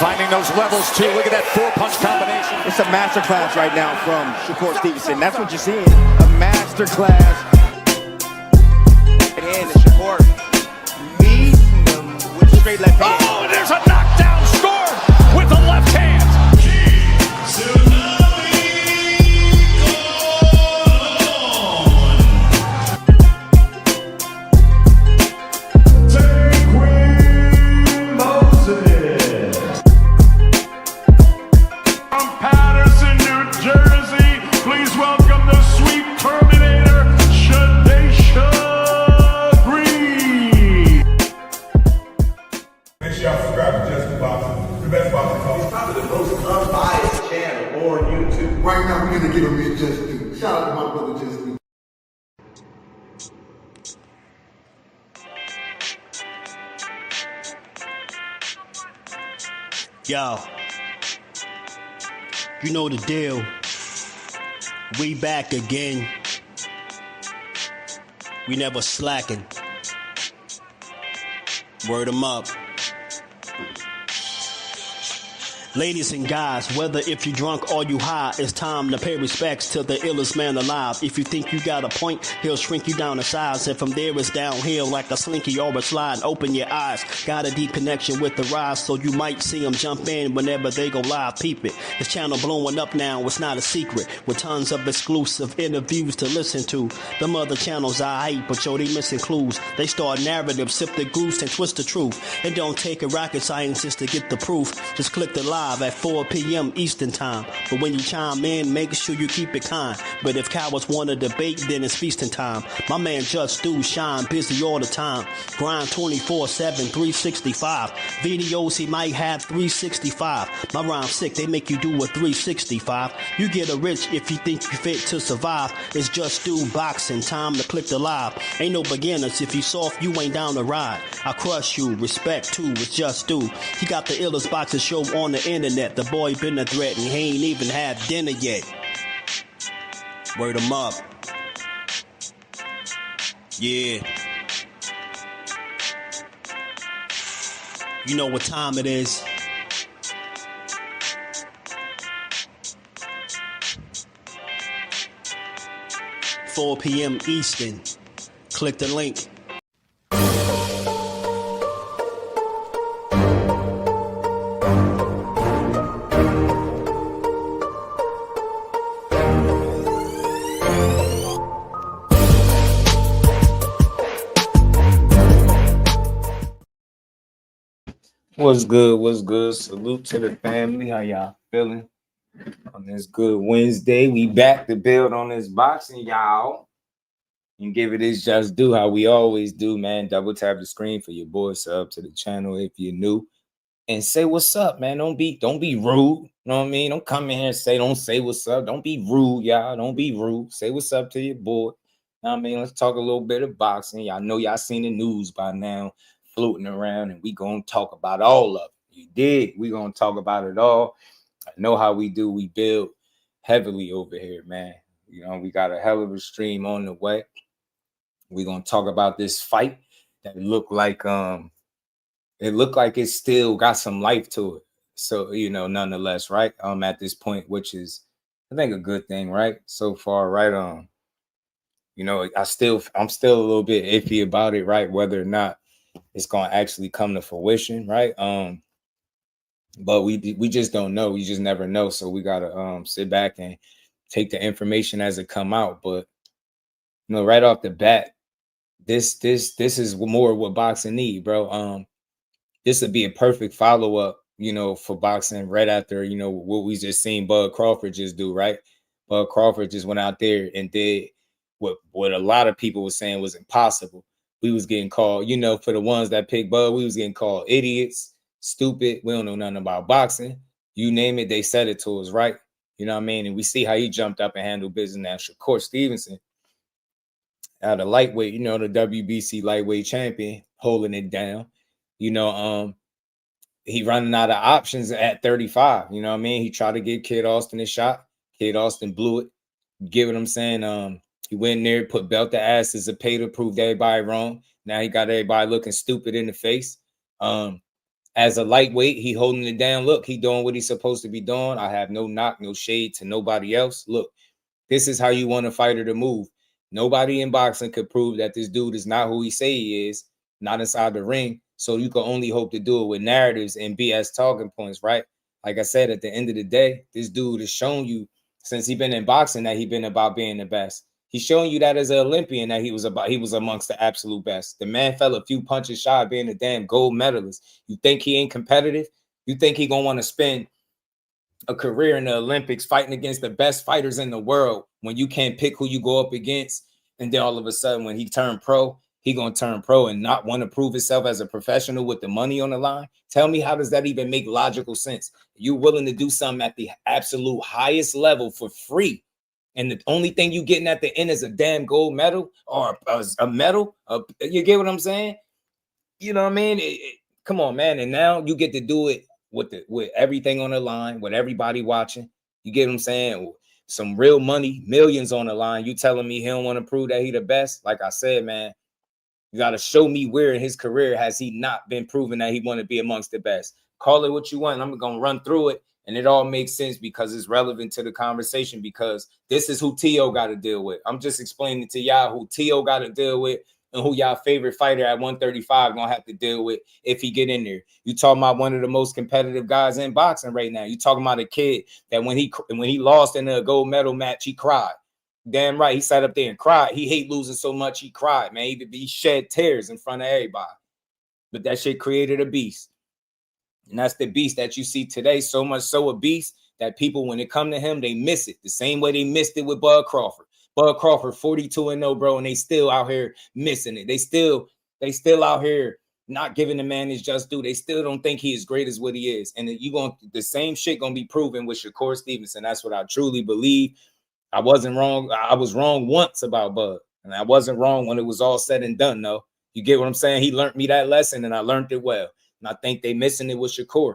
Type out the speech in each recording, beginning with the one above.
Finding those levels, too. Look at that four-punch combination. It's a masterclass right now from Shakur Stevenson. That's what you're seeing. A masterclass. And Shakur meeting them with a straight left hand. Oh, and there's a knockdown scored with the left hand. Right now, we're gonna give him his just due. Shout out to my brother Just Due. Yo, you know the deal. We back again. We never slacking. Word 'em up. Ladies and guys, whether if you drunk or you high, it's time to pay respects to the illest man alive. If you think you got a point, he'll shrink you down to size. And from there it's downhill like a slinky or a slide. Open your eyes, got a deep connection with the rise, so you might see him jump in whenever they go live. Peep it, this channel blowing up now, it's not a secret. With tons of exclusive interviews to listen to. Them other channels I hate, but yo, they missing clues. They start narratives, sip the goose and twist the truth. It don't take a rocket scientist to get the proof. Just click the live at 4 p.m. Eastern time. But when you chime in, make sure you keep it kind. But if cowards want to debate, then it's feasting time. My man Jusdueboxing shine busy all the time. Grind 24/7, 365. Videos he might have 365. My rhyme's sick, they make you do a 365. You get a rich if you think you fit to survive. It's Jusdueboxing, time to click the live. Ain't no beginners, if you soft, you ain't down to ride. I crush you, respect too, it's Jusdueboxing. He got the illest boxing show on the internet. The boy been a threat and he ain't even had dinner yet. Word 'em up. Yeah. You know what time it is. $4 p.m. Eastern. Click the link. What's good? What's good? Salute to the family. How y'all feeling on this good Wednesday? We back to build on this boxing, y'all. And give it his just due, how we always do, man. Double tap the screen for your boy. Sub to the channel if you're new, and say what's up, man. Don't be rude. You know what I mean? Don't come in here and don't say what's up. Don't be rude, y'all. Don't be rude. Say what's up to your boy. You know what I mean? Let's talk a little bit of boxing. Y'all know y'all seen the news by now floating around, and we gonna talk about all of it. You did. We gonna talk about it all. I know how we do. We build heavily over here, man. You know, we got a hell of a stream on the way. We gonna talk about this fight that looked like it still got some life to it. So, you know, nonetheless, right? At this point, which is I think a good thing, right? So far, right? You know, I'm still a little bit iffy about it, right? Whether or not it's gonna actually come to fruition, right? But we just don't know. We just never know. So we gotta sit back and take the information as it come out. But you know, right off the bat, this is more what boxing need, bro. This would be a perfect follow-up, you know, for boxing right after, you know, what we just seen Bud Crawford just do, right? Bud Crawford just went out there and did what a lot of people were saying was impossible. We was getting called, you know, for the ones that picked Bud, we was getting called idiots, stupid. We don't know nothing about boxing. You name it, they said it to us, right? You know what I mean? And we see how he jumped up and handled business. Now, Shakur Stevenson, out of lightweight, you know, the WBC lightweight champion, holding it down. You know, he running out of options at 35. You know what I mean? He tried to give Kid Austin a shot. Kid Austin blew it. Get what I'm saying? He went in there, put belt to ass as a pay to prove everybody wrong. Now he got everybody looking stupid in the face. As a lightweight, he holding it down. Look, he doing what he's supposed to be doing. I have no knock, no shade to nobody else. Look, this is how you want a fighter to move. Nobody in boxing could prove that this dude is not who he say he is, not inside the ring. So you can only hope to do it with narratives and BS talking points, right? Like I said, at the end of the day, this dude has shown you since he been in boxing that he been about being the best. He's showing you that as an Olympian that he was amongst the absolute best. The man fell a few punches shy of being a damn gold medalist. You think he ain't competitive? You think he gonna want to spend a career in the Olympics fighting against the best fighters in the world when you can't pick who you go up against? And then all of a sudden, when he turned pro, he gonna turn pro and not want to prove himself as a professional with the money on the line? Tell me, how does that even make logical sense? You willing to do something at the absolute highest level for free, and the only thing you getting at the end is a damn gold medal or a medal? You get what I'm saying? You know what I mean? Come on, man. And now you get to do it with everything on the line, with everybody watching. You get what I'm saying? Some real money, millions on the line. You telling me he don't want to prove that he the best? Like I said, man, you got to show me where in his career has he not been proving that he want to be amongst the best. Call it what you want. I'm going to run through it. And it all makes sense because it's relevant to the conversation, because this is who Teo got to deal with. I'm just explaining to y'all who Teo got to deal with and who y'all favorite fighter at 135 going to have to deal with if he get in there. You talking about one of the most competitive guys in boxing right now. You talking about a kid that when he lost in a gold medal match, he cried. Damn right. He sat up there and cried. He hate losing so much. He cried, man. He shed tears in front of everybody. But that shit created a beast. And that's the beast that you see today. So much so a beast that people, when it come to him, they miss it. The same way they missed it with Bud Crawford. Bud Crawford 42-0, bro, and they still out here missing it. They still out here not giving the man his just due. They still don't think he is great as what he is. And the same shit gonna be proven with Shakur Stevenson. That's what I truly believe. I wasn't wrong. I was wrong once about Bud, and I wasn't wrong when it was all said and done, though. You get what I'm saying? He learned me that lesson, and I learned it well. And I think they missing it with Shakur.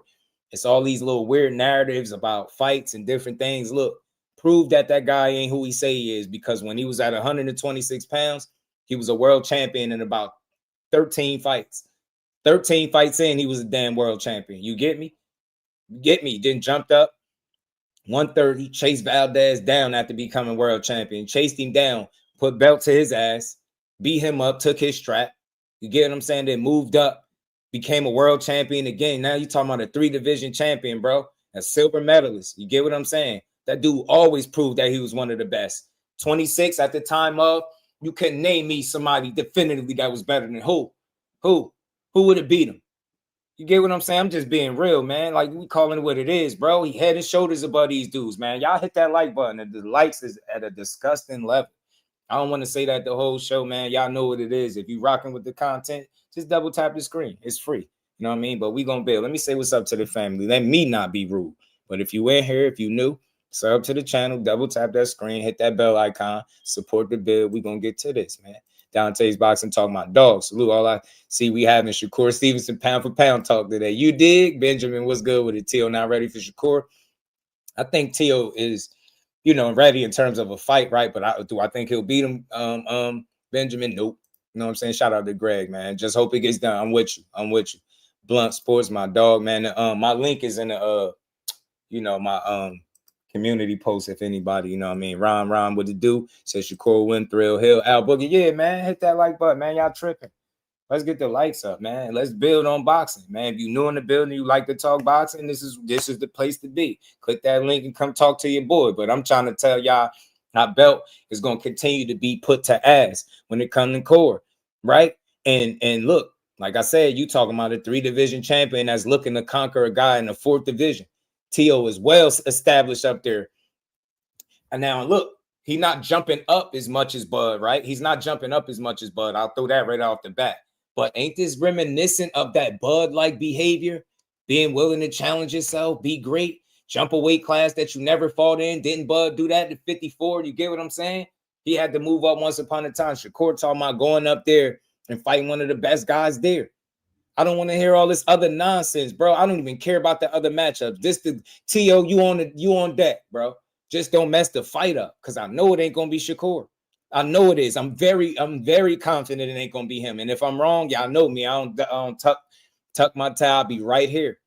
It's all these little weird narratives about fights and different things. Look, prove that guy ain't who he say he is, because when he was at 126 pounds, he was a world champion in about 13 fights. 13 fights in, he was a damn world champion. You get me? You get me? Then jumped up 130, chased Valdez down after becoming world champion, chased him down, put belt to his ass, beat him up, took his strap. You get what I'm saying? Then moved up, became a world champion again. Now you're talking about a 3-division champion, bro, a silver medalist. You get what I'm saying? That dude always proved that he was one of the best. 26 at the time of, you couldn't name me somebody definitively that was better than who? Who would have beat him? You get what I'm saying? I'm just being real, man. Like, we calling it what it is, bro. He head and shoulders above these dudes, man. Y'all hit that like button. And the likes is at a disgusting level. I don't want to say that the whole show, man. Y'all know what it is. If you rocking with the content, just double tap the screen. It's free. You know what I mean? But we gonna build. Let me say what's up to the family. Let me not be rude. But if you in here, if you new, sub to the channel, double tap that screen, hit that bell icon, support the build. We gonna get to this, man. Dante's Boxing talking about dogs. Salute. All I see we having Shakur Stevenson pound for pound talk today. You dig? Benjamin, what's good with it? Teo not ready for Shakur? I think Teo is, ready in terms of a fight, right? But do I think he'll beat him? Benjamin, nope. You know what I'm saying? Shout out to Greg, man. Just hope it gets done. I'm with you. Blunt Sports, my dog, man. My link is in the my community post, if anybody, you know what I mean. Ron, what it do? Says Shakur win, Thrill Hill, Al Boogie. Yeah, man, hit that like button, man. Y'all tripping. Let's get the likes up, man. Let's build on boxing, man. If you new in the building, you like to talk boxing, this is the place to be. Click that link and come talk to your boy. But I'm trying to tell y'all, our belt is going to continue to be put to ass when it comes to core, right? And look, like I said, you talking about a 3-division champion that's looking to conquer a guy in the 4th division. Teo is well established up there. And now look, he's not jumping up as much as Bud, right? He's not jumping up as much as Bud. I'll throw that right off the bat. But ain't this reminiscent of that Bud-like behavior? Being willing to challenge yourself, be great, jump a weight class that you never fought in. Didn't Bud do that at 54? You get what I'm saying? He had to move up once upon a time. Shakur talking about going up there and fighting one of the best guys there. I don't want to hear all this other nonsense, bro. I don't even care about the other matchups. This the Teo, you on deck, bro. Just don't mess the fight up, because I know it ain't gonna be Shakur. I know it is. I'm very confident it ain't gonna be him. And if I'm wrong, y'all know me. I don't tuck my tie, I'll be right here.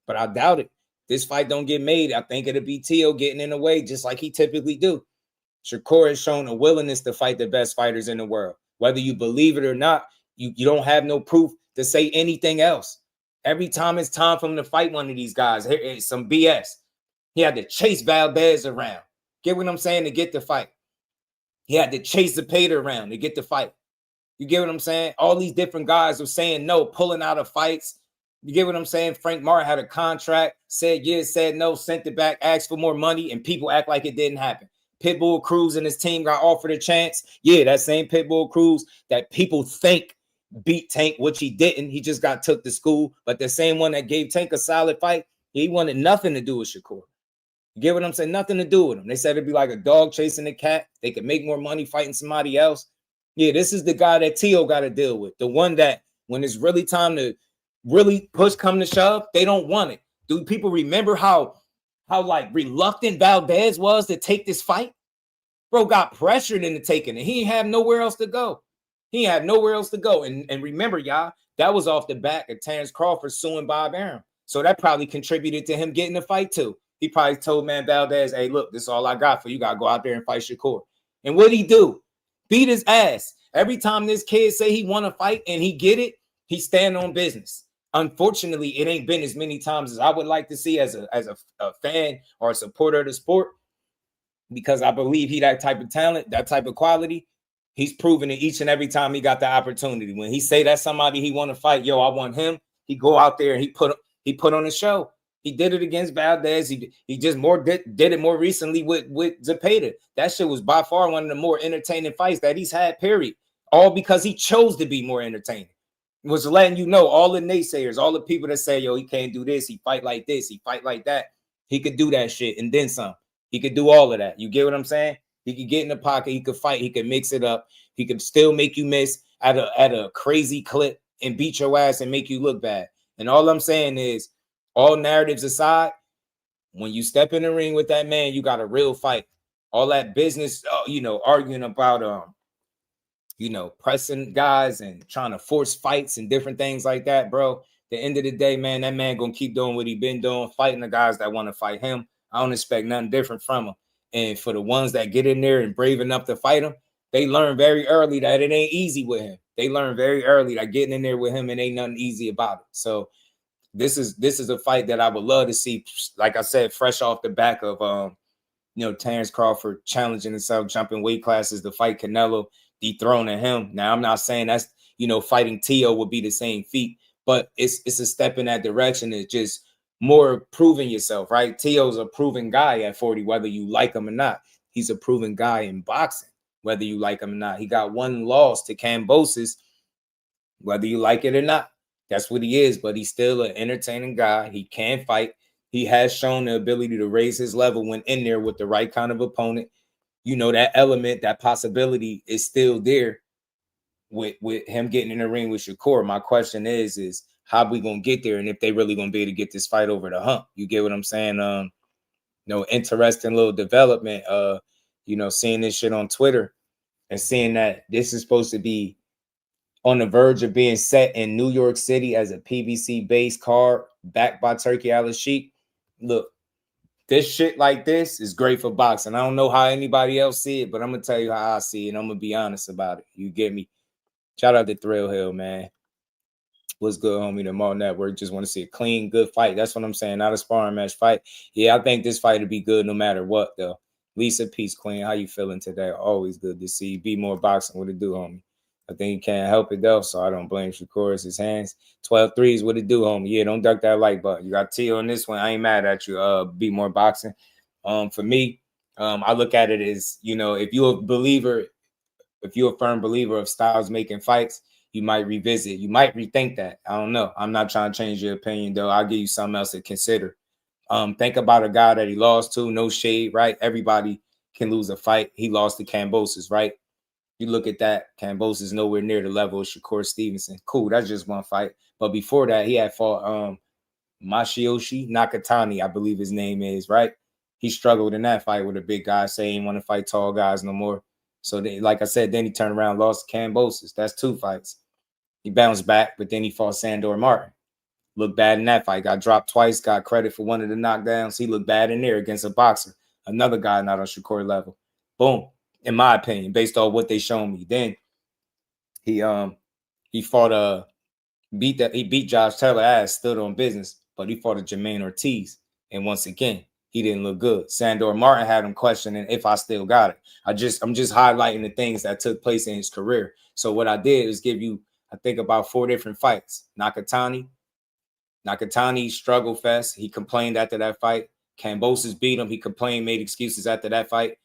But I doubt it. This fight don't get made. I think it'll be Teo getting in the way just like he typically do. Shakur has shown a willingness to fight the best fighters in the world. Whether you believe it or not, you don't have no proof to say anything else. Every time it's time for him to fight one of these guys, it's some BS. He had to chase Valdez around. Get what I'm saying? To get the fight. He had to chase Zepeda around to get the fight. You get what I'm saying? All these different guys were saying no, pulling out of fights. You get what I'm saying? Frank Martin had a contract, said yes, said no, sent it back, asked for more money, and people act like it didn't happen. Pitbull Cruz and his team got offered a chance. Yeah, that same Pitbull Cruz that people think beat Tank, which he didn't. He just got took to school. But the same one that gave Tank a solid fight, he wanted nothing to do with Shakur. You get what I'm saying? Nothing to do with him. They said it'd be like a dog chasing a cat. They could make more money fighting somebody else. Yeah, this is the guy that Teo got to deal with. The one that when it's really time to really push come to shove, they don't want it. Do people remember how like reluctant Valdez was to take this fight? Bro got pressured into taking it. He didn't have nowhere else to go. He had nowhere else to go. And remember, y'all, that was off the back of Terence Crawford suing Bob Arum. So that probably contributed to him getting the fight too. He probably told man Valdez, hey, look, this is all I got for you. You got to go out there and fight Shakur. And what'd he do? Beat his ass. Every time this kid say he want to fight and he get it, he stand on business. Unfortunately, it ain't been as many times as I would like to see as a fan or a supporter of the sport, because I believe he that type of talent, that type of quality. He's proven it each and every time he got the opportunity. When he say that's somebody he want to fight, yo, I want him. He go out there and he put on a show. He did it against Valdez. He just did it more recently with Zepeda. That shit was by far one of the more entertaining fights that he's had, period. All because he chose to be more entertaining. It was letting you know, all the naysayers, all the people that say, yo, he can't do this. He fight like this. He fight like that. He could do that shit and then some. He could do all of that. You get what I'm saying? He could get in the pocket. He could fight. He could mix it up. He could still make you miss at a crazy clip and beat your ass and make you look bad. And all I'm saying is, all narratives aside, when you step in the ring with that man, you got a real fight. All that business, arguing about, pressing guys and trying to force fights and different things like that, bro. At the end of the day, man, that man gonna keep doing what he been doing, fighting the guys that want to fight him. I don't expect nothing different from him. And for the ones that get in there and brave enough to fight him, they learn very early that it ain't easy with him. They learn very early that getting in there with him, it ain't nothing easy about it. So this is a fight that I would love to see, like I said, fresh off the back of Terence Crawford challenging himself, jumping weight classes to fight Canelo, dethroning him. Now I'm not saying that's fighting Teo would be the same feat, but it's a step in that direction. It's just more proving yourself, right? Teo's a proven guy at 40, whether you like him or not. He's a proven guy in boxing, whether you like him or not. He got one loss to Cambosis, whether you like it or not. That's what he is, but he's still an entertaining guy. He can fight. He has shown the ability to raise his level when in there with the right kind of opponent. That element, that possibility is still there with him getting in the ring with Shakur. My question is how we going to get there, and if they really going to be able to get this fight over the hump. You get what I'm saying? Interesting little development, seeing this shit on Twitter and seeing that this is supposed to be on the verge of being set in New York City as a PBC-based card backed by Turki Alashikh. Look, this shit like this is great for boxing. I don't know how anybody else see it, but I'm going to tell you how I see it, and I'm going to be honest about it. You get me? Shout out to Thrill Hill, man. What's good, homie? The Mall Network. Just want to see a clean, good fight. That's what I'm saying. Not a sparring match fight. Yeah, I think this fight will be good no matter what, though. Lisa, peace, Queen. How you feeling today? Always good to see you. Be more boxing. What it do, homie? I think he can't help it, though, so I don't blame Shakur. It's his hands. 12-3 is what it do, homie. Yeah, don't duck that like button. You got T on this one. I ain't mad at you. Be more boxing. For me, I look at it as, if you're a firm believer of styles making fights, you might revisit. You might rethink that. I don't know. I'm not trying to change your opinion, though. I'll give you something else to consider. Think about a guy that he lost to. No shade, right? Everybody can lose a fight. He lost to Cambosis, right? You look at that, Cambosis is nowhere near the level of Shakur Stevenson. Cool, that's just one fight. But before that, he had fought Mashiyoshi Nakatani, I believe his name is, right? He struggled in that fight with a big guy, saying he didn't want to fight tall guys no more. So, like I said, then he turned around, lost to Cambosis. That's 2 fights. He bounced back, but then he fought Sandor Martin. Looked bad in that fight. Got dropped twice. Got credit for one of the knockdowns. He looked bad in there against a boxer. Another guy not on Shakur level. Boom. In my opinion, based on what they shown me. Then he fought he beat Josh Taylor ass, stood on business, but he fought a Jermaine Ortiz. And once again, he didn't look good. Sandor Martin had him questioning if I still got it. I'm just highlighting the things that took place in his career. So what I did is give you, I think, about 4 different fights. Nakatani struggle fest. He complained after that fight. Kambosos beat him. He complained, made excuses after that fight.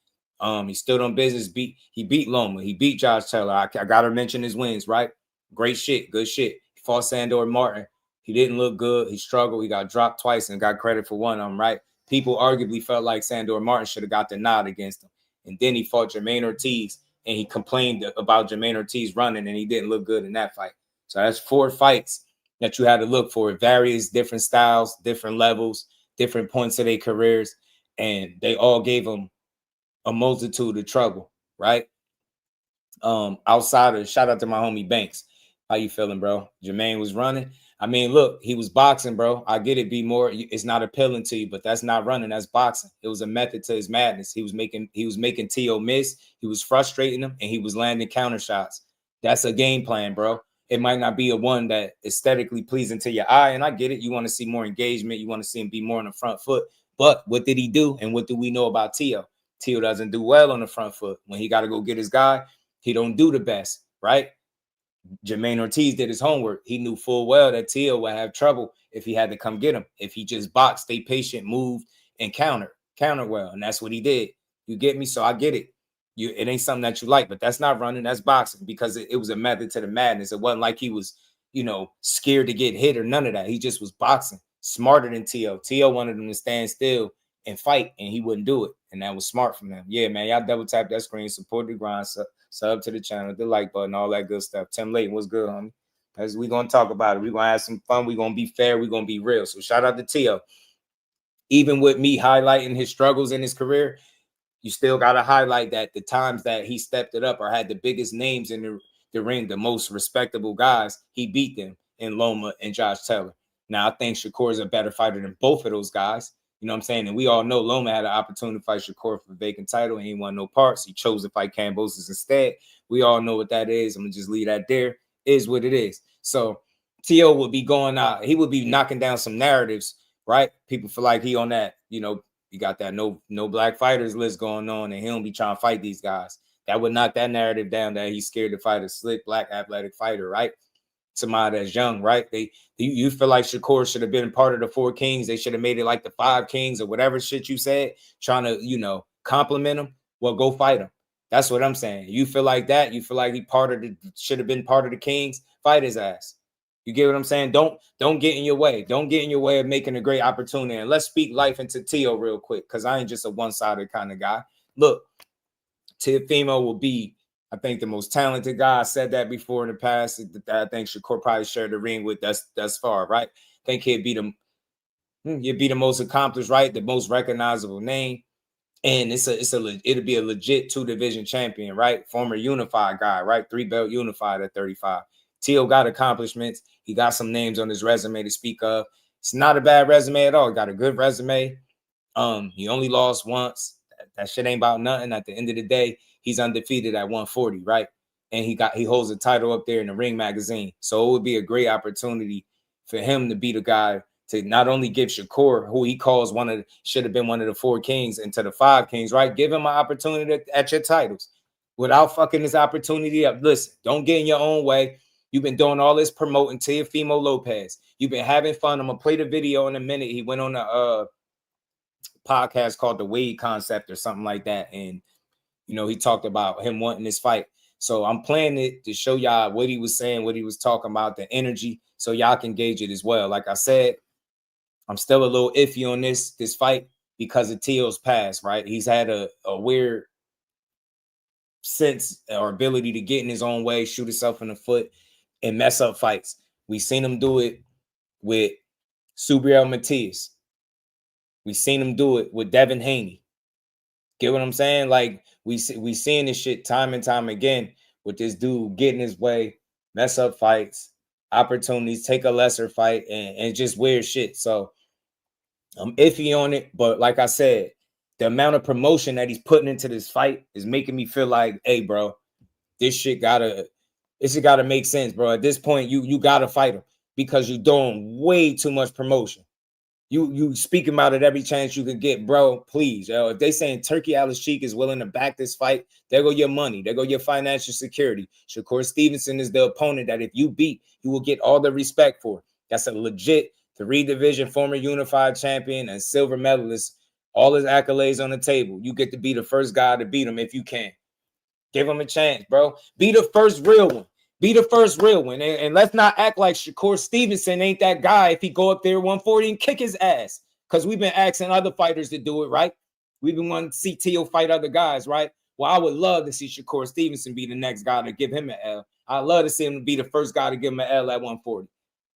He stood on business. He beat Loma. He beat Josh Taylor. I gotta mention his wins, right? Great shit, good shit. He fought Sandor Martin. He didn't look good. He struggled. He got dropped twice and got credit for one of them, right? People arguably felt like Sandor Martin should have got the nod against him. And then he fought Jermaine Ortiz, and he complained about Jermaine Ortiz running, and he didn't look good in that fight. So that's 4 fights that you had to look for. Various different styles, different levels, different points of their careers, and they all gave him a multitude of trouble, right? Outside of, shout out to my homie Banks. How you feeling, bro? Jermaine was running. I mean, look, he was boxing, bro. I get it, be more. It's not appealing to you, but that's not running. That's boxing. It was a method to his madness. He was making Teo miss. He was frustrating him, and he was landing counter shots. That's a game plan, bro. It might not be a one that aesthetically pleasing to your eye, and I get it. You want to see more engagement. You want to see him be more on the front foot. But what did he do, and what do we know about Teo? Teo doesn't do well on the front foot. When he got to go get his guy, he don't do the best, right? Jermaine Ortiz did his homework. He knew full well that Teo would have trouble if he had to come get him. If he just boxed, stay patient, moved, and counter well. And that's what he did. You get me? So I get it. It ain't something that you like, but that's not running. That's boxing, because it was a method to the madness. It wasn't like he was, scared to get hit or none of that. He just was boxing. Smarter than Teo. Teo wanted him to stand still and fight, and he wouldn't do it. And that was smart from them. Yeah, man, y'all double tap that screen, support the grind, sub to the channel, the like button, all that good stuff. Tim Layton, what's good, homie? As we gonna talk about it. We're gonna have some fun. We're gonna be fair. We're gonna be real. So shout out to Teo. Even with me highlighting his struggles in his career, you still gotta highlight that the times that he stepped it up or had the biggest names in the ring, the most respectable guys, he beat them in Loma and Josh Taylor. Now I think Shakur is a better fighter than both of those guys. You know what I'm saying? And we all know Loma had an opportunity to fight Shakur for a vacant title, and he won no parts. He chose to fight Kambosos instead. We all know what that is. I'm going to just leave that there. Is what it is. So Teo would be going out. He would be knocking down some narratives, right? People feel like he on that, you got that no black fighters list going on, and he don't be trying to fight these guys. That would knock that narrative down that he's scared to fight a slick, black, athletic fighter, right? Somebody that's young, right? You feel like Shakur should have been part of the 4 Kings. They should have made it like the 5 Kings or whatever shit you said, trying to, compliment him. Well, go fight him. That's what I'm saying. You feel like that? You feel like he should have been part of the Kings? Fight his ass. You get what I'm saying? Don't get in your way. Don't get in your way of making a great opportunity. And let's speak life into Teo real quick, because I ain't just a one-sided kind of guy. Look, Teofimo will be, I think, the most talented guy. I said that before in the past. I think Shakur probably shared the ring with us thus far, right? I think he'd be the most accomplished, right? The most recognizable name. And it'll be a legit 2-division champion, right? Former unified guy, right? 3-belt unified at 35. Teo got accomplishments. He got some names on his resume to speak of. It's not a bad resume at all. He got a good resume. He only lost once. That shit ain't about nothing. At the end of the day, he's undefeated at 140, right? And he holds a title up there in the Ring magazine. So it would be a great opportunity for him to be the guy to not only give Shakur, who he calls should have been one of the 4 Kings, into the 5 Kings, right? Give him an opportunity at your titles without fucking his opportunity up. Listen, don't get in your own way. You've been doing all this promoting Teofimo Lopez. You've been having fun. I'm gonna play the video in a minute. He went on a podcast called The Wade Concept or something like that, and he talked about him wanting this fight. So I'm playing it to show y'all what he was saying, what he was talking about, the energy, so y'all can gauge it as well. Like I said, I'm still a little iffy on this fight because of Teo's past, right? He's had a weird sense or ability to get in his own way, shoot himself in the foot, and mess up fights. We seen him do it with Subriel Matias. We seen him do it with Devin Haney. Get what I'm saying? Like, we seeing this shit time and time again with this dude getting his way, mess up fights, opportunities, take a lesser fight, and just weird shit. So I'm iffy on it, but like I said, the amount of promotion that he's putting into this fight is making me feel like, hey, bro, this shit gotta make sense, bro. At this point, you gotta fight him because you're doing way too much promotion. You speak about it every chance you could get, bro. Please, yo. If they saying Turki Alashikh is willing to back this fight, there go your money. There go your financial security. Shakur Stevenson is the opponent that if you beat, you will get all the respect for. That's a legit 3-division former unified champion and silver medalist. All his accolades on the table. You get to be the first guy to beat him if you can. Give him a chance, bro. Be the first real one. Be the first real one. And let's not act like Shakur Stevenson ain't that guy if he go up there 140 and kick his ass. Because we've been asking other fighters to do it, right? We've been wanting to see Teo fight other guys, right? Well, I would love to see Shakur Stevenson be the next guy to give him an L. I'd love to see him be the first guy to give him an L at 140.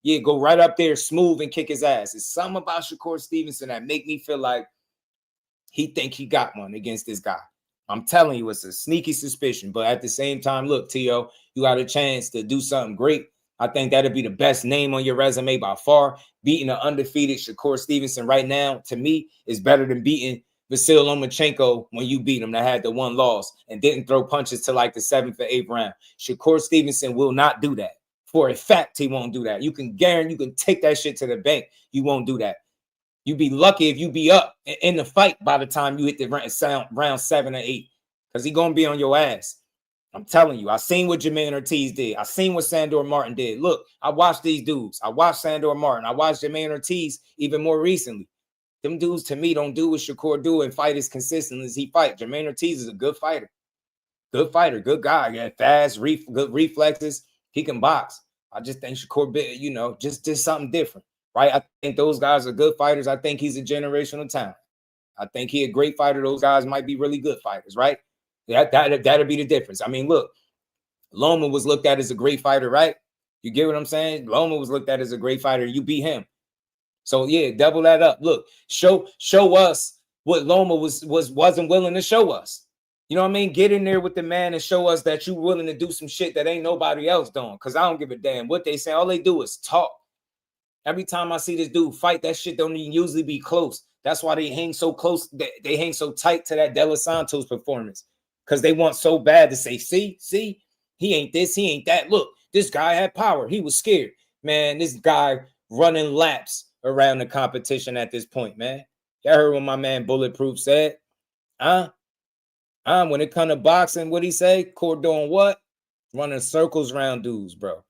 Yeah, go right up there, smooth, and kick his ass. It's something about Shakur Stevenson that make me feel like he think he got one against this guy. I'm telling you, it's a sneaky suspicion. But at the same time, look, Teo, you got a chance to do something great. I think that'd be the best name on your resume by far. Beating an undefeated Shakur Stevenson right now, to me, is better than beating Vasyl Lomachenko when you beat him that had the one loss and didn't throw punches to like the 7th or 8th round. Shakur Stevenson will not do that. For a fact, he won't do that. You can guarantee, you can take that shit to the bank. You won't do that. You'd be lucky if you be up in the fight by the time you hit the round 7 or 8, because he's going to be on your ass. I'm telling you, I seen what Jermaine Ortiz did. I seen what Sandor Martin did. Look, I watched these dudes. I watched Sandor Martin. I watched Jermaine Ortiz even more recently. Them dudes, to me, don't do what Shakur do and fight as consistent as he fight. Jermaine Ortiz is a good fighter. Good fighter, good guy. Yeah, fast, good reflexes. He can box. I just think Shakur, just something different. Right? I think those guys are good fighters. I think he's a generational talent. I think he's a great fighter. Those guys might be really good fighters, right? That'd be the difference. I mean, look, Loma was looked at as a great fighter, right? You get what I'm saying? Loma was looked at as a great fighter. You beat him. So yeah, double that up. Look, show us what Loma wasn't willing to show us. You know what I mean? Get in there with the man and show us that you're willing to do some shit that ain't nobody else doing. Because I don't give a damn what they say. All they do is talk. Every time I see this dude fight, that shit don't even usually be close. That's why they hang so close. They hang so tight to that De Los Santos performance because they want so bad to say, see, he ain't this, he ain't that. Look, this guy had power. He was scared. Man, this guy running laps around the competition at this point, man. Y'all heard what my man Bulletproof said? When it come to boxing, what he say? Cord doing what? Running circles around dudes, bro.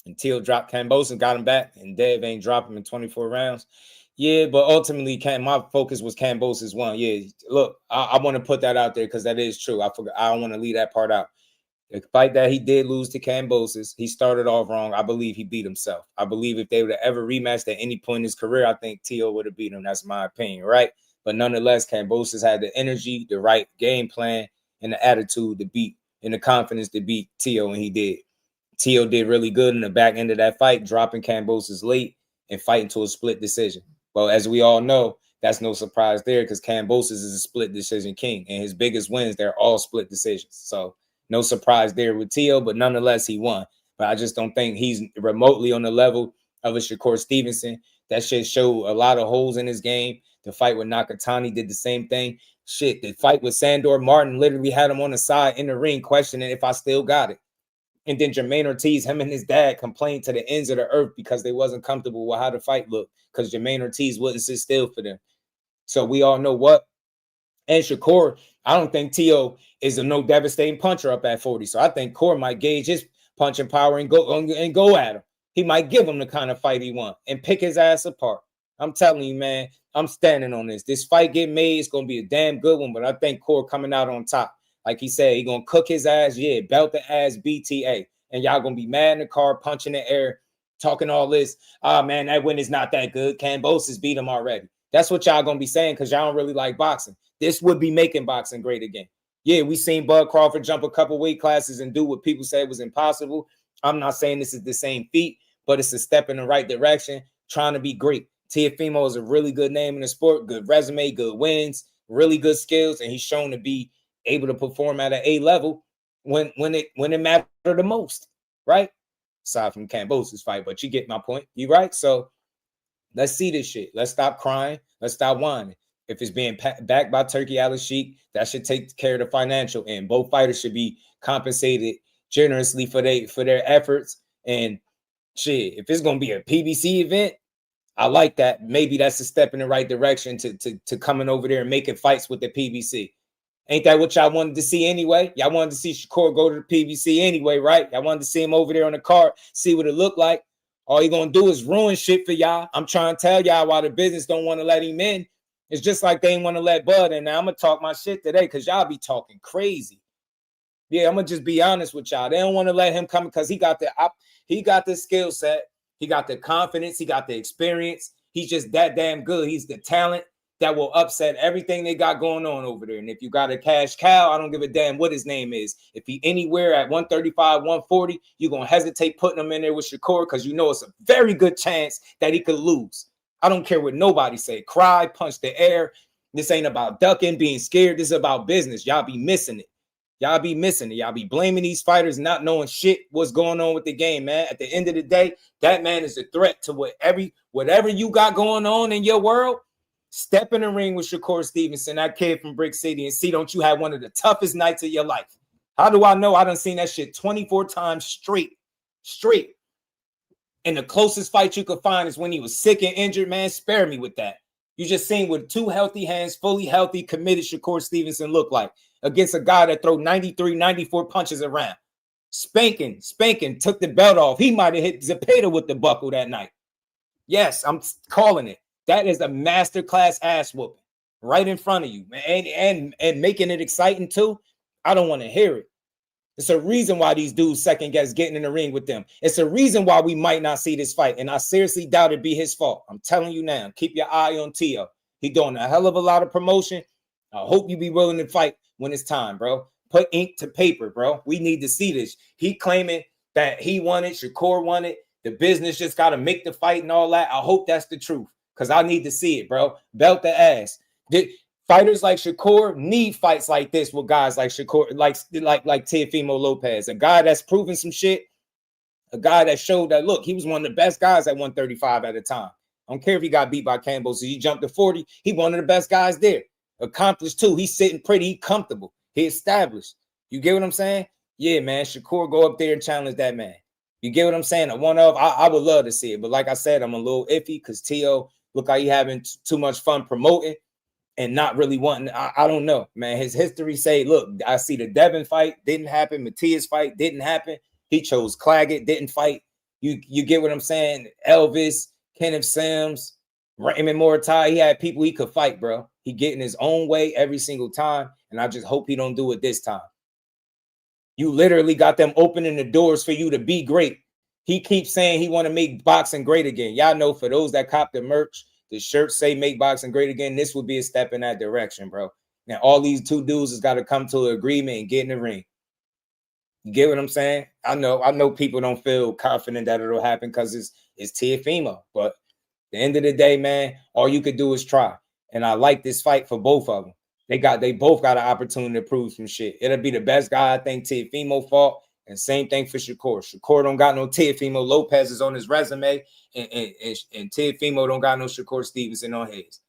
Until dropped Cambos and got him back, and Dev ain't dropped him in 24 rounds. Yeah, but ultimately, my focus was Cambos' one. Yeah, look, I want to put that out there because that is true. I don't want to leave that part out. The fight that he did lose to Cambos, he started off wrong. I believe he beat himself. I believe if they would have ever rematched at any point in his career, I think Teo would have beat him. That's my opinion, right? But nonetheless, Cambos had the energy, the right game plan, and the attitude to beat, and the confidence to beat Teo, and he did. Teo did really good in the back end of that fight, dropping Cambos late and fighting to a split decision. Well, as we all know, that's no surprise there because Cambos is a split decision king, and his biggest wins, they're all split decisions. So no surprise there with Teo, but nonetheless, he won. But I just don't think he's remotely on the level of a Shakur Stevenson. That shit showed a lot of holes in his game. The fight with Nakatani did the same thing. Shit, the fight with Sandor Martin literally had him on the side in the ring questioning if I still got it. And then Jermaine Ortiz, him and his dad complained to the ends of the earth because they wasn't comfortable with how the fight looked because Jermaine Ortiz wouldn't sit still for them. So we all know what. And Shakur, I don't think Teo is a no devastating puncher up at 40. So I think Core might gauge his punching power and go at him. He might give him the kind of fight he wants and pick his ass apart. I'm telling you, man, I'm standing on this. This fight get made, it's going to be a damn good one, but I think Core coming out on top. Like he said, he going to cook his ass, yeah, belt the ass BTA. And y'all going to be mad in the car, punching the air, talking all this. Man, that win is not that good. Cambos beat him already. That's what y'all going to be saying because y'all don't really like boxing. This would be making boxing great again. Yeah, we seen Bud Crawford jump a couple weight classes and do what people say was impossible. I'm not saying this is the same feat, but it's a step in the right direction, trying to be great. Teofimo is a really good name in the sport, good resume, good wins, really good skills, and he's shown to be able to perform at an A level when it mattered the most, right? aside from Cambose's fight. But you get my point. You right? So let's see this shit. Let's stop crying. Let's stop whining. If it's being backed by Turki Alashikh, that should take care of the financial end. Both fighters should be compensated generously for their efforts. And shit, if it's gonna be a PBC event, I like that. Maybe that's a step in the right direction to coming over there and making fights with the PBC. Ain't that what y'all wanted to see anyway? Y'all wanted to see Shakur go to the PBC anyway, right? Y'all wanted to see him over there on the card, see what it looked like. All you're going to do is ruin shit for y'all. I'm trying to tell y'all why the business don't want to let him in. It's just like they ain't want to let Bud in. Now, I'm going to talk my shit today because y'all be talking crazy. Yeah, I'm going to just be honest with y'all. They don't want to let him come because he got the skill set. He got the confidence. He got the experience. He's just that damn good. He's the talent that will upset everything they got going on over there. And if you got a cash cow, I don't give a damn what his name is. If he anywhere at 135, 140, you're going to hesitate putting him in there with Shakur because you know it's a very good chance that he could lose. I don't care what nobody say. Cry, punch the air. This ain't about ducking, being scared. This is about business. Y'all be missing it. Y'all be missing it. Y'all be blaming these fighters, not knowing shit what's going on with the game, man. At the end of the day, that man is a threat to whatever you got going on in your world. Step in the ring with Shakur Stevenson, that kid from Brick City, and see, don't you have one of the toughest nights of your life? How do I know? I done seen that shit 24 times straight. And the closest fight you could find is when he was sick and injured, man. Spare me with that. You just seen what 2 healthy hands, fully healthy, committed Shakur Stevenson look like against a guy that throw 93, 94 punches around. Spanking, took the belt off. He might have hit Zepeda with the buckle that night. Yes, I'm calling it. That is a masterclass ass whooping right in front of you, man, and making it exciting too. I don't want to hear it. It's a reason why these dudes second guess getting in the ring with them. It's a reason why we might not see this fight, and I seriously doubt it'd be his fault. I'm telling you now. Keep your eye on Teo. He doing a hell of a lot of promotion. I hope you be willing to fight when it's time, bro. Put ink to paper, bro. We need to see this. He claiming that he won it, Shakur won it. The business just got to make the fight and all that. I hope that's the truth. Because I need to see it, bro. Belt the ass. Fighters like Shakur need fights like this with guys like Shakur, like Teofimo Lopez, a guy that's proven some shit, a guy that showed that, look, he was one of the best guys at 135 at a time. I don't care if he got beat by Campbell, so he jumped to 40. He one of the best guys there. Accomplished too. He's sitting pretty. He comfortable. He established. You get what I'm saying? Yeah, man. Shakur, go up there and challenge that man. You get what I'm saying? A one-of, I would love to see it. But like I said, I'm a little iffy because Teo look like he having too much fun promoting and not really wanting. I don't know, man. His history say, look, I see the Devin fight didn't happen. Matias fight didn't happen. He chose Claggett, didn't fight. You get what I'm saying? Elvis, Kenneth Sims, Raymond Moritai. He had people he could fight, bro. He getting his own way every single time, and I just hope he don't do it this time. You literally got them opening the doors for you to be great. He keeps saying he want to make boxing great again. Y'all know, for those that cop the merch, the shirts say make boxing great again. This would be a step in that direction, bro. Now, all these two dudes has got to come to an agreement and get in the ring. You get what I'm saying? I know people don't feel confident that it'll happen because it's Teofimo. But at the end of the day, man, all you could do is try. And I like this fight for both of them. They both got an opportunity to prove some shit. It'll be the best guy I think Teofimo fought. And same thing for Shakur. Shakur don't got no Teofimo Lopez is on his resume, and Teofimo don't got no Shakur Stevenson on his.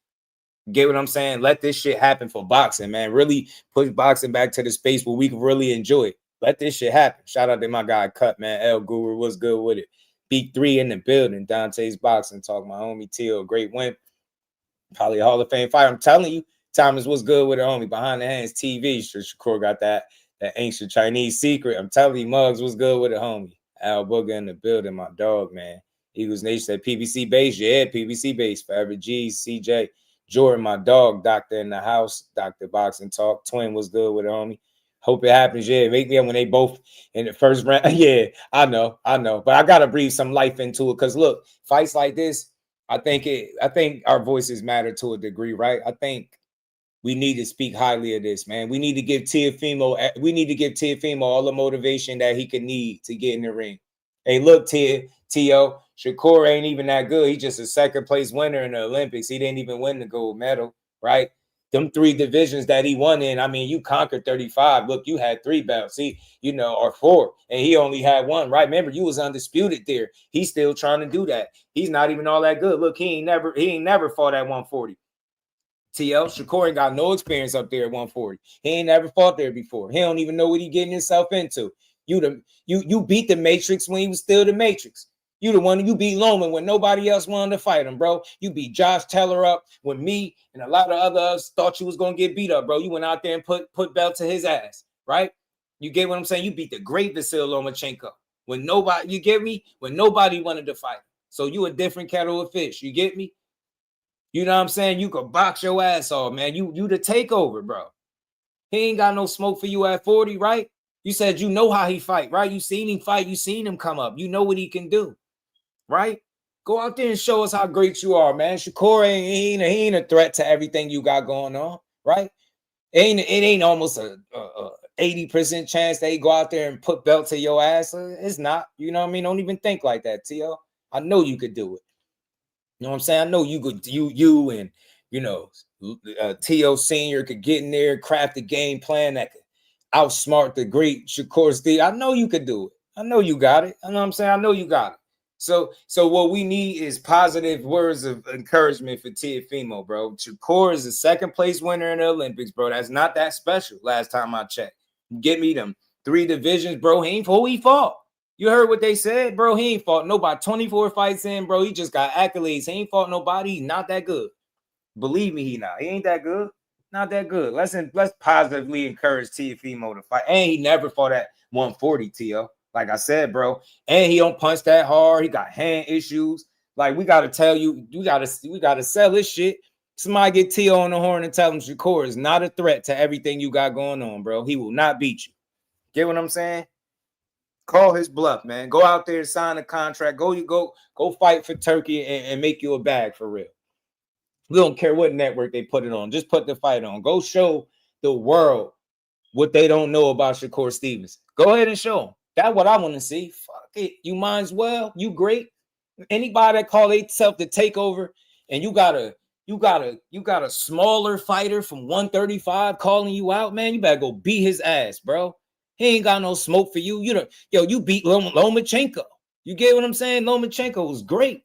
Get what I'm saying? Let this shit happen for boxing, man. Really push boxing back to the space where we can really enjoy it. Let this shit happen. Shout out to my guy Cut, man. El Guru, what's good with it? Big 3 in the building. Dante's Boxing Talk. My homie Teo, great win. Probably a Hall of Fame fight. I'm telling you, Thomas, what's good with it, homie? Behind the Hands TV. Shakur got that ancient Chinese secret. I'm telling you, Muggs, what's good with it, homie? Al Booger in the building, my dog, man. Eagles Nation said PBC base. Yeah, PBC base. Forever G's, CJ. Jordan, my dog. Doctor in the house. Dr. Boxing Talk. Twin, what's good with it, homie? Hope it happens. Yeah, make me when they both in the first round. Yeah, I know. But I got to breathe some life into it because, look, fights like this, I think our voices matter to a degree, right? I think we need to speak highly of this, man. We need to give Teofimo all the motivation that he could need to get in the ring. Hey, look, Teo, Shakur ain't even that good. He's just a second place winner in the Olympics. He didn't even win the gold medal, right? them 3 divisions that he won in. I mean, you conquered 35. Look, you had 3 belts, or 4, and he only had 1, right? Remember, you was undisputed there. He's still trying to do that. He's not even all that good. Look, he ain't never fought at 140. Shakur ain't got no experience up there at 140. He ain't never fought there before. He don't even know what he getting himself into. You beat the Matrix when he was still the Matrix. You the one you beat Loman when nobody else wanted to fight him, bro. You beat Josh Taylor up when me and a lot of others thought you was gonna get beat up, bro. You went out there and put belt to his ass, right? You get what I'm saying? You beat the great Vasil Lomachenko when nobody, you get me? When nobody wanted to fight. So you a different kettle of fish. You get me? You know what I'm saying? You could box your ass off, man. You the takeover, bro. He ain't got no smoke for you at 40, right? You said you know how he fight, right? You seen him fight. You seen him come up. You know what he can do. Right? Go out there and show us how great you are, man. Shakur ain't a threat to everything you got going on, right? It ain't almost a 80% chance that he go out there and put belt to your ass. It's not. You know what I mean? Don't even think like that, Tio. I know you could do it. You know what I'm saying? I know you could. You and Tio Senior could get in there, craft a game plan that could outsmart the great Shakur Stevenson. I know you could do it. I know you got it. You know what I'm saying? I know you got it. So what we need is positive words of encouragement for Teofimo, bro. Shakur is a 2nd place winner in the Olympics, bro. That's not that special. Last time I checked, get me them 3 divisions, bro. He ain't who he fought. You heard what they said, bro. He ain't fought nobody. 24 fights in, bro. He just got accolades. He ain't fought nobody. He's not that good. Believe me, he not. He ain't that good. Not that good. Let's positively encourage Teofimo to fight. And he never fought at 140, Tio. Like I said, bro, and he don't punch that hard. He got hand issues. Like, we got to tell you, we got to sell this shit. Somebody get Tio on the horn and tell him Shakur is not a threat to everything you got going on, bro. He will not beat you. Get what I'm saying? Call his bluff, man. Go out there and sign a contract. Go fight for Turkey and make you a bag for real. We don't care what network they put it on. Just put the fight on. Go show the world what they don't know about Shakur Stevenson. Go ahead and show them. That's what I want to see. Fuck it. You might as well. You great. Anybody that call themselves the takeover and you got a smaller fighter from 135 calling you out, man, you better go beat his ass, bro. He ain't got no smoke for you. You beat Lomachenko. You get what I'm saying? Lomachenko was great.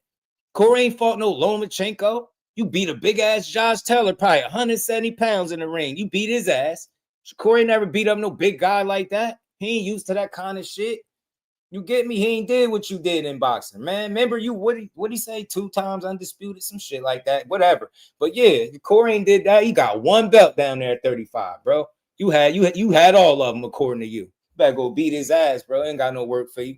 Corey ain't fought no Lomachenko. You beat a big ass Josh Taylor, probably 170 pounds in the ring. You beat his ass. Corey never beat up no big guy like that. He ain't used to that kind of shit. You get me? He ain't did what you did in boxing, man. Remember what he say? 2 times undisputed, some shit like that. Whatever. But yeah, Corey ain't did that. He got 1 belt down there at 35, bro. You had all of them according to you. You better go beat his ass, bro. Ain't got no work for you.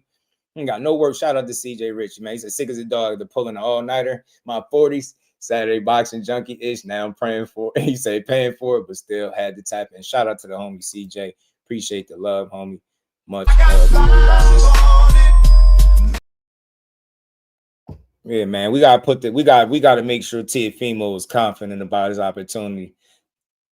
Ain't got no work. Shout out to CJ Rich, man. He's as sick as a dog. They're pulling an all-nighter. My 40s. Saturday boxing junkie-ish. Now I'm praying for it. He said paying for it, but still had to tap in. Shout out to the homie CJ. Appreciate the love, homie. Much love. Yeah, man. We gotta make sure Teofimo is confident about his opportunity.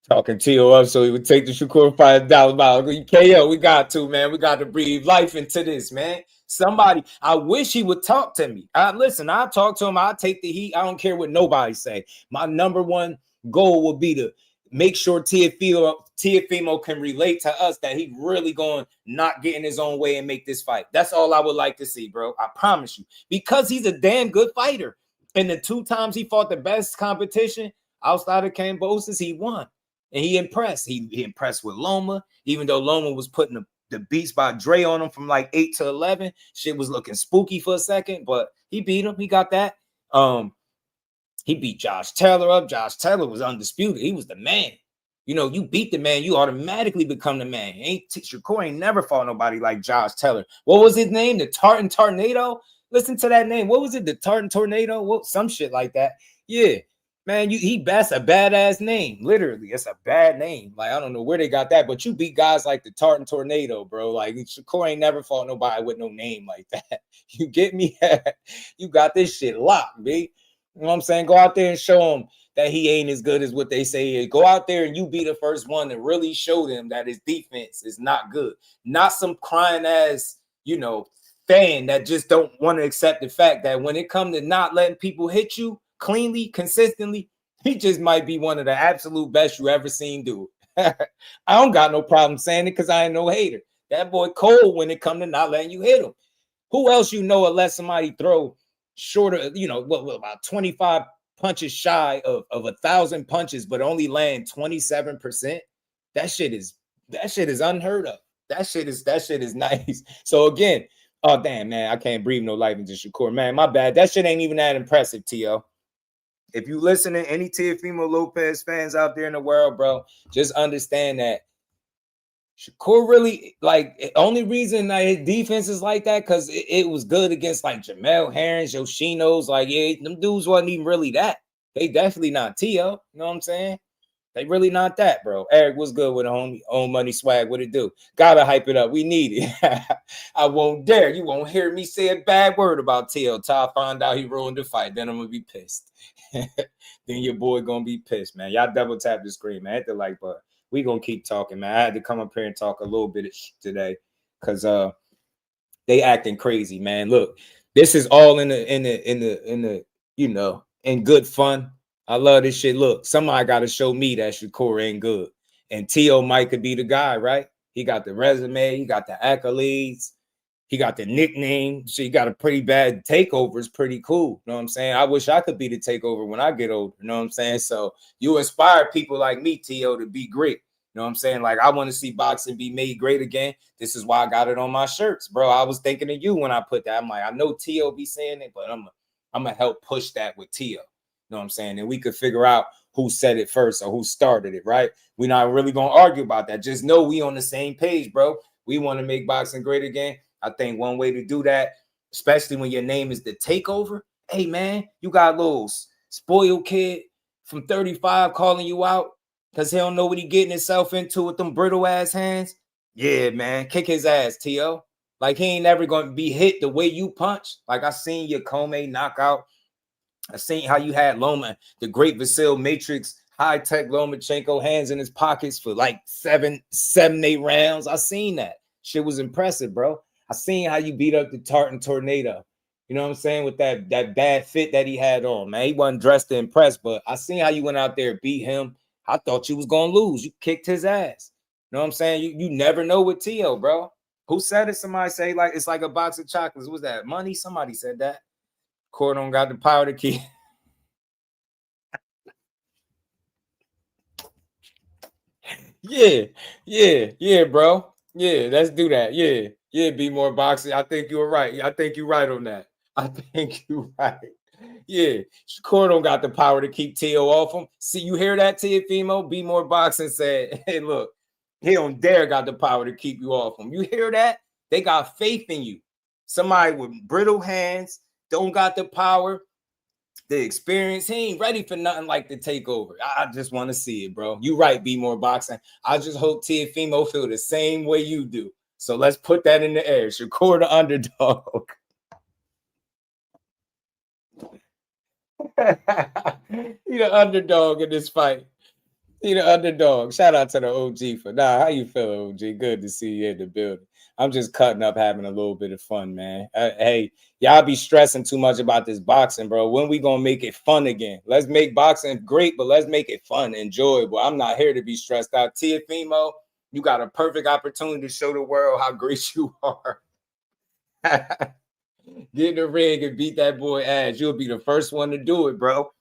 Talking Tio up so he would take the Shakur fight $1,000. KO, we got to, man. We got to breathe life into this, man. Somebody, I wish he would talk to me. Listen, I'll talk to him. I'll take the heat. I don't care what nobody say. My number one goal will be to make sure Teofimo can relate to us that he really going to not get in his own way and make this fight. That's all I would like to see, bro. I promise you. Because he's a damn good fighter. And the 2 times he fought the best competition outside of Cambosis, he won. And he impressed. He impressed with Loma, even though Loma was putting the beats by Dre on him from like 8 to 11. Shit was looking spooky for a second, but he beat him. He got that. He beat Josh Taylor up. Josh Taylor was undisputed. He was the man. You beat the man, you automatically become the man. Shakur ain't never fought nobody like Josh Taylor. What was his name? The Tartan Tornado? Listen to that name. What was it? The Tartan Tornado? Some shit like that. Yeah. Man, that's a badass name. Literally, it's a bad name. Like, I don't know where they got that, but you beat guys like the Tartan Tornado, bro. Like, Shakur ain't never fought nobody with no name like that. You get me? You got this shit locked, B. You know what I'm saying? Go out there and show him that he ain't as good as what they say he is. Go out there and you be the first one to really show them that his defense is not good. Not some crying ass, fan that just don't want to accept the fact that when it comes to not letting people hit you cleanly, consistently, He just might be one of the absolute best you ever seen do it. I don't got no problem saying it because I ain't no hater. That boy cold when it come to not letting you hit him. Who else you know, unless somebody throw shorter, you know, what about 25 punches shy of 1,000 punches, but only land 27%? That shit is unheard of. That shit is nice. So again, oh damn, man, I can't breathe no life into Shakur. Man, my bad. That shit ain't even that impressive, T.O. If you listen to any Teofimo Lopez fans out there in the world, bro, just understand that Shakur really, like, the only reason that his defense is like that because it was good against like Jamel Herons, Yoshinos. Like, yeah, them dudes wasn't even really that. They definitely not T.O. You know what I'm saying? They really not that, bro. Eric, what's good with the homie? Own money swag. What it do? Gotta hype it up. We need it. I won't dare. You won't hear me say a bad word about T.O. Ty find out he ruined the fight. Then I'm gonna be pissed. Then your boy gonna be pissed, man. Y'all double tap the screen, man. Hit the like button. We gonna keep talking, man. I had to come up here and talk a little bit of today because they acting crazy, man. Look, this is all in the you know, in good fun. I love this shit. Look, somebody got to show me that Shakur ain't good. And T.O. Mike could be the guy, right? He got the resume. He got the accolades. He got the nickname. So he got a pretty bad takeover. It's pretty cool. You know what I'm saying? I wish I could be the takeover when I get older. You know what I'm saying? So you inspire people like me, T.O., to be great. You know what I'm saying? Like, I want to see boxing be made great again. This is why I got it on my shirts, bro. I was thinking of you when I put that. I'm like, I know T.O. be saying it, but I'm going to help push that with T.O. You know what I'm saying? And we could figure out who said it first or who started it, right? We're not really going to argue about that. Just know we on the same page, bro. We want to make boxing great again. I think one way to do that, especially when your name is the takeover. Hey, man, you got a little spoiled kid from 35 calling you out because he don't know what he getting himself into with them brittle ass hands. Yeah, man, kick his ass, T.O. Like, he ain't never going to be hit the way you punch. Like, I seen your Comey knockout. I seen how you had Loma, the great Vasil Matrix, high-tech Lomachenko, hands in his pockets for like 7, 8 rounds. I seen that. Shit was impressive, bro. I seen how you beat up the Tartan Tornado. You know what I'm saying? With that bad fit that he had on, man. He wasn't dressed to impress, but I seen how you went out there and beat him. I thought you was going to lose. You kicked his ass. You know what I'm saying? You never know with T.O., bro. Who said it? Somebody say, like, it's like a box of chocolates. Was that Money? Somebody said that. Cordon got the power to keep. Yeah, bro. Yeah, let's do that. Yeah, be more boxing. I think you're right. I think you're right on that. I think you're right. Yeah, Cordon got the power to keep T.O. off him. See, you hear that, Teofimo? Be more boxing said, hey, look, he don't dare got the power to keep you off him. You hear that? They got faith in you. Somebody with brittle hands, don't got the power. The experience, he ain't ready for nothing like the takeover. I just want to see it, bro. You right, be more boxing. I just hope Teofimo feel the same way you do. So let's put that in the air. Shakur the underdog. He the underdog in this fight. He the underdog. Shout out to the OG for how you feeling, OG? Good to see you in the building. I'm just cutting up, having a little bit of fun, man. Hey, y'all be stressing too much about this boxing, bro. When we gonna make it fun again? Let's make boxing great, but let's make it fun, enjoyable. I'm not here to be stressed out. Teofimo, you got a perfect opportunity to show the world how great you are. Get in the ring and beat that boy ass. You'll be the first one to do it, bro.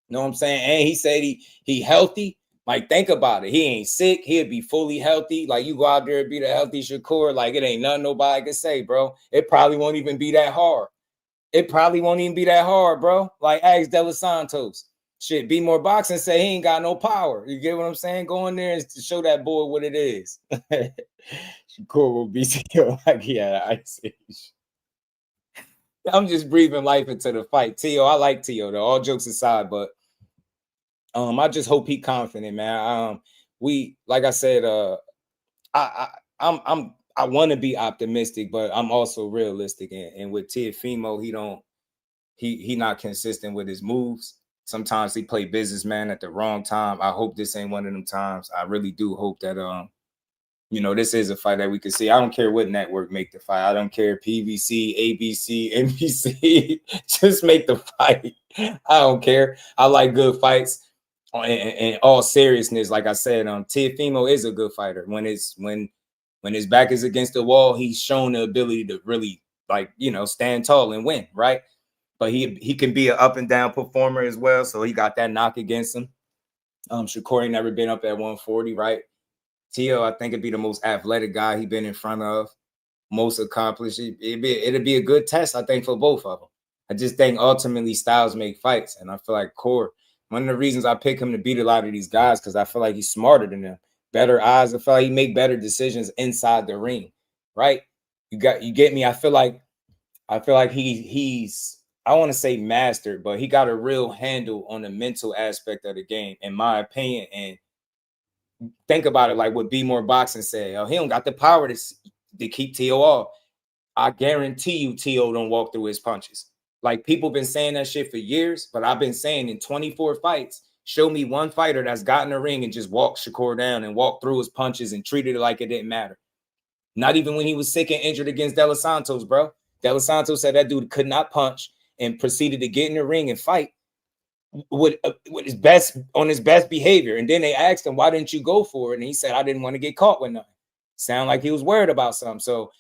Know what I'm saying? And he said he healthy. Like, think about it. He ain't sick. He'll be fully healthy. Like, you go out there and beat a healthy Shakur. Like, it ain't nothing nobody can say, bro. It probably won't even be that hard. It probably won't even be that hard, bro. Like, ask De Los Santos. Shit, be more boxing. Say he ain't got no power. You get what I'm saying? Go in there and show that boy what it is. Shakur will be like he had an ice age. I'm just breathing life into the fight. T.O., I like T.O., though. All jokes aside, but I just hope he confident, man. We, like I said, I want to be optimistic, but I'm also realistic. And with Teofimo, he not consistent with his moves. Sometimes he play businessman at the wrong time. I hope this ain't one of them times. I really do hope that you know, this is a fight that we could see. I don't care what network make the fight. I don't care PBC, ABC, NBC. Just make the fight. I don't care. I like good fights. In all seriousness, like I said, Teofimo is a good fighter. When his back is against the wall, he's shown the ability to really, like, you know, stand tall and win, right? But he can be an up and down performer as well. So he got that knock against him. Shakur ain't never been up at 140, right? Teo, I think, it'd be the most athletic guy he been in front of, most accomplished. It'd be a good test, I think, for both of them. I just think ultimately styles make fights, and I feel like Core, one of the reasons I pick him to beat a lot of these guys, because I feel like he's smarter than them, better eyes. I feel like he make better decisions inside the ring, right? You get me? I feel like he's I want to say mastered, but he got a real handle on the mental aspect of the game, in my opinion. And think about it, like what Be More Boxing said. Oh, he don't got the power to keep Teo off. I guarantee you Teo don't walk through his punches. Like, people been saying that shit for years, but I've been saying in 24 fights, show me one fighter that's got in the ring and just walked Shakur down and walked through his punches and treated it like it didn't matter. Not even when he was sick and injured against De Los Santos, bro. De Los Santos said that dude could not punch and proceeded to get in the ring and fight with his best, on his best behavior. And then they asked him, why didn't you go for it? And he said, I didn't want to get caught with nothing. Sound like he was worried about something. So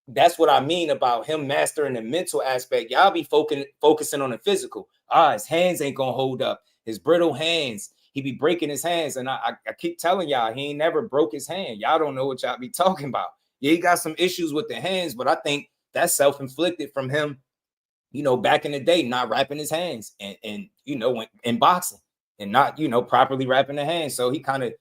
that's what I mean about him mastering the mental aspect. Y'all be focusing on the physical. His hands ain't gonna hold up. His brittle hands, he be breaking his hands. And I keep telling y'all, he ain't never broke his hand. Y'all don't know what y'all be talking about. Yeah, he got some issues with the hands, but I think that's self-inflicted from him, you know, back in the day, not wrapping his hands and you know, in boxing and not, you know, properly wrapping the hands. So he kind of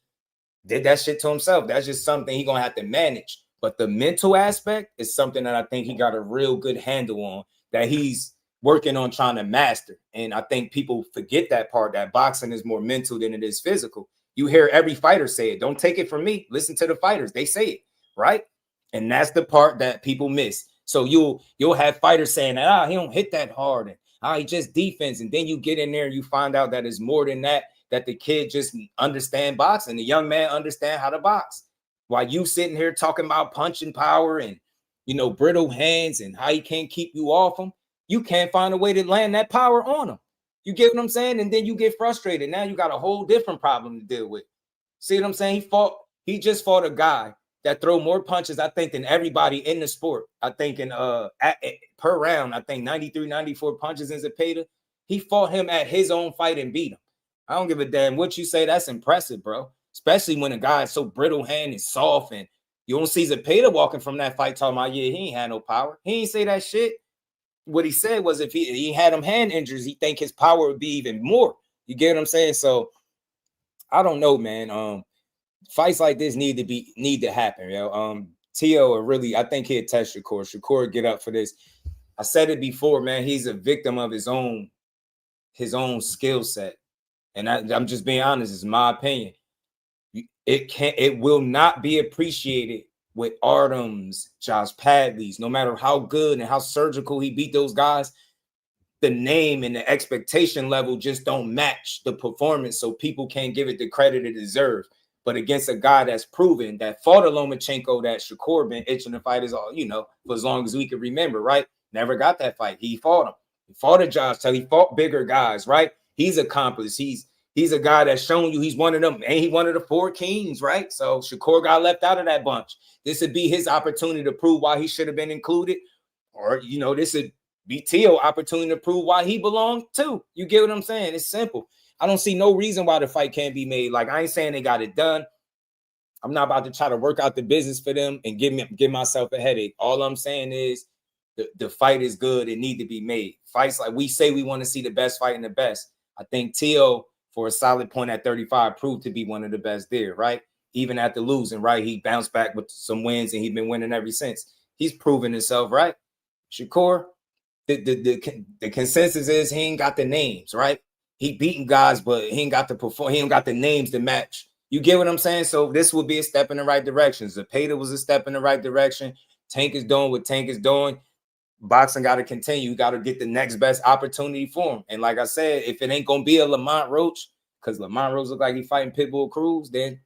did that shit to himself. That's just something he gonna have to manage. But the mental aspect is something that I think he got a real good handle on, that he's working on trying to master. And I think people forget that part, that boxing is more mental than it is physical. You hear every fighter say it. Don't take it from me. Listen to the fighters. They say it, right? And that's the part that people miss. So you'll have fighters saying that, he don't hit that hard, and he just defense. And then you get in there and you find out that it's more than that, that the kid just understand boxing. The young man understand how to box. While you sitting here talking about punching power and, you know, brittle hands and how he can't keep you off him, you can't find a way to land that power on him. You get what I'm saying? And then you get frustrated. Now you got a whole different problem to deal with. See what I'm saying? He just fought a guy that throw more punches, I think, than everybody in the sport. I think per round, I think 93, 94 punches in Zepeda. He fought him at his own fight and beat him. I don't give a damn what you say. That's impressive, bro. Especially when a guy is so brittle hand and soft, and you don't see Zepeda walking from that fight talking about, yeah, he ain't had no power. He ain't say that shit. What he said was if he had him hand injuries, he think his power would be even more. You get what I'm saying? So I don't know, man. Fights like this need to happen, yo. Teo really, I think he'll test Shakur. Shakur get up for this. I said it before, man. He's a victim of his own skill set. And I'm just being honest, it's my opinion. It will not be appreciated with Artem's, Josh Padley's, no matter how good and how surgical he beat those guys. The name and the expectation level just don't match the performance, so people can't give it the credit it deserves. But against a guy that's proven, that fought a Lomachenko, that Shakur been itching to fight, all, you know, for as long as we can remember, right? Never got that fight. He fought him. He fought a Josh till he fought bigger guys, right? He's accomplished. He's a guy that's shown you he's one of them, and he one of the 4 kings, right? So Shakur got left out of that bunch. This would be his opportunity to prove why he should have been included, or, you know, this would be Teo's opportunity to prove why he belonged too. You get what I'm saying? It's simple. I don't see no reason why the fight can't be made. Like, I ain't saying they got it done. I'm not about to try to work out the business for them and give myself a headache. All I'm saying is the fight is good. It need to be made. Fights like we say we want to see the best fight and the best. I think Teo, for a solid point at 35, proved to be one of the best there, right? Even after losing, right? He bounced back with some wins and he's been winning ever since. He's proven himself, right? Shakur, the consensus is he ain't got the names, right? He beating guys, but he ain't got the names to match. You get what I'm saying? So this will be a step in the right direction. Zepeda was a step in the right direction. Tank is doing what Tank is doing. Boxing got to continue. You got to get the next best opportunity for him. And like I said, if it ain't going to be a Lamont Roach, because Lamont Roach look like he fighting Pitbull Cruz, then,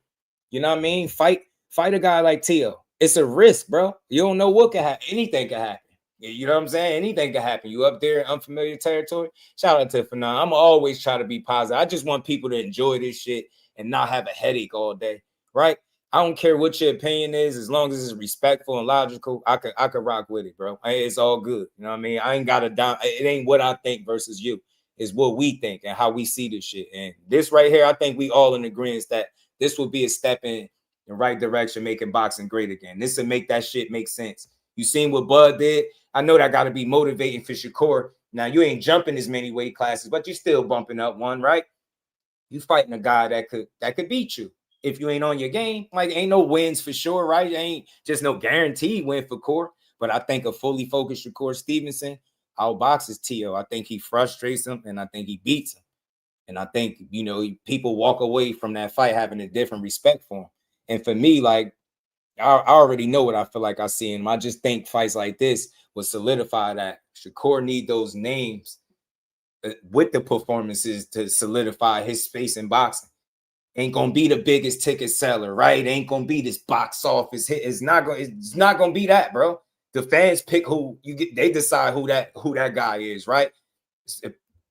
you know what I mean? Fight Fight a guy like Teo. It's a risk, bro. You don't know what can happen. Anything can happen. You know what I'm saying? Anything can happen. You up there in unfamiliar territory. Shout out to Fanon. I'm always try to be positive. I just want people to enjoy this shit and not have a headache all day, right? I don't care what your opinion is, as long as it's respectful and logical. I could rock with it, bro. It's all good. You know what I mean? I ain't got to down. It ain't what I think versus you. It's what we think and how we see this shit. And this right here, I think we all in agreement that this will be a step in the right direction, making boxing great again. This will make that shit make sense. You seen what Bud did? I know that got to be motivating for Shakur. Now, you ain't jumping as many weight classes, but you still bumping up one, right? You fighting a guy that could beat you. If you ain't on your game, like ain't no wins for sure, right? Ain't just no guaranteed win for Core. But I think a fully focused Shakur Stevenson outboxes Teo. I think he frustrates him, and I think he beats him. And I think, you know, people walk away from that fight having a different respect for him. And for me, like, I already know what I feel like I see in him. I just think fights like this will solidify that. Shakur need those names with the performances to solidify his space in boxing. Ain't gonna be the biggest ticket seller, right? Ain't gonna be this box office hit. It's not gonna be that, bro. The fans pick who you get, they decide who that guy is, right? It's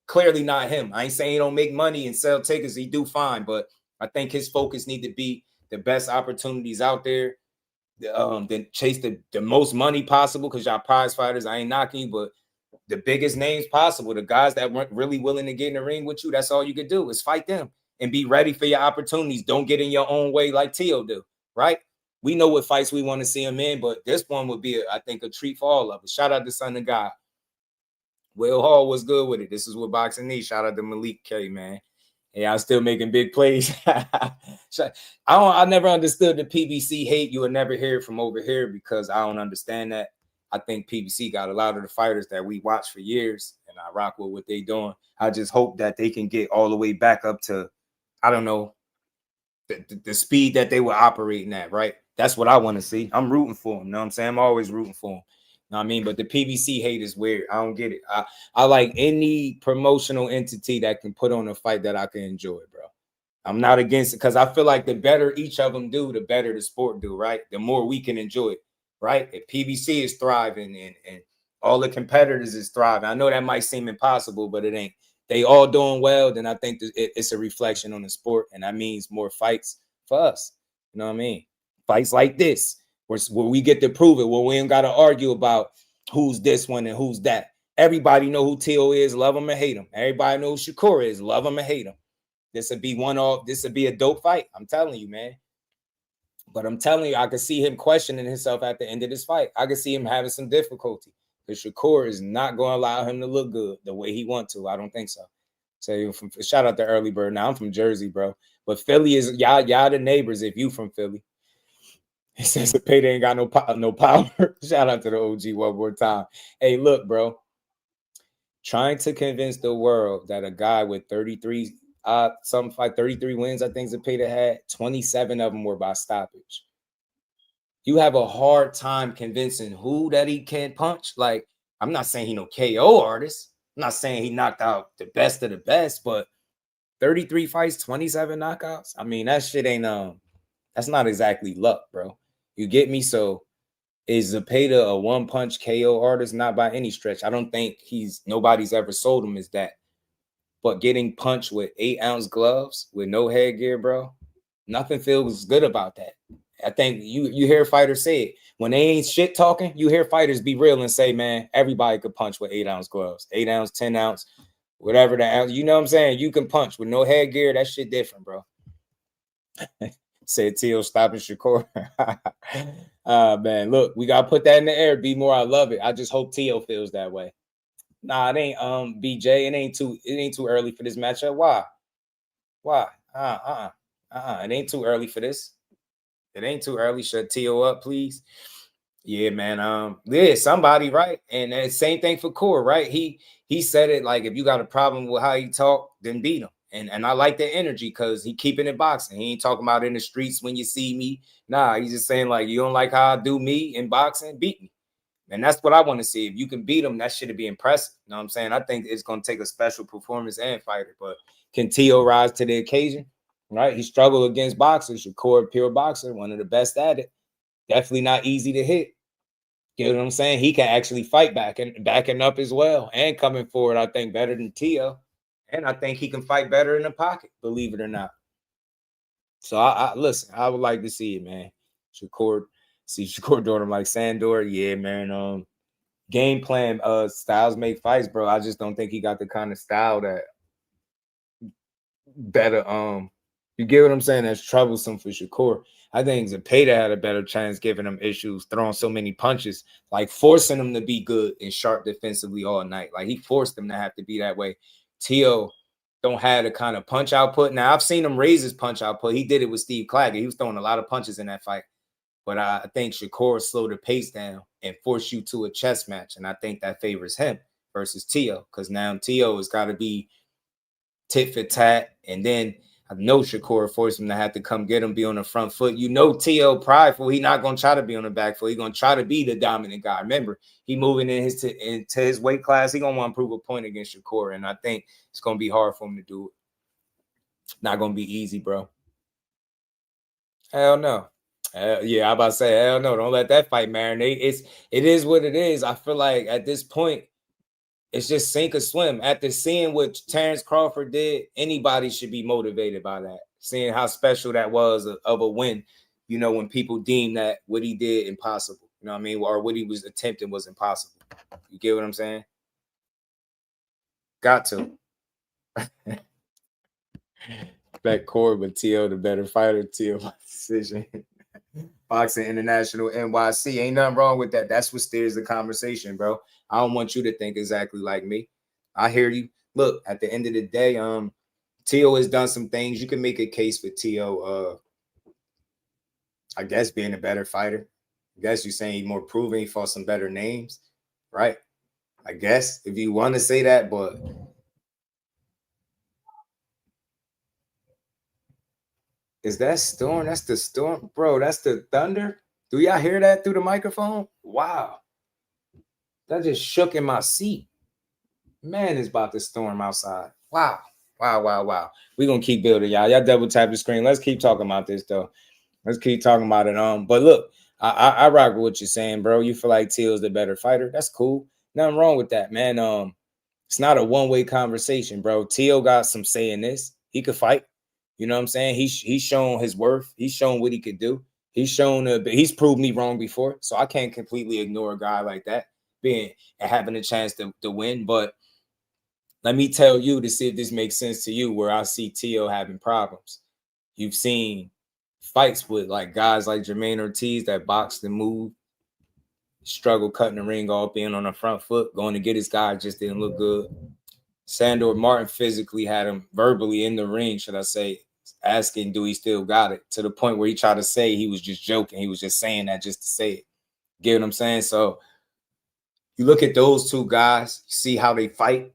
clearly not him. I ain't saying he don't make money and sell tickets, he do fine, but I think his focus need to be the best opportunities out there. Then chase the most money possible, because y'all prize fighters, I ain't knocking you, but the biggest names possible, the guys that weren't really willing to get in the ring with you, that's all you could do is fight them and be ready for your opportunities. Don't get in your own way like Teo do, right? We know what fights we want to see him in, but this one would be, I think, a treat for all of us. Shout out to Son of God. Will Hall was good with it. This is what boxing needs. Shout out to Malik K, man. Yeah, I'm still making big plays. I never understood the PBC hate. You will never hear it from over here because I don't understand that. I think PBC got a lot of the fighters that we watched for years, and I rock with what they doing. I just hope that they can get all the way back up to, I don't know, the speed that they were operating at, right? That's what I want to see. I'm rooting for them. You know what I'm saying? I'm always rooting for them. You know what I mean? But the PBC hate is weird. I don't get it. I like any promotional entity that can put on a fight that I can enjoy, bro. I'm not against it because I feel like the better each of them do, the better the sport do, right? The more we can enjoy it, right? If PBC is thriving and all the competitors is thriving, I know that might seem impossible, but it ain't. They all doing well, then I think it's a reflection on the sport, and that means more fights for us. You know what I mean? Fights like this, where we get to prove it, where we ain't got to argue about who's this one and who's that. Everybody know who Teo is, love him and hate him. Everybody knows who Shakur is, love him and hate him. This would be this would be a dope fight. I'm telling you, man. But I'm telling you, I could see him questioning himself at the end of this fight. I could see him having some difficulty. Because Shakur is not going to allow him to look good the way he wants to. I don't think so. So shout out to Early Bird. Now I'm from Jersey, bro. But Philly is y'all the neighbors if you from Philly. He says the payday ain't got no power. Shout out to the OG one more time. Hey, look, bro. Trying to convince the world that a guy with 33 wins, I think Zepeda had, 27 of them were by stoppage. You have a hard time convincing who that he can't punch. Like, I'm not saying he no KO artist. I'm not saying he knocked out the best of the best, but 33 fights, 27 knockouts. I mean, that shit ain't that's not exactly luck, bro. You get me? So is Zepeda a one-punch KO artist? Not by any stretch. I don't think nobody's ever sold him as that. But getting punched with 8-ounce gloves with no headgear, bro, nothing feels good about that. I think you hear fighters say it. When they ain't shit talking, you hear fighters be real and say, man, everybody could punch with 8-ounce gloves. 8-ounce, 10-ounce, whatever the ounce. You know what I'm saying? You can punch with no headgear. That shit different, bro. Said Teo stopping Shakur. Man, look, we got to put that in the air. Be more, I love it. I just hope Teo feels that way. Nah, it ain't BJ. It ain't too early for this matchup. Why? It ain't too early for this. It ain't too early. Shut Teo up, please. Yeah, man. Yeah, somebody, right? And the same thing for Core, right? He said it like, if you got a problem with how he talk, then beat him. And I like the energy because he keeping it boxing. He ain't talking about in the streets when you see me. Nah, he's just saying like, you don't like how I do me in boxing, beat me. And that's what I want to see. If you can beat him, that should be impressive. You know what I'm saying? I think it's going to take a special performance and fighter. But can Teo rise to the occasion? right? He struggled against boxers. Shakur, pure boxer, one of the best at it. Definitely not easy to hit. You know what I'm saying? He can actually fight back and backing up as well and coming forward, I think, better than Teo. And I think he can fight better in the pocket, believe it or not. So I listen, I would like to see it, man. Shakur doing him like Sandor. Yeah, man. Game plan, styles make fights, bro. I just don't think he got the kind of style that better, you get what I'm saying? That's troublesome for Shakur. I think Zepeda had a better chance giving him issues, throwing so many punches, like forcing him to be good and sharp defensively all night. Like he forced him to have to be that way. Teo don't have the kind of punch output. Now, I've seen him raise his punch output. He did it with Steve Claggett. He was throwing a lot of punches in that fight. But I think Shakur slowed the pace down and forced you to a chess match. And I think that favors him versus Teo, because now Teo has got to be tit for tat. And then I know Shakur forced him to have to come get him, be on the front foot. You know, Teo prideful. He's not going to try to be on the back foot. He's going to try to be the dominant guy. Remember, he moving into his weight class. He's going to want to prove a point against Shakur. And I think it's going to be hard for him to do it. Not going to be easy, bro. Hell no. Yeah, I'm about to say, hell no. Don't let that fight marinate. It is what it is. I feel like at this point, it's just sink or swim. After seeing what Terence Crawford did, anybody should be motivated by that. Seeing how special that was of a win, you know, when people deem that what he did impossible, you know what I mean? Or what he was attempting was impossible. You get what I'm saying? Got to. Bet Cord with Teo, the better fighter. Teo decision. Boxing International NYC. Ain't nothing wrong with that. That's what steers the conversation, bro. I don't want you to think exactly like me. I hear you. Look, at the end of the day, Teo has done some things. You can make a case for Teo, I guess, being a better fighter. I guess you're saying he's more proven. He fought some better names, right? I guess, if you want to say that, but is that Storm? That's the Storm, bro. That's the Thunder. Do y'all hear that through the microphone? Wow. That just shook in my seat. Man, it's about to storm outside. Wow. Wow. We're going to keep building, y'all. Y'all double tap the screen. Let's keep talking about this, though. Let's keep talking about it. But look, I rock with what you're saying, bro. You feel like Teal's the better fighter. That's cool. Nothing wrong with that, man. It's not a one-way conversation, bro. Teal got some say in this. He could fight. You know what I'm saying? He's shown his worth. He's shown what he could do. He's proved me wrong before. So I can't completely ignore a guy like that being and having a chance to win. But let me tell you to see if this makes sense to you, where I see Teo having problems. You've seen fights with like guys like Jermaine Ortiz that boxed and moved, struggle cutting the ring off, being on the front foot, going to get his guy, just didn't look good. Sandor Martin physically had him verbally in the ring, should I say, asking, do he still got it? To the point where he tried to say he was just joking. He was just saying that just to say it. Get what I'm saying? So you look at those two guys, you see how they fight.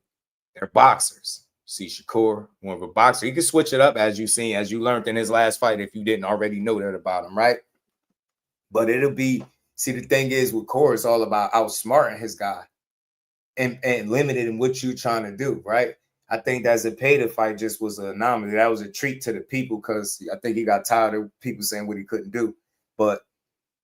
They're boxers. See Shakur, more of a boxer. You can switch it up as you've seen, as you learned in his last fight, if you didn't already know that about him, right? But it'll be, see, the thing is with Core, it's all about outsmarting his guy and limiting what you're trying to do, right? I think that Zepeda fight just was an anomaly. That was a treat to the people because I think he got tired of people saying what he couldn't do. But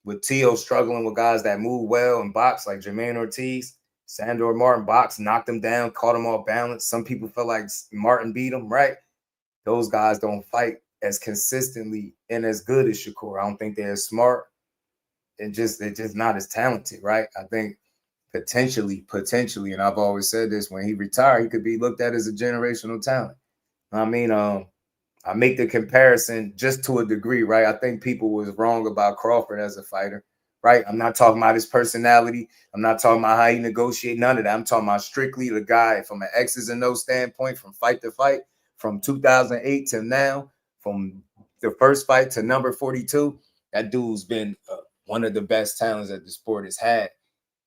with Teo struggling with guys that move well and box like Jermaine Ortiz, Sandor Martin boxed, knocked him down, caught him off balance. Some people feel like Martin beat him, right? Those guys don't fight as consistently and as good as Shakur. I don't think they're as smart and they're just not as talented, right? I think potentially, and I've always said this, when he retired, he could be looked at as a generational talent. I mean, I make the comparison just to a degree, right? I think people was wrong about Crawford as a fighter, right? I'm not talking about his personality. I'm not talking about how he negotiate, none of that. I'm talking about strictly the guy from an X's and O's standpoint, from fight to fight, from 2008 to now, from the first fight to number 42. That dude's been one of the best talents that the sport has had.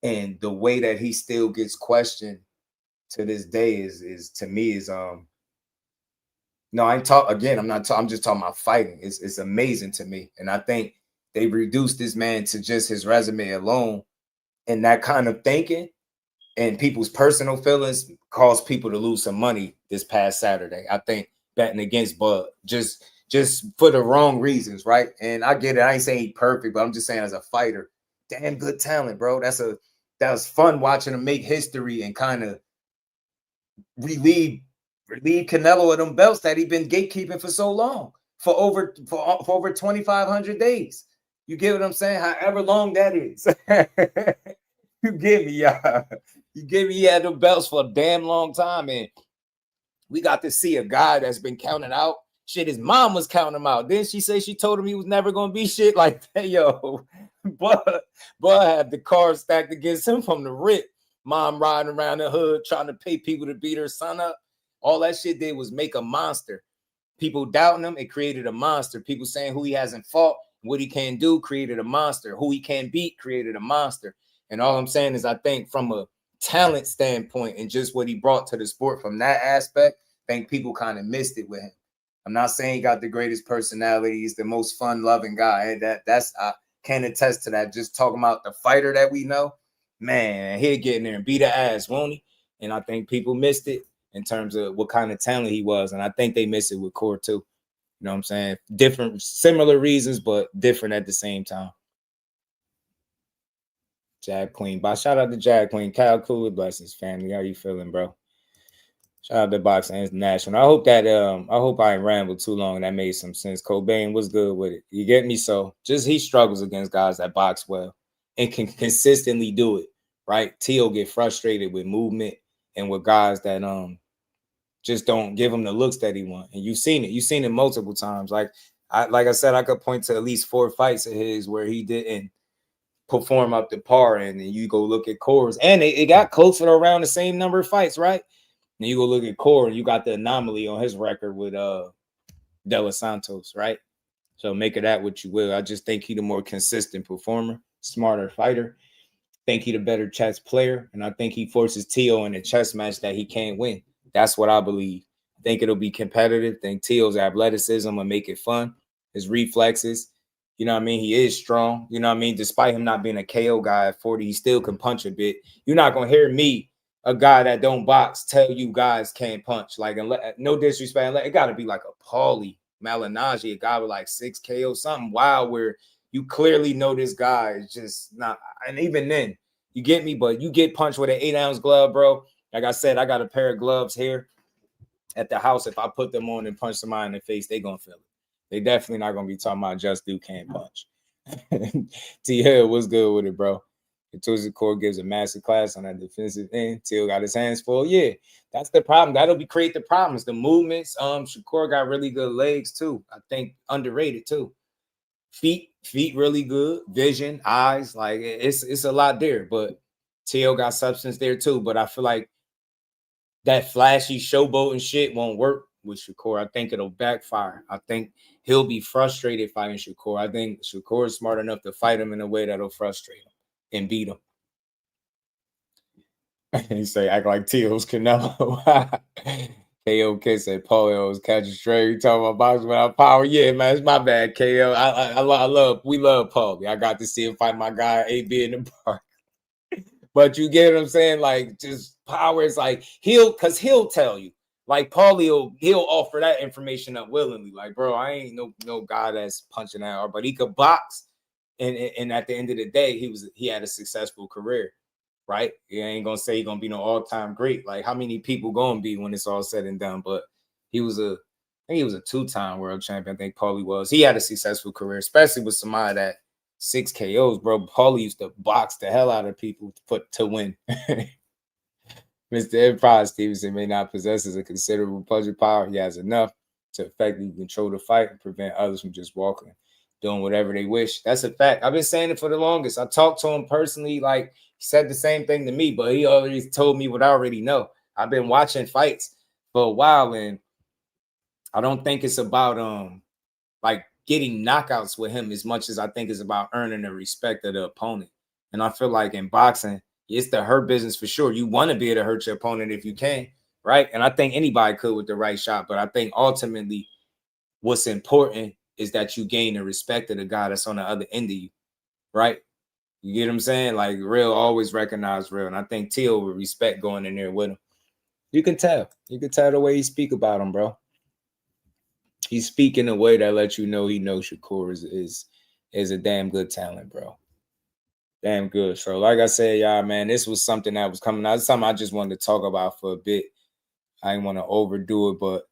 And the way that he still gets questioned to this day is to me is no, I'm just talking about fighting. It's amazing to me. And I think they reduced this man to just his resume alone, and that kind of thinking and people's personal feelings caused people to lose some money this past Saturday. I think betting against Bud, just just for the wrong reasons, right? And I get it. I ain't saying he's perfect, but I'm just saying as a fighter, damn good talent, bro. That was fun watching him make history and kind of relieve Canelo of them belts that he'd been gatekeeping for so long, for over 2,500 days. You get what I'm saying? However long that is. You get me, y'all. You get me. He had them belts for a damn long time, and we got to see a guy that's been counted out. Shit, his mom was counting him out. Then she said she told him he was never gonna be shit like that. Yo, but had the cards stacked against him from the rip. Mom riding around the hood trying to pay people to beat her son up. All that shit did was make a monster. People doubting him, it created a monster. People saying who he hasn't fought, what he can do, created a monster. Who he can beat, created a monster. And all I'm saying is I think from a talent standpoint and just what he brought to the sport from that aspect, I think people kind of missed it with him. I'm not saying he got the greatest personality. He's the most fun-loving guy. That's I can attest to that. Just talking about the fighter that we know, man, he'll get in there and beat the ass, won't he? And I think people missed it in terms of what kind of talent he was. And I think they missed it with Core too. You know what I'm saying? Different, similar reasons, but different at the same time. Jag Queen. But shout out to Jag Queen. Kyle Cooler, blessings, family. How you feeling, bro? Shout out to Boxing International. I hope that I hope I ain't rambled too long and that made some sense. Cobain was good with it. You get me? So just he struggles against guys that box well and can consistently do it, right? Teo get frustrated with movement and with guys that just don't give him the looks that he want. And you've seen it. You've seen it multiple times. Like I said, I could point to at least 4 fights of his where he didn't perform up to par. And then you go look at Core's, and it got close to around the same number of fights, right? And you go look at Core, and you got the anomaly on his record with De Los Santos, right? So make of that what you will. I just think he the more consistent performer, smarter fighter. Think he the better chess player, and I think he forces Teo in a chess match that he can't win. That's what I believe. I think it'll be competitive. I think Teo's athleticism will make it fun. His reflexes, you know what I mean? He is strong. You know what I mean? Despite him not being a KO guy at 40, he still can punch a bit. You're not going to hear me, a guy that don't box, tell you guys can't punch. Like, no disrespect, it got to be like a Paulie Malignaggi, a guy with like 6 KO, something wild where you clearly know this guy is just not. And even then, you get me, but you get punched with an 8-ounce glove, bro. Like I said, I got a pair of gloves here at the house. If I put them on and punch somebody in the face, they going to feel it. They definitely not going to be talking about just do can't punch. T-Hill, what's good with it, bro? The Core gives a master class on that defensive end. Till got his hands full. Yeah, that's the problem. That'll create the problems. The movements. Shakur got really good legs too. I think underrated too. Feet really good. Vision, eyes, like it's a lot there. But T.O. got substance there too. But I feel like that flashy showboating shit won't work with Shakur. I think it'll backfire. I think he'll be frustrated fighting Shakur. I think Shakur is smart enough to fight him in a way that'll frustrate him and beat him. He say act like Teal's Canelo. KO Kid said Polio was catching straight. You talking about boxing without power? Yeah, man, it's my bad, KO. We love Paulie. I got to see him fight my guy AB in the park. But you get what I'm saying? Like, just power is like he'll tell you. Like Paulie he'll offer that information up willingly. Like, bro, I ain't no guy that's punching that hard, but he could box. And at the end of the day, he had a successful career, right? You ain't gonna say he's gonna be no all-time great. Like, how many people gonna be when it's all said and done? But I think he was a 2-time world champion. I think Paulie was. He had a successful career, especially with somebody that 6 KOs, bro. Paulie used to box the hell out of people to win. Mr. Empire Stevenson may not possess a considerable punching power. He has enough to effectively control the fight and prevent others from just walking, doing whatever they wish. That's a fact. I've been saying it for the longest. I talked to him personally, like he said the same thing to me, but he already told me what I already know. I've been watching fights for a while, and I don't think it's about like getting knockouts with him as much as I think it's about earning the respect of the opponent. And I feel like in boxing, it's the hurt business for sure. You want to be able to hurt your opponent if you can, right? And I think anybody could with the right shot, but I think ultimately what's important is that you gain the respect of the guy that's on the other end of you, right? You get what I'm saying? Like, real always recognize real. And I think Teal would respect going in there with him. You can tell. You can tell the way he speak about him, bro. he's speaking in a way that lets you know he knows Shakur is a damn good talent, bro. Damn good. So like I said, y'all, man, this was something that was coming out. It's something I just wanted to talk about for a bit. I didn't want to overdo it, but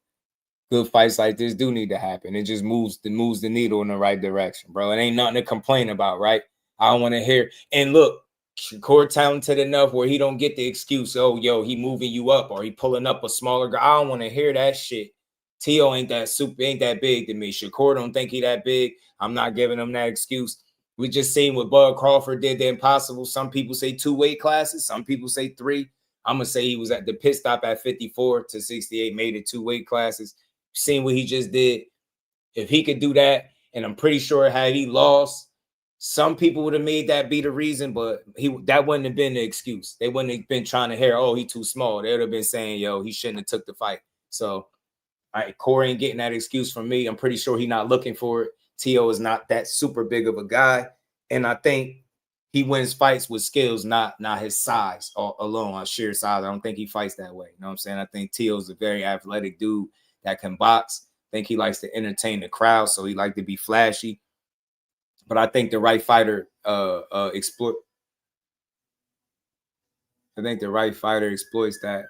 good fights like this do need to happen. It just moves the needle in the right direction, bro. It ain't nothing to complain about, right? I don't want to hear. And look, Shakur talented enough where he don't get the excuse, oh, yo, he moving you up or he pulling up a smaller guy. I don't want to hear that shit. Tio ain't that big to me. Shakur don't think he that big. I'm not giving him that excuse. We just seen what Bud Crawford did the impossible. Some people say 2 weight classes. Some people say 3. I'm going to say he was at the pit stop at 54 to 68, made it 2 weight classes. Seen what he just did. If he could do that, and I'm pretty sure had he lost, some people would have made that be the reason, but that wouldn't have been the excuse. They wouldn't have been trying to hear, oh, he too small. They would have been saying, yo, he shouldn't have took the fight. So, all right, Corey ain't getting that excuse from me. I'm pretty sure he's not looking for it. T.O. is not that super big of a guy, and I think he wins fights with skills, not his size alone, on sheer size. I don't think he fights that way. You know what I'm saying? I think T.O. is a very athletic dude that can box. I think he likes to entertain the crowd, so he like to be flashy. But I think the right fighter exploits that.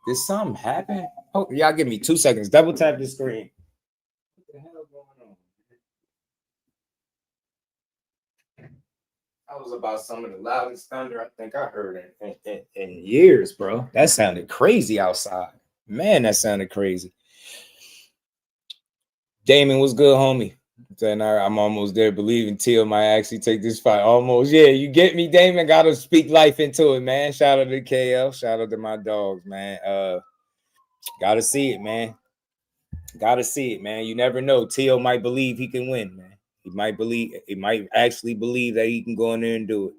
Did something happen? Oh, y'all give me 2 seconds. Double tap the screen. What the hell going on? That was about some of the loudest thunder I think I heard in years, bro. That sounded crazy outside. Man, that sounded crazy. Damon, what's good, homie? I'm almost there. Believing Teal might actually take this fight. Almost. Yeah, you get me, Damon. Got to speak life into it, man. Shout out to KL. Shout out to my dogs, man. Got to see it, man. Got to see it, man. You never know. Teal might believe he can win, man. He might actually believe that he can go in there and do it.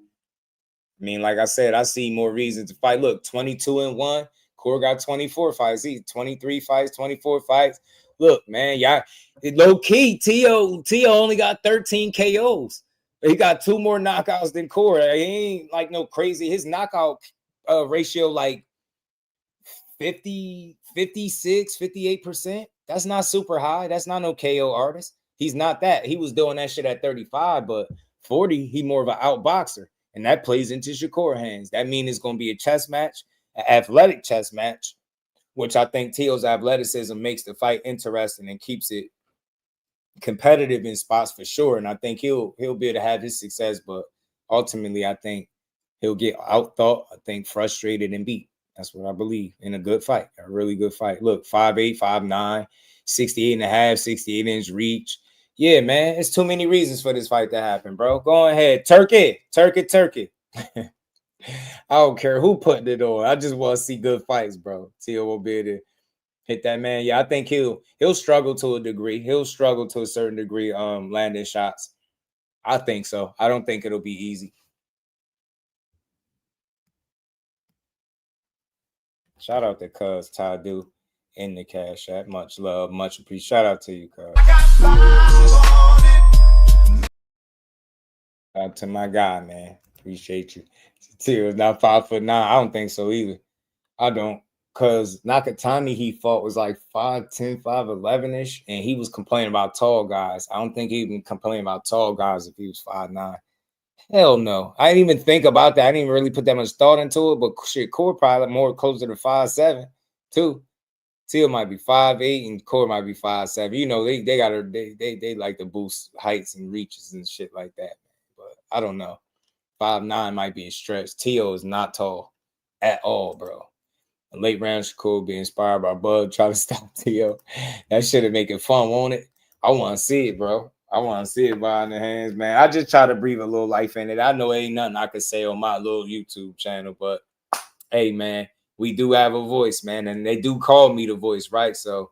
I mean, like I said, I see more reasons to fight. Look, 22-1. Core got 24 fights. He's 23 fights, 24 fights. Look, man, y'all, low key, Tio only got 13 KOs. He got 2 more knockouts than Core. He ain't like no crazy. His knockout ratio like 50, 56, 58%. That's not super high. That's not no KO artist. He's not that. He was doing that shit at 35, but 40, he more of an outboxer. And that plays into Shakur hands. That means it's going to be a chess match, an athletic chess match, which I think Teal's athleticism makes the fight interesting and keeps it competitive in spots for sure. And I think he'll be able to have his success, but ultimately I think he'll get outthought, I think frustrated and beat. That's what I believe in a good fight, a really good fight. Look, 5'8", 5'9", 68.5, 68-inch reach. Yeah, man, it's too many reasons for this fight to happen, bro. Go ahead. Turkey. I don't care who putting it on. I just want to see good fights, bro. Tio will be able to hit that, man. Yeah, I think he'll struggle to a degree. He'll struggle to a certain degree landing shots. I think so. I don't think it'll be easy. Shout out to Cuz Tadu in the Cash App. Much love, much appreciation. Shout out to you, Cuz. Shout out to my guy, man. Appreciate you. Tio's not 5'9". I don't think so either. I don't. Because Nakatani he fought was like 5'10", 5'11-ish, and he was complaining about tall guys. I don't think he even complained about tall guys if he was 5'9". Hell no. I didn't even think about that. I didn't even really put that much thought into it, but shit, Core probably more closer to 5'7", too. Teal might be 5'8", and Core might be 5'7". You know, they like to boost heights and reaches and shit like that. But I don't know. 5'9" might be a stretch. Teal is not tall at all, bro. A late round Shakur be inspired by Bud trying to stop Tio. That shit would make it fun, won't it? I want to see it, bro. I want to see it behind the hands, man. I just try to breathe a little life in it. I know ain't nothing I could say on my little YouTube channel, but hey, man, we do have a voice, man, and they do call me the voice, right? So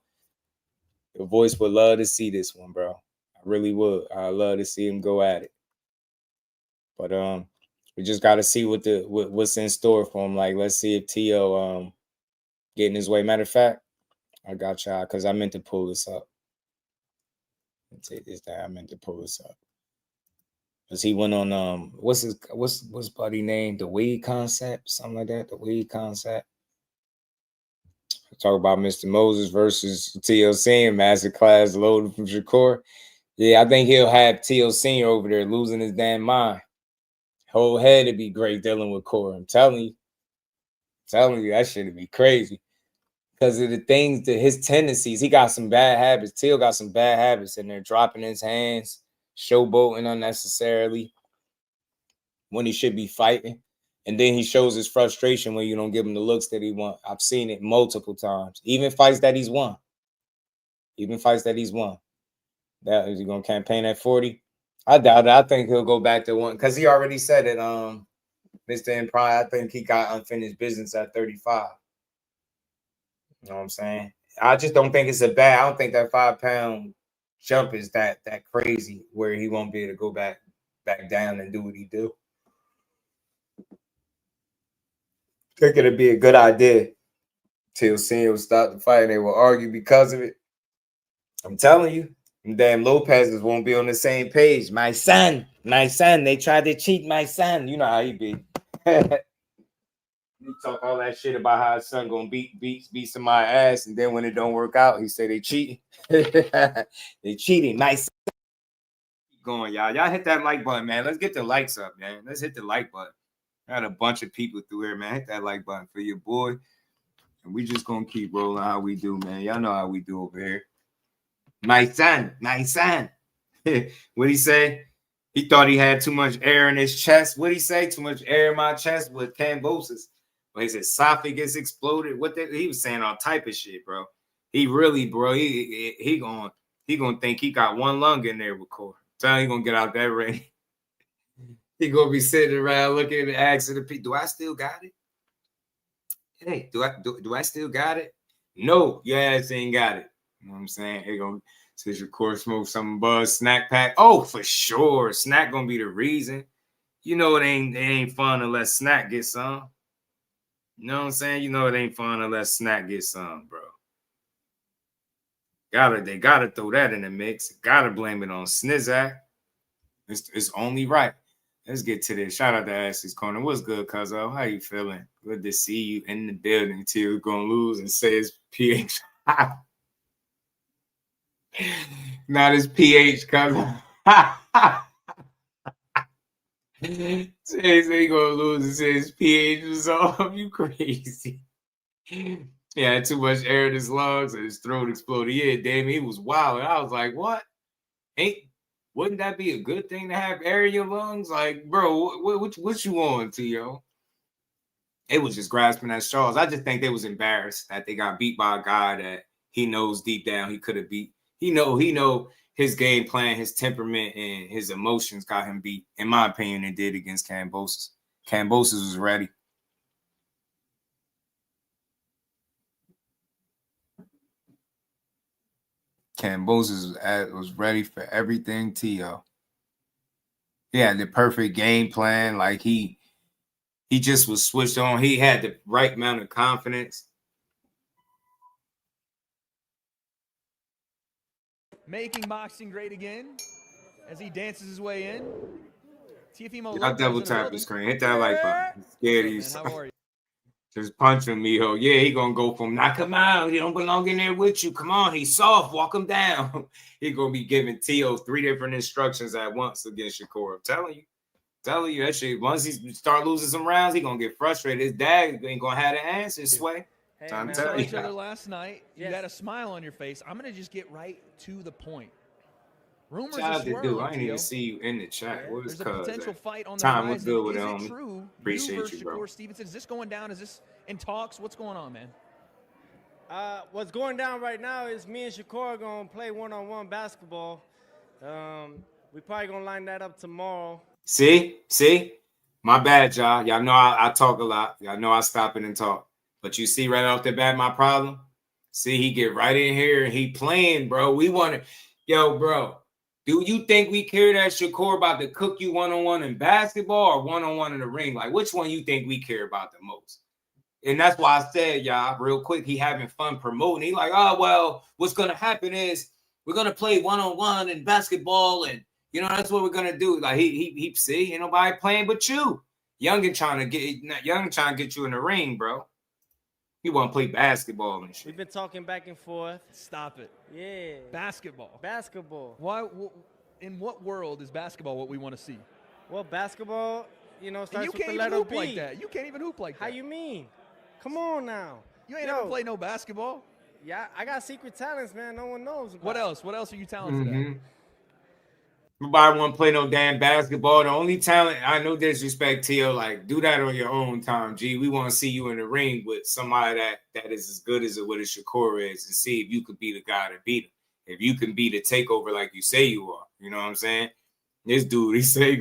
the voice would love to see this one, bro. I really would. I love to see him go at it. But we just got to see what's in store for him. Like, let's see if Tio getting his way. Matter of fact, I got y'all because I meant to pull this up. Take this down. I meant to pull this up because he went on what's buddy name? The Weed Concept, something like that. The Weed Concept. Talk about Mr. Moses versus TLC and masterclass loaded from Shakur. Yeah, I think he'll have TLC over there losing his damn mind. Whole head would be great dealing with Corey. I'm telling you, that shit would be crazy. Because of the things that his tendencies, he got some bad habits. Teal got some bad habits in there, dropping his hands, showboating unnecessarily when he should be fighting. And then he shows his frustration when you don't give him the looks that he wants. I've seen it multiple times. Even fights that he's won. That is he gonna campaign at 40? I doubt it. I think he'll go back to one because he already said it. Mr. Empire, I think he got unfinished business at 35. You know what I'm saying? I just don't think it's a bad. I don't think that 5-pound jump is that crazy where he won't be able to go back down and do what he do. I think it'd be a good idea till Cena will stop the fight and they will argue because of it. I'm telling you, them damn Lopez's won't be on the same page. My son, they tried to cheat my son. You know how he be. He talk all that shit about how his son gonna beat somebody's ass, and then when it don't work out, he say they cheating. They cheating. Nice. Keep going, y'all. Y'all hit that like button, man. Let's get the likes up, man. Let's hit the like button. Got a bunch of people through here, man. Hit that like button for your boy. And we just gonna keep rolling how we do, man. Y'all know how we do over here. My son. What'd he say? He thought he had too much air in his chest. What'd he say? Too much air in my chest with cambosis. But his esophagus exploded. He was saying all type of shit, bro. He really, bro, he gonna think he got one lung in there with Corey. So he gonna get out that ring. He gonna be sitting around looking and asking the people, do I still got it? Hey, do I still got it? No, your ass ain't got it. You know what I'm saying? He gonna says your core smoke some buzz snack pack. Oh, for sure. Snack gonna be the reason. You know it ain't fun unless Snack gets some. You know what I'm saying? You know it ain't fun unless Snack gets some, bro. They gotta throw that in the mix. Gotta blame it on Snizak. It's only right. Let's get to this. Shout out to Ashley's Corner. What's good, cuzzo? How you feeling? Good to see you in the building until you're gonna lose and say it's PH. Not his PH, cuzzo. Says he gonna lose and says PH was off. You crazy. He had too much air in his lungs and his throat exploded. Yeah, damn, he was wild. And I was like, what? Wouldn't that be a good thing to have air in your lungs? Like, bro, what you on to, yo? It was just grasping at straws. I just think they was embarrassed that they got beat by a guy that he knows deep down he could have beat. He know his game plan, his temperament, and his emotions got him beat. In my opinion, it did against Kambosos. Kambosos was ready. Kambosos was ready for everything, T.O. He had the perfect game plan. Like, he just was switched on. He had the right amount of confidence. Making boxing great again as he dances his way in. Teofimo Lopez. I'll double tap the screen. Hit that like button. I'm scared of you. How are you? Just punch him, mijo. Yeah, he gonna go from knock him out. He don't belong in there with you. Come on, he's soft. Walk him down. He gonna be giving T.O. 3 different instructions at once against Shakur. I'm telling you that shit. Once he start losing some rounds, he gonna get frustrated. His dad ain't gonna have the answers. Sway. Hey, man, saw each other last night. You got a smile on your face. I'm gonna just get right to the point. Rumors are swirling. I didn't even see you in the chat. What is There's a potential fight on the time was horizon. good with Is him. it true? Appreciate you, bro. Shakur Stevenson. Is this going down? Is this in talks? What's going on, man? What's going down right now is me and Shakur are gonna play one-on-one basketball. We probably gonna line that up tomorrow. See? My bad, y'all. Y'all know I talk a lot. Y'all know I stop it and talk. But you see right off the bat my problem? See, he get right in here and he playing, bro. We want to, yo, bro. Do you think we care that Shakur about to cook you one-on-one in basketball or one-on-one in the ring? Like, which one you think we care about the most? And that's why I said, y'all, real quick, he having fun promoting. He like, oh, well, what's going to happen is we're going to play one-on-one in basketball and, you know, that's what we're going to do. Like, he see, ain't nobody playing but you. Youngin trying to get you in the ring, bro. He want to play basketball and shit. We've been talking back and forth. Stop it. Yeah. Basketball. Basketball. Why? In what world is basketball what we want to see? Well, basketball, you know, And starts you with can't the even letter hoop B. like that. You can't even hoop like that. How you mean? Come on now. You ain't ever played no basketball? Yeah, I got secret talents, man. No one knows about. What else? What else are you talented at? Nobody want to play no damn basketball. The only talent, I know disrespect, Tio, like, do that on your own time, G. We want to see you in the ring with somebody that is as good as what a Shakur is and see if you could be the guy to beat him. If you can be the takeover like you say you are. You know what I'm saying? This dude, he said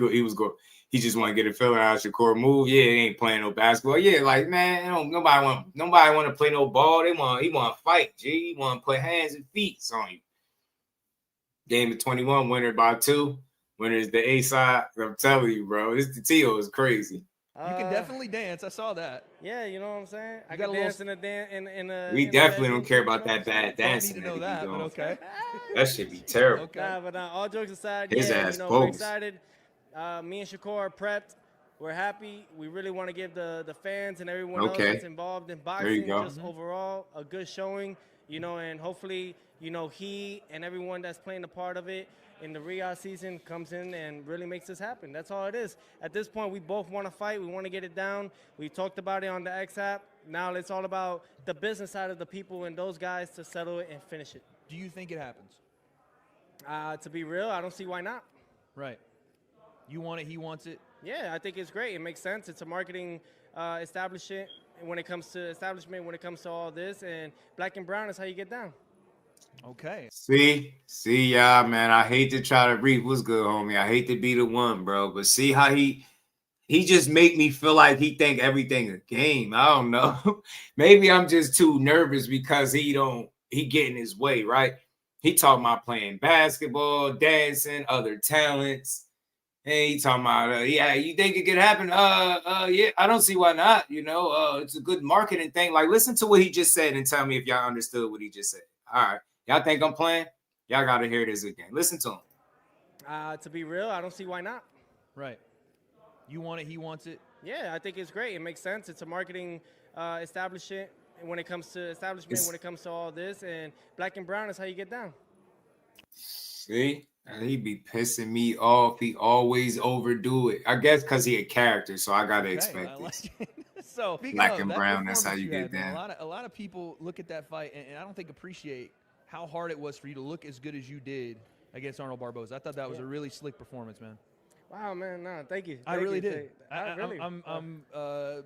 he just want to get a feeling out of Shakur move. Yeah, he ain't playing no basketball. Yeah, like, man, nobody want to play no ball. He want to fight, G. He want to put hands and feet on you. Game of 21, winner by 2. Winner is the A side. I'm telling you, bro. The Tio is crazy. You can definitely dance. I saw that. Yeah, you know what I'm saying? I got can a dance in a We definitely don't care about that bad dancing. Don't need to know that, but okay. That should be terrible. Okay. Nah, but all jokes aside, His yeah, ass we're bogus. excited. Me and Shakur are prepped. We're happy. We really want to give the fans and everyone else that's involved in boxing just overall a good showing, you know, and hopefully, you know, he and everyone that's playing a part of it in the Riyadh season comes in and really makes this happen. That's all it is. At this point, we both want to fight. We want to get it down. We talked about it on the X app. Now it's all about the business side of the people and those guys to settle it and finish it. Do you think it happens? To be real, I don't see why not. Right. You want it, he wants it. Yeah, I think it's great. It makes sense. It's a marketing establishment when it comes to all this. And black and brown is how you get down. Okay. See, y'all, man. I hate to try to read. What's good, homie? I hate to be the one, bro. But see how he just make me feel like he think everything a game. I don't know. Maybe I'm just too nervous because he get in his way, right? He talking about playing basketball, dancing, other talents. Hey, he talking about, yeah, you think it could happen? Yeah, I don't see why not. You know, it's a good marketing thing. Like, listen to what he just said and tell me if y'all understood what he just said. All right. Y'all think I'm playing? Y'all got to hear this again. Listen to him. To be real, I don't see why not. Right. You want it, he wants it. Yeah, I think it's great. It makes sense. It's a marketing establishment when it comes to all this. And black and brown is how you get down. See? And he be pissing me off. He always overdo it. I guess because he a character, so I got to expect it. So black and brown, that's how you get down. A lot of people look at that fight, and I don't think appreciate how hard it was for you to look as good as you did against Arnold Barboza. I thought that was a really slick performance, man. Wow, man, no, thank you. I really did. I'm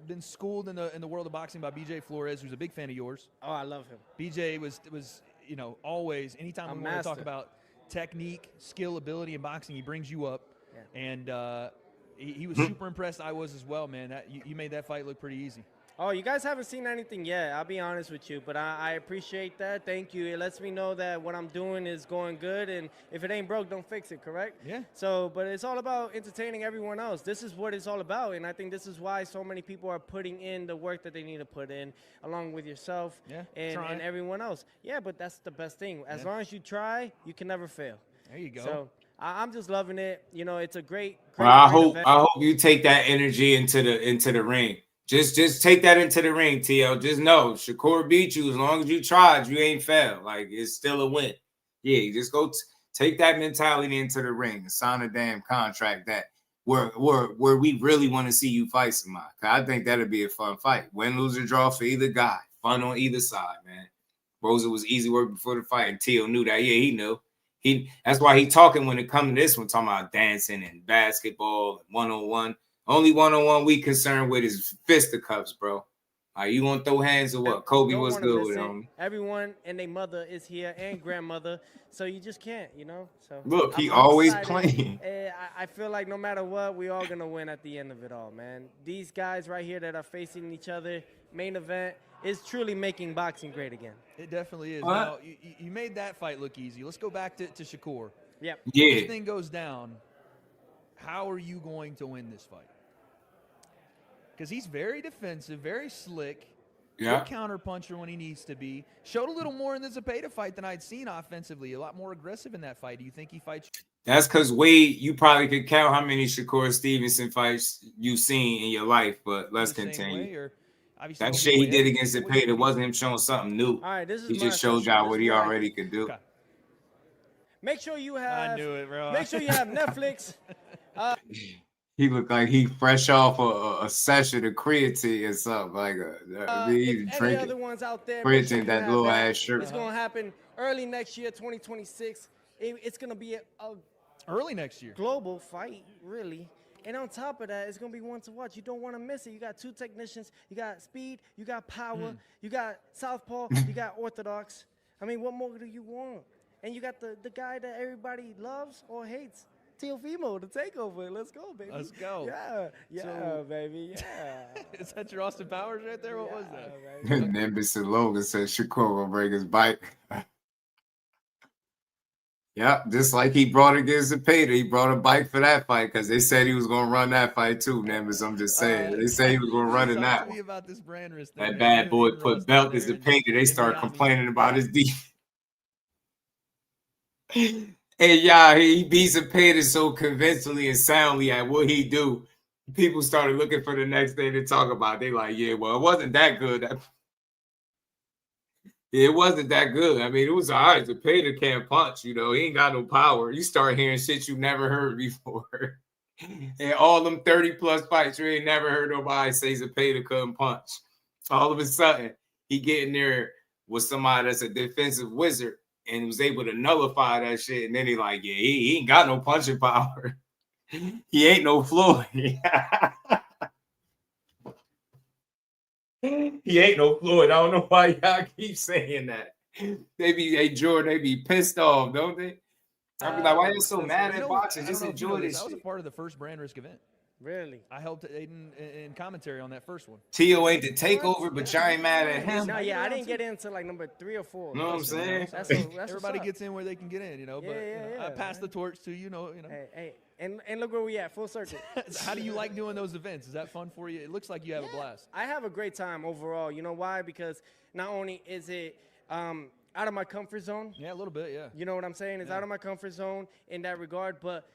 been schooled in the world of boxing by BJ Flores, who's a big fan of yours. Oh, I love him. BJ was you know, always anytime we want to talk about technique, skill, ability in boxing, he brings you up. Yeah. And he was super impressed. I was as well, man. You made that fight look pretty easy. Oh, you guys haven't seen anything yet. I'll be honest with you, but I appreciate that. Thank you. It lets me know that what I'm doing is going good, and if it ain't broke, don't fix it, correct? Yeah. So, but it's all about entertaining everyone else. This is what it's all about, and I think this is why so many people are putting in the work that they need to put in, along with yourself and everyone else. Yeah, but that's the best thing. As long as you try, you can never fail. There you go. So I'm just loving it. You know, it's a great well, I hope you take that energy into the ring. Just take that into the ring, TL. Just know Shakur beat you. As long as you tried, you ain't failed. Like, it's still a win. Yeah, just go take that mentality into the ring and sign a damn contract that where we really want to see you fight somebody. I think that'd be a fun fight. Win, lose, or draw for either guy. Fun on either side, man. Boza was easy work before the fight, and Tio knew that. Yeah, he knew. That's why he talking when it comes to this one, talking about dancing and basketball and one-on-one. Only one-on-one we concerned with is fisticuffs, bro. You want to throw hands or what? Kobe was good with him. Everyone and their mother is here and grandmother, so you just can't, you know. So look, he always playing. I feel like no matter what, we all gonna win at the end of it all, man. These guys right here that are facing each other, main event, is truly making boxing great again. It definitely is. Now, you made that fight look easy. Let's go back to Shakur. Yep. Yeah. If this thing goes down, how are you going to win this fight? Because he's very defensive, very slick, good counter puncher when he needs to be. Showed a little more in the Zepeda fight than I'd seen offensively. A lot more aggressive in that fight. Do you think he fights? That's because you probably could count how many Shakur Stevenson fights you've seen in your life, but let's continue. Obviously, that shit he did against Zepeda wasn't him showing something new. All right, this is he just showed y'all what he already could do. Okay. Make sure you have. I knew it, bro. Make sure you have Netflix. He looked like he fresh off a session of creatine or something like If any other ones out there, creatine, that little ass shirt. It's gonna happen early next year, 2026. It's gonna be a early next year global fight, really. And on top of that, it's gonna be one to watch. You don't want to miss it. You got 2 technicians. You got speed. You got power. You got southpaw. You got orthodox. I mean, what more do you want? And you got the guy that everybody loves or hates, Teofimo, the takeover. Let's go, baby. Let's go. Yeah, baby. Yeah. Is that your Austin Powers right there? What was that? Nimbus and Logan said Shakur will bring his bike. Yeah, just like he brought against Zepeda, he brought a bike for that fight because they said he was going to run that fight too, Nimbus. I'm just saying. They say he was going to run in that one. About this Broner thing, that bad boy put belt as Zepeda. They start complaining about his defense. Hey, y'all, he beats Zepeda so convincingly and soundly at what he do. People started looking for the next thing to talk about. They like, yeah, well, it wasn't that good. It wasn't that good. I mean, it was all right. Zepeda can't punch, he ain't got no power. You start hearing shit you never heard before. And all them 30-plus fights, you ain't never heard nobody say Zepeda couldn't punch. All of a sudden, he getting there with somebody that's a defensive wizard and was able to nullify that shit. And then he like, yeah, he ain't got no punching power. He ain't no Floyd. He ain't no Floyd. I don't know why y'all keep saying that. Jordan, they be pissed off, don't they? I be like, why you so mad at boxing? Just enjoy this shit. That was a part of the first Brand Risk event. Really? I helped Aiden in commentary on that first one. Tio ain't the takeover, but y'all ain't mad at him. No, yeah, I didn't get into like number 3 or 4. You know what I'm saying? That's Everybody gets in where they can get in, But I pass the torch to Hey, and look where we at, full circle. How do you like doing those events? Is that fun for you? It looks like you have a blast. I have a great time overall. You know why? Because not only is it out of my comfort zone. Yeah, a little bit, yeah. You know what I'm saying? It's out of my comfort zone in that regard, but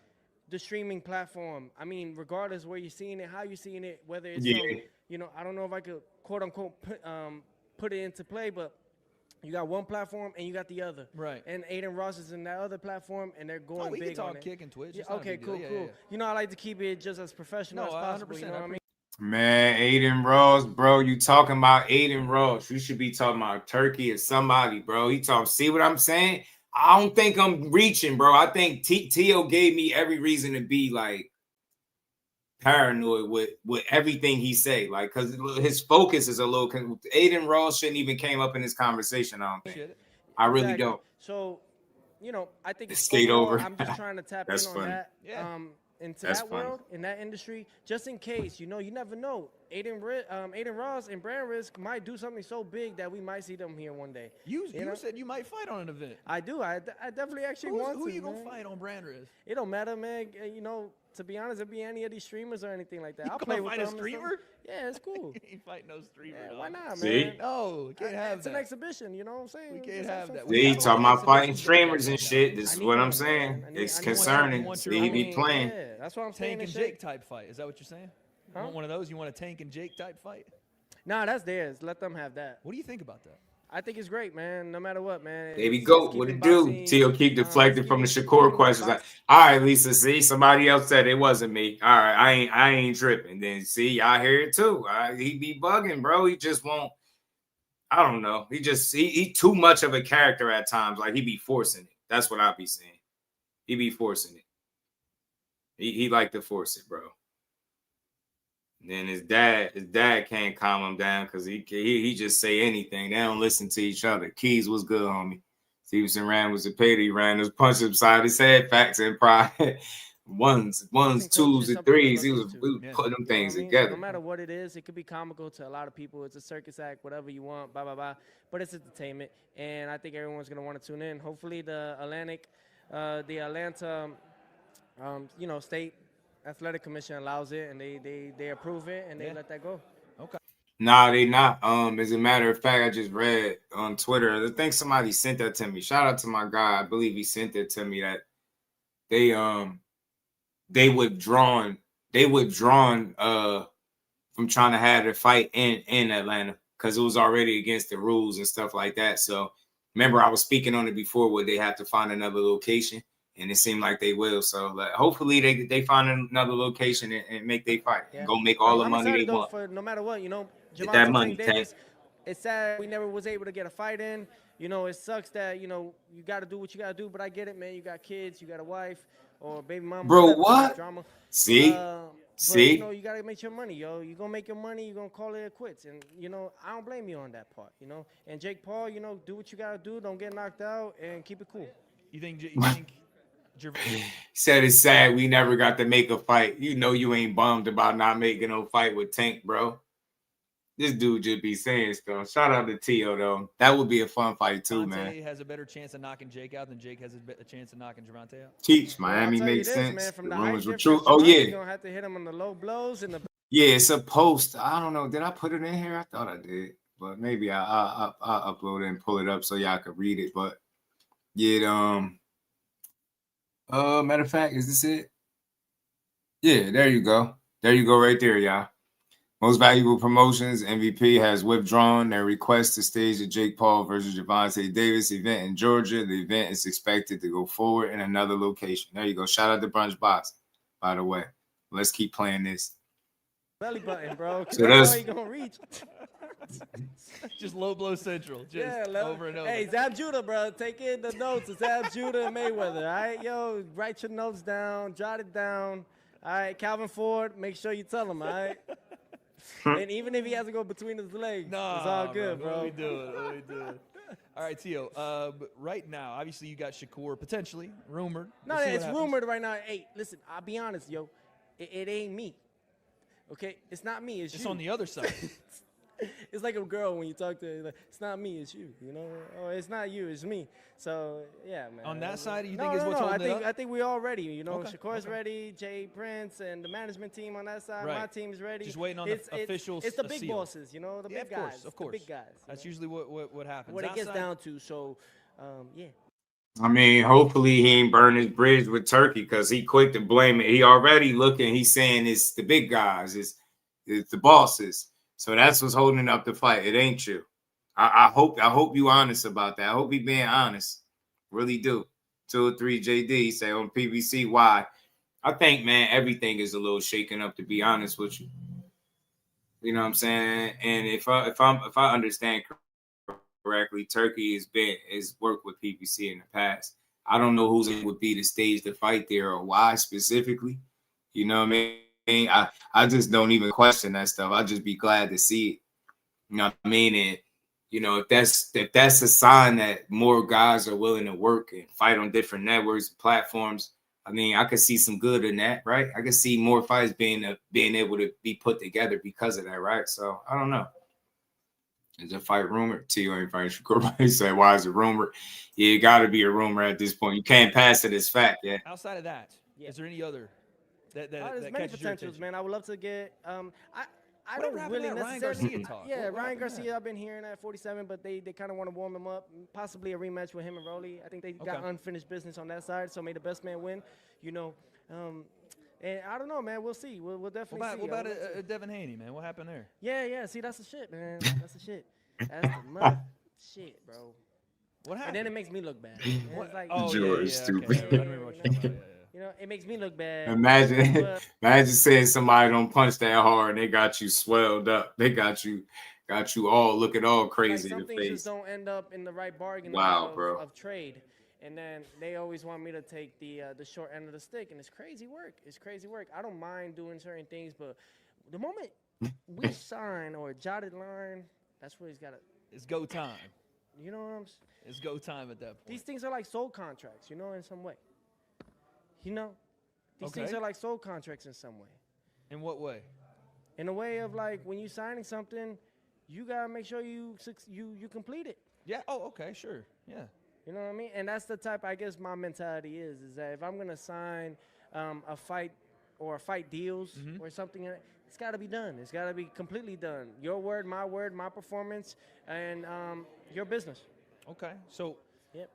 the streaming platform, I mean, regardless where you're seeing it, how you're seeing it, whether it's, I don't know if I could, quote unquote, put it into play, but you got one platform and you got the other. Right. And Aiden Ross is in that other platform and they're going big on it. We can talk Kick and Twitch. Yeah, okay, cool. I like to keep it just as professional as possible. 100%, you know what I mean? Man, Aiden Ross, bro, you talking about Aiden Ross. You should be talking about Turki or somebody, bro. He talking, see what I'm saying? I don't think I'm reaching, bro. I think Tio gave me every reason to be like paranoid with everything he say, like, because his focus is a little. Aiden Ross shouldn't even came up in this conversation. I don't think. I really don't. So, I think it's skate over. I'm just trying to tap in on that. Yeah. Into that world, in that industry, just in case, you never know. Aiden Ross and Brand Risk might do something so big that we might see them here one day. You said you might fight on an event. I do. I definitely actually want to. Who you gonna fight on Brand Risk? It don't matter, man. To be honest, it'd be any of these streamers or anything like that. I'll play with a streamer. Yeah, it's cool. You ain't fighting no streamer. Yeah, why not, man? See? No, we can't have it's that. an exhibition, you know what I'm saying? We can't have that. See, talking about fighting streamers and shit. This is what I'm saying. It's concerning. See, he be playing. Yeah, that's what I'm saying. Tank and Jake type fight. Is that what you're saying? Huh? You want one of those? You want a Tank and Jake type fight? Nah, that's theirs. Let them have that. What do you think about that? I think it's great, man. No matter what, man. There we go. What it do? Tio keep deflecting from the Shakur questions. Like, all right, Lisa. See, somebody else said it wasn't me. All right, I ain't tripping. Then see, y'all hear it too. He be bugging, bro. He just won't. I don't know. He too much of a character at times. Like he be forcing it. That's what I be saying. He be forcing it. He like to force it, bro. Then his dad can't calm him down because he just say anything. They don't listen to each other. Keys was good, homie. Stevenson ran with Zepeda. He ran his punch upside his head. Facts and pride. Ones, twos, and threes. We was putting them things together. No matter what it is, it could be comical to a lot of people. It's a circus act, whatever you want, blah, blah, blah. But it's entertainment, and I think everyone's going to want to tune in. Hopefully the Atlanta, State Athletic Commission allows it, and they approve it, and they let that go. Okay. Nah, they not. As a matter of fact, I just read on Twitter. I think somebody sent that to me. Shout out to my guy. I believe he sent it to me that they withdrawn from trying to have the fight in Atlanta because it was already against the rules and stuff like that. So remember, I was speaking on it before where they have to find another location, and it seemed like they will. So like, hopefully they find another location and make their fight and go make all the money they want. For no matter what, Get that money, Davis. It's sad we never was able to get a fight in. It sucks that you got to do what you got to do. But I get it, man. You got kids, you got a wife or baby mama. Bro, what? Drama. See. See, you gotta make your money, yo. You gonna make your money. You gonna call it quits, and I don't blame you on that part, And Jake Paul, do what you gotta do. Don't get knocked out, and keep it cool. You think said it's sad we never got to make a fight. You ain't bummed about not making no fight with Tank, bro. This dude just be saying stuff. Shout out to Tio though. That would be a fun fight too, man. Has a better chance of knocking Jake out than Jake has a chance of knocking Gervonta out. Teach Miami makes sense. Man, from the rumors were true. Oh yeah. You're gonna have to hit him on the low blows and the. Yeah, it's a post. I don't know. Did I put it in here? I thought I did, but maybe I'll upload it and pull it up so y'all can read it. But yeah, matter of fact, is this it? Yeah, there you go. There you go, right there, y'all. Most Valuable Promotions, MVP, has withdrawn their request to stage the Jake Paul versus Gervonta Davis event in Georgia. The event is expected to go forward in another location. There you go. Shout out to Brunch Box, by the way. Let's keep playing this. Belly button, bro. So that's how you gonna reach. Just low blow central. Just over and over. Hey, Zab Judah, bro. Take in the notes. It's Zab Judah and Mayweather. All right, yo, write your notes down. Jot it down. All right, Calvin Ford, make sure you tell him, all right? And even if he has to go between his legs, it's all good, bro. What we doing? All right, Tio. Right now, obviously, you got Shakur potentially rumored. No, it's rumored right now. Hey, listen, I'll be honest, yo. It ain't me. Okay? It's not me. It's you. On the other side. It's like a girl when you talk to her. Like, it's not me, it's you. Oh, it's not you, it's me. So, yeah, man. On that side, you think is what's holding it up? I think we're all ready. Shakur's ready, Jay Prince, and the management team on that side. Right. My team's ready. Just waiting on the officials. It's the big bosses, the big guys. Of course. The big guys. That's usually what happens. What it gets down to. So, yeah. I mean, hopefully he ain't burn his bridge with Turkey because he quick to blame it. He already looking. He's saying it's the big guys. It's the bosses. So that's what's holding up the fight. It ain't you. I hope you honest about that. I hope he being honest. Really do. 203 JD say on PBC why. I think, man, everything is a little shaken up, to be honest with you. You know what I'm saying? And if I understand correctly, Turkey has worked with PBC in the past. I don't know who's it would be to stage the fight there or why specifically. You know what I mean? I just don't even question that stuff. I'll just be glad to see it. You know what I mean? And if that's a sign that more guys are willing to work and fight on different networks and platforms, I mean, I could see some good in that, right? I could see more fights being able to be put together because of that, right? So I don't know. Is a fight rumored? Tio ain't fighting Shakur. He said, "Why is it rumored?" Yeah, it got to be a rumor at this point. You can't pass it as fact, yeah. Outside of that, is there any other that there's many potentials, man. I would love to get. I don't really necessarily. Ryan Garcia talk? Yeah, Ryan Garcia. I've been hearing at 47, but they kind of want to warm him up. Possibly a rematch with him and Rolly. I think they got unfinished business on that side, so may the best man win. And I don't know, man. We'll see. We'll definitely see. What about Devin Haney, man? What happened there? Yeah. See, that's the shit, man. That's the shit. That's the mother shit, bro. What happened? And then it makes me look bad. It's like, stupid. It makes me look bad. Imagine saying somebody don't punch that hard and they got you swelled up. They got you all looking all crazy in the face. Some things just don't end up in the right bargain of trade. And then they always want me to take the short end of the stick, and it's crazy work. I don't mind doing certain things, but the moment we sign or a jotted line, that's where he's got to. It's go time. You know what I'm saying? It's go time at that point. These things are like soul contracts, in some way. These things are like soul contracts in some way. In what way? In a way of like when you're signing something, you gotta make sure you complete it. Yeah. Oh, okay. Sure. Yeah. You know what I mean? And that's the type, I guess, my mentality is that if I'm gonna sign a fight or fight deals or something, it's got to be done. It's got to be completely done. Your word, my performance, and your business. Okay. So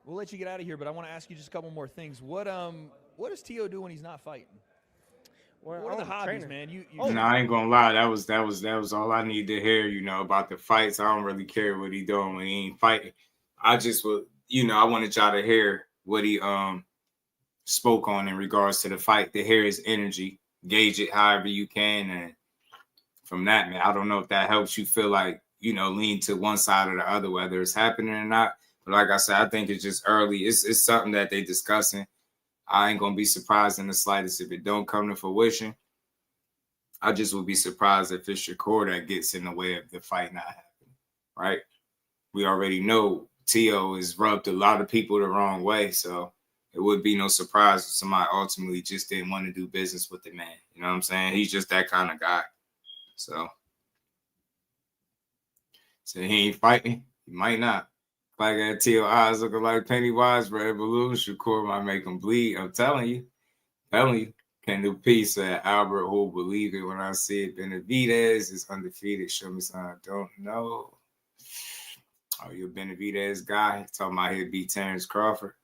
we'll let you get out of here, but I want to ask you just a couple more things. What does Tio do when he's not fighting? What are the hobbies, man? No, I ain't gonna lie. That was all I need to hear. About the fights. I don't really care what he doing when he ain't fighting. I just would, I wanted y'all to hear what he spoke on in regards to the fight. To hear his energy, gauge it however you can, and from that, man, I don't know if that helps you feel like lean to one side or the other, whether it's happening or not. But like I said, I think it's just early. It's something that they discussing. I ain't gonna be surprised in the slightest if it don't come to fruition. I just would be surprised if it's Shakur that gets in the way of the fight not happening, right? We already know Teo has rubbed a lot of people the wrong way, so it would be no surprise if somebody ultimately just didn't want to do business with the man. You know what I'm saying? He's just that kind of guy. So he ain't fighting. He might not. Like that Teo eyes looking like Pennywise, red balloon. Shakur might make him bleed. I'm telling you. Can do peace at Albert who'll believe it when I see it. Benavidez is undefeated. Show me something I don't know. Oh, you a Benavidez guy? Talking about he'd beat Terence Crawford.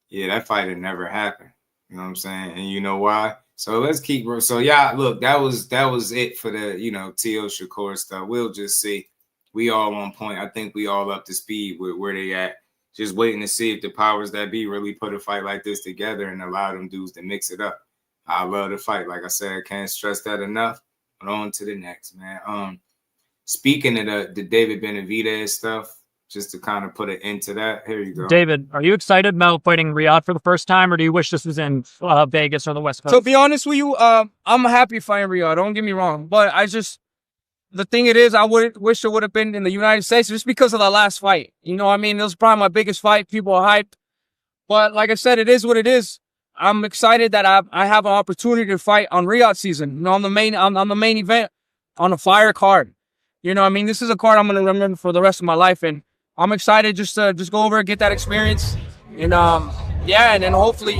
Yeah, that fight had never happened. You know what I'm saying? And you know why? So let's keep. So yeah, look, that was it for the Teo Shakur stuff. We'll just see. We all on point. I think we all up to speed with where they at. Just waiting to see if the powers that be really put a fight like this together and allow them dudes to mix it up. I love the fight. Like I said, I can't stress that enough. But on to the next, man. Speaking of the David Benavidez stuff, just to kind of put an end to that, here you go. David, are you excited about fighting Riyadh for the first time, or do you wish this was in Vegas or the West Coast? To be honest with you, I'm happy fighting Riyadh. Don't get me wrong. But the thing it is, I wish it would have been in the United States just because of the last fight. You know what I mean? It was probably my biggest fight. People are hyped. But like I said, it is what it is. I'm excited that I have an opportunity to fight on Riyadh season, on the main event, on a fire card. You know what I mean? This is a card I'm going to remember for the rest of my life. And I'm excited just to go over and get that experience. And yeah, and then hopefully,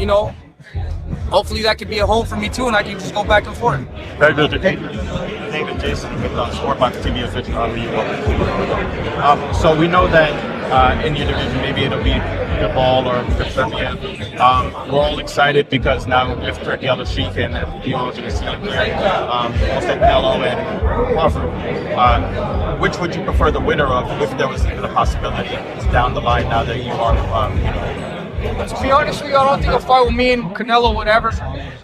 hopefully that could be a home for me too, and I can just go back and forth. Very good. David Jason with Sportbox TV official so we know that in your division, maybe it'll be the Ball or Turki. We're all excited because now with Turki, Alashikh, and the owners of the team here, also Canelo and Crawford, which would you prefer the winner of if there was even a possibility down the line now that you are, To be honest with you, I don't think a fight with me and Canelo would ever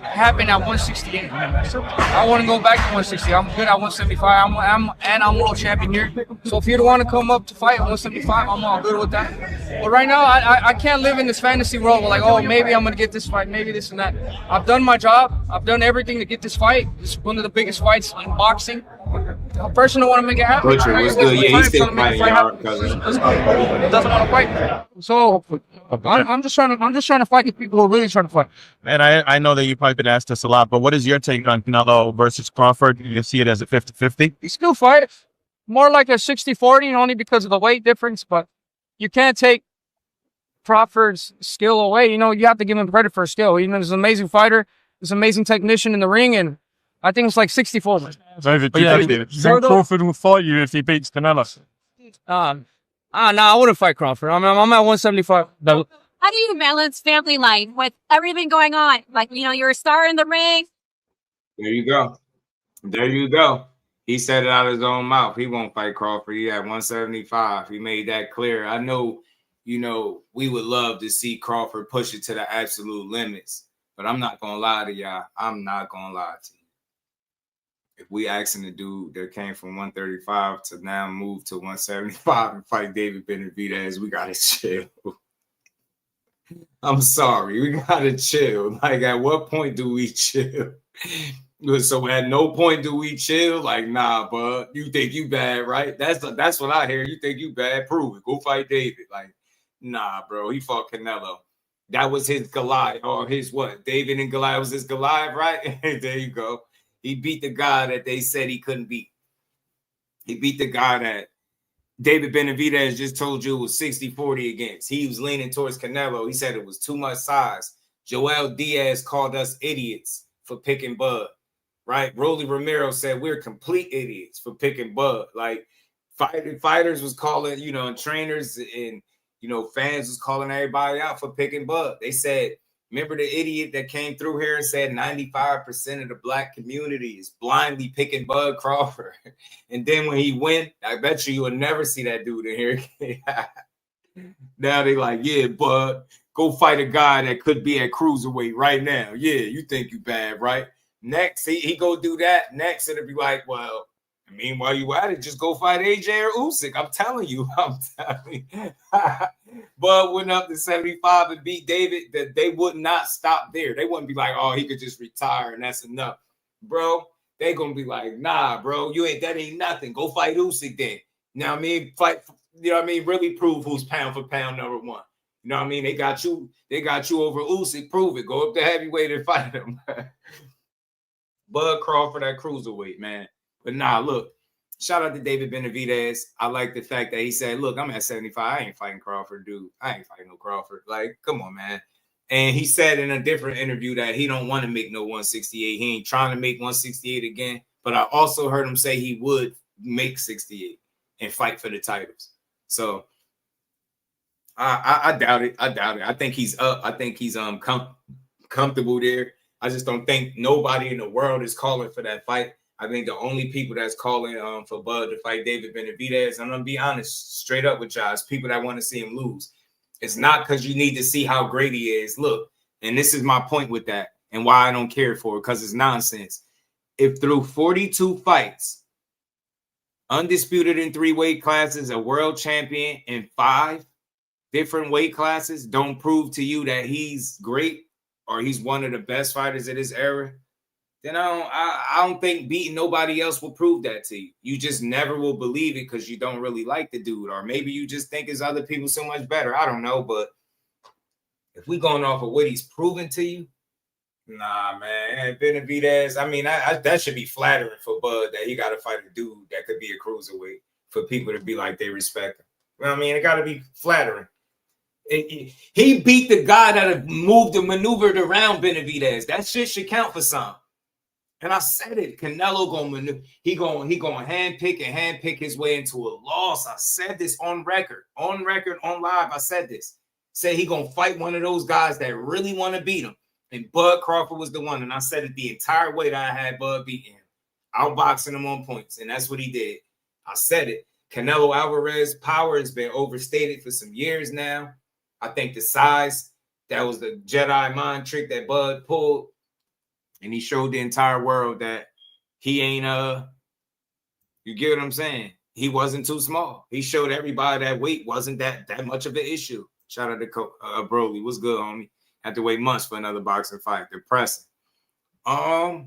happen at 168. I want to go back to 160. I'm good at 175. I'm world champion here. So if you'd want to come up to fight at 175, I'm all good with that. But right now, I can't live in this fantasy world where like, oh, maybe I'm going to get this fight, maybe this and that. I've done my job. I've done everything to get this fight. It's one of the biggest fights in boxing. A person don't want to make it happen. Butcher, what's good? Yeah, he's still fighting y'all because he doesn't want to fight. So I'm just trying to fight the people who are really trying to fight. And I know that you've probably been asked this a lot, but what is your take on Canelo versus Crawford? Do you see it as a 50-50? He still fight more like a 60-40, only because of the weight difference. But you can't take Crawford's skill away. You have to give him credit for his skill. He's an amazing fighter. He's an amazing technician in the ring, and I think it's like 64. David, you think Crawford will fight you if he beats Canelo? No, I wouldn't fight Crawford. I'm at 175. How do you balance family life with everything going on? Like, you're a star in the ring. There you go. There you go. He said it out of his own mouth. He won't fight Crawford. He at 175. He made that clear. I know, we would love to see Crawford push it to the absolute limits. But I'm not going to lie to y'all. I'm not going to lie to you. If we asking the dude that came from 135 to now move to 175 and fight David Benavidez, we got to chill. I'm sorry. We got to chill. Like, at what point do we chill? So at no point do we chill? Like, nah, bud. You think you bad, right? That's what I hear. You think you bad? Prove it. Go fight David. Like, nah, bro. He fought Canelo. That was his Goliath, or his what? David and Goliath was his Goliath, right? There you go. He beat the guy that they said he couldn't beat. He beat the guy that David Benavidez just told you was 60-40 against. He was leaning towards Canelo. He said it was too much size. Joel Diaz called us idiots for picking Bud, right? Rolly Romero said we're complete idiots for picking Bud. Like, fighters was calling, and trainers and, fans was calling everybody out for picking Bud. They said, Remember the idiot that came through here and said 95% of the black community is blindly picking Bud Crawford. And then when he went, I bet you will never see that dude in here. Now they like, yeah, Bud, go fight a guy that could be at cruiserweight right now. Yeah, you think you bad, right? Next, he go do that. Next, it'll be like, well, I mean, while you at it, just go fight AJ or Usyk. I'm telling you. Bud went up to 75 and beat David. That they would not stop there. They wouldn't be like, oh, he could just retire and that's enough. Bro, they gonna be like, nah, bro, that ain't nothing. Go fight Usyk then. You know what I mean? Fight, you know what I mean? Really prove who's pound for pound number one. You know what I mean? They got you over Usyk. Prove it. Go up to heavyweight and fight him. Bud Crawford at cruiserweight, man. But nah, look, shout out to David Benavidez. I like the fact that he said, look, I'm at 75. I ain't fighting Crawford, dude. I ain't fighting no Crawford. Like, come on, man. And he said in a different interview that he don't want to make no 168. He ain't trying to make 168 again. But I also heard him say he would make 68 and fight for the titles. So I doubt it. I doubt it. I think he's up. I think he's comfortable there. I just don't think nobody in the world is calling for that fight. I think the only people that's calling for Bud to fight David Benavidez, I'm gonna be honest, straight up with y'all, is people that want to see him lose. It's not because you need to see how great he is. Look, and this is my point with that, and why I don't care for it, because it's nonsense. If through 42 fights, undisputed in 3 weight classes, a world champion in 5 different weight classes, don't prove to you that he's great or he's one of the best fighters of this era, then I don't think beating nobody else will prove that to you. You just never will believe it because you don't really like the dude. Or maybe you just think his other people so much better. I don't know. But if we going off of what he's proven to you, nah, man. Benavidez, I mean, that should be flattering for Bud that he got to fight a dude that could be a cruiserweight for people to be like they respect him. You know what I mean? It got to be flattering. He beat the guy that have moved and maneuvered around Benavidez. That shit should count for something. And I said it. Canelo gonna handpick his way into a loss. I said this on record, on live. I said this. Said he gonna fight one of those guys that really want to beat him. And Bud Crawford was the one. And I said it the entire way that I had Bud beating him, outboxing him on points. And that's what he did. I said it. Canelo Alvarez power has been overstated for some years now. I think the size, that was the Jedi mind trick that Bud pulled. And he showed the entire world that he ain't, you get what I'm saying? He wasn't too small. He showed everybody that weight wasn't that much of an issue. Shout out to Broly. What's good, homie? Had to wait months for another boxing fight. Depressing. I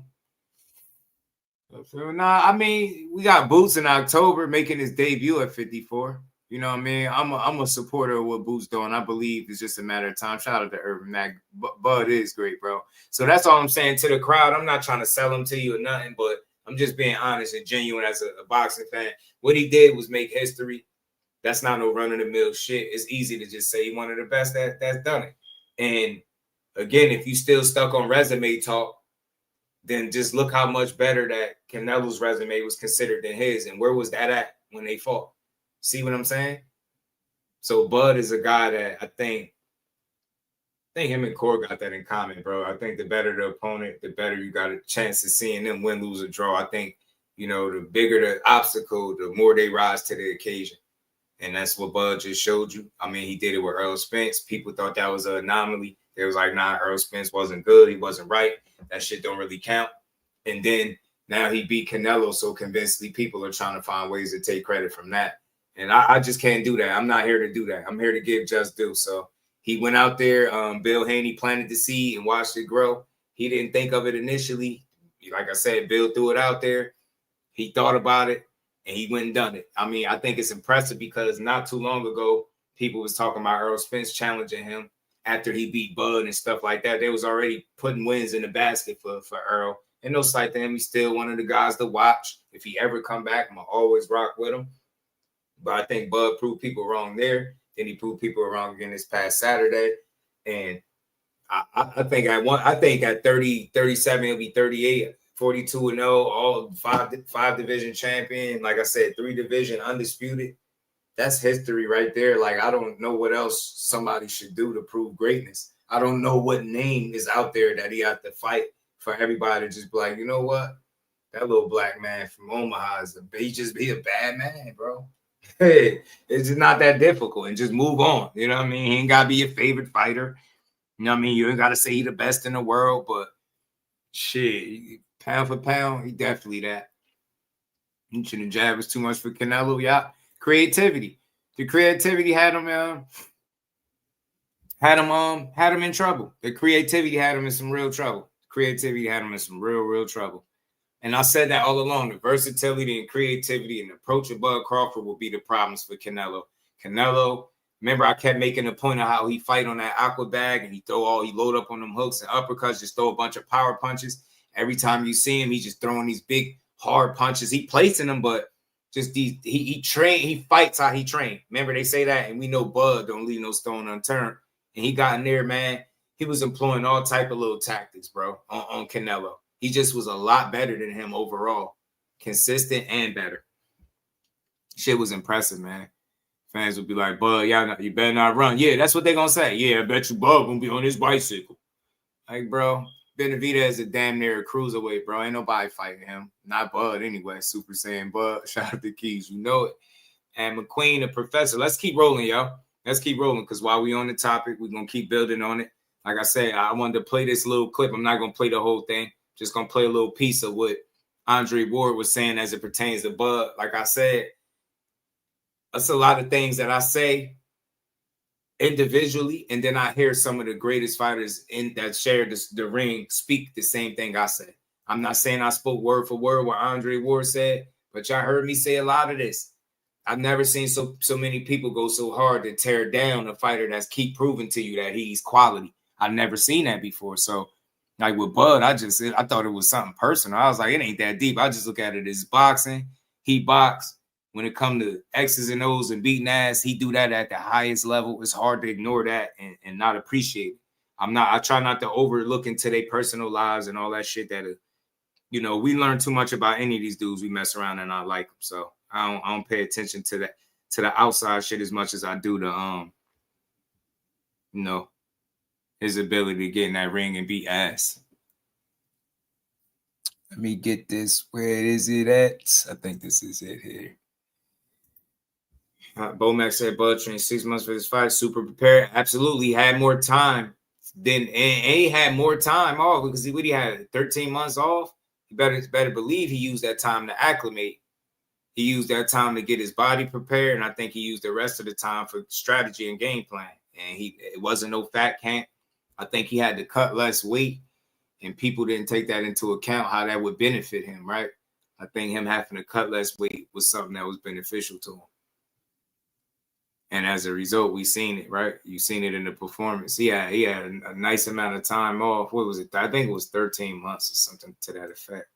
mean, we got Boots in October making his debut at 54. You know what I mean? I'm a supporter of what Boots doing. I believe it's just a matter of time. Shout out to Urban Mac. Bud is great, bro. So that's all I'm saying to the crowd. I'm not trying to sell him to you or nothing, but I'm just being honest and genuine as a boxing fan. What he did was make history. That's not no run-of-the-mill shit. It's easy to just say he's one of the best that's done it. And again, if you still stuck on resume talk, then just look how much better that Canelo's resume was considered than his. And where was that at when they fought? See what I'm saying? So Bud is a guy that I think him and Core got that in common, bro. I think the better the opponent, the better you got a chance of seeing them win, lose, or draw. I think, you know, the bigger the obstacle, the more they rise to the occasion. And that's what Bud just showed you. I mean, he did it with Earl Spence. People thought that was an anomaly. They was like, nah, Earl Spence wasn't good. He wasn't right. That shit don't really count. And then now he beat Canelo so convincingly, people are trying to find ways to take credit from that. And I just can't do that. I'm not here to do that. I'm here to give just due. So he went out there. Bill Haney planted the seed and watched it grow. He didn't think of it initially. Like I said, Bill threw it out there. He thought about it, and he went and done it. I mean, I think it's impressive because not too long ago, people was talking about Earl Spence challenging him after he beat Bud and stuff like that. They was already putting wins in the basket for Earl. And no slight to him, he's still one of the guys to watch. If he ever come back, I'm going to always rock with him. But I think Bud proved people wrong there. Then he proved people wrong again this past Saturday. And I think at 30, 37, he'll be 38, 42-0, all five division champion. Like I said, 3 division undisputed. That's history right there. Like, I don't know what else somebody should do to prove greatness. I don't know what name is out there that he has to fight for everybody to just be like, you know what? That little black man from Omaha he's a bad man, bro. Hey, it's just not that difficult, and just move on. You know what I mean? He ain't gotta be your favorite fighter. You know what I mean? You ain't gotta say he the best in the world, but shit, pound for pound, he definitely that. You shouldn't jab us too much for Canelo. Yeah, creativity. The creativity had him in trouble. The creativity had him in some real trouble. Creativity had him in some real trouble. And I said that all along. The versatility and creativity and approach of Bud Crawford will be the problems for Canelo. Canelo, remember I kept making a point of how he fight on that aqua bag and he load up on them hooks and uppercuts, just throw a bunch of power punches. Every time you see him, he's just throwing these big, hard punches. He placing them, but just he fights how he trained. Remember they say that, and we know Bud don't leave no stone unturned. And he got in there, man. He was employing all type of little tactics, bro, on Canelo. He just was a lot better than him overall. Consistent and better. Shit was impressive, man. Fans would be like, Bud, you better not run. Yeah, that's what they're going to say. Yeah, I bet you Bud going to be on his bicycle. Like, bro, Benavidez is a damn near a cruiserweight, bro. Ain't nobody fighting him. Not Bud anyway. Super Saiyan Bud. Shout out to Keys. You know it. And McQueen, the professor. Let's keep rolling, y'all. Let's keep rolling because while we on the topic, we're going to keep building on it. Like I said, I wanted to play this little clip. I'm not going to play the whole thing. Just going to play a little piece of what Andre Ward was saying as it pertains to Bud. Like I said, that's a lot of things that I say individually, and then I hear some of the greatest fighters that share the ring speak the same thing I say. I'm not saying I spoke word for word what Andre Ward said, but y'all heard me say a lot of this. I've never seen so many people go so hard to tear down a fighter that's keep proving to you that he's quality. I've never seen that before. So, like with Bud, I thought it was something personal. I was like, it ain't that deep. I just look at it as boxing. He boxed. When it comes to X's and O's and beating ass, he do that at the highest level. It's hard to ignore that and not appreciate it. I try not to overlook into their personal lives and all that shit that, we learn too much about any of these dudes we mess around and I like them. So I don't pay attention to that, to the outside shit as much as I do to, his ability to get in that ring and beat ass. Let me get this. Where is it at? I think this is it here. Bomac said Bud trained 6 months for this fight, super prepared. Absolutely, had more time than and he had more time off because he had 13 months off. You better believe he used that time to acclimate. He used that time to get his body prepared, and I think he used the rest of the time for strategy and game plan. And it wasn't no fat camp. I think he had to cut less weight, and people didn't take that into account how that would benefit him, right? I think him having to cut less weight was something that was beneficial to him. And as a result, we seen it, right? You seen it in the performance. He had a nice amount of time off. What was it? I think it was 13 months or something to that effect.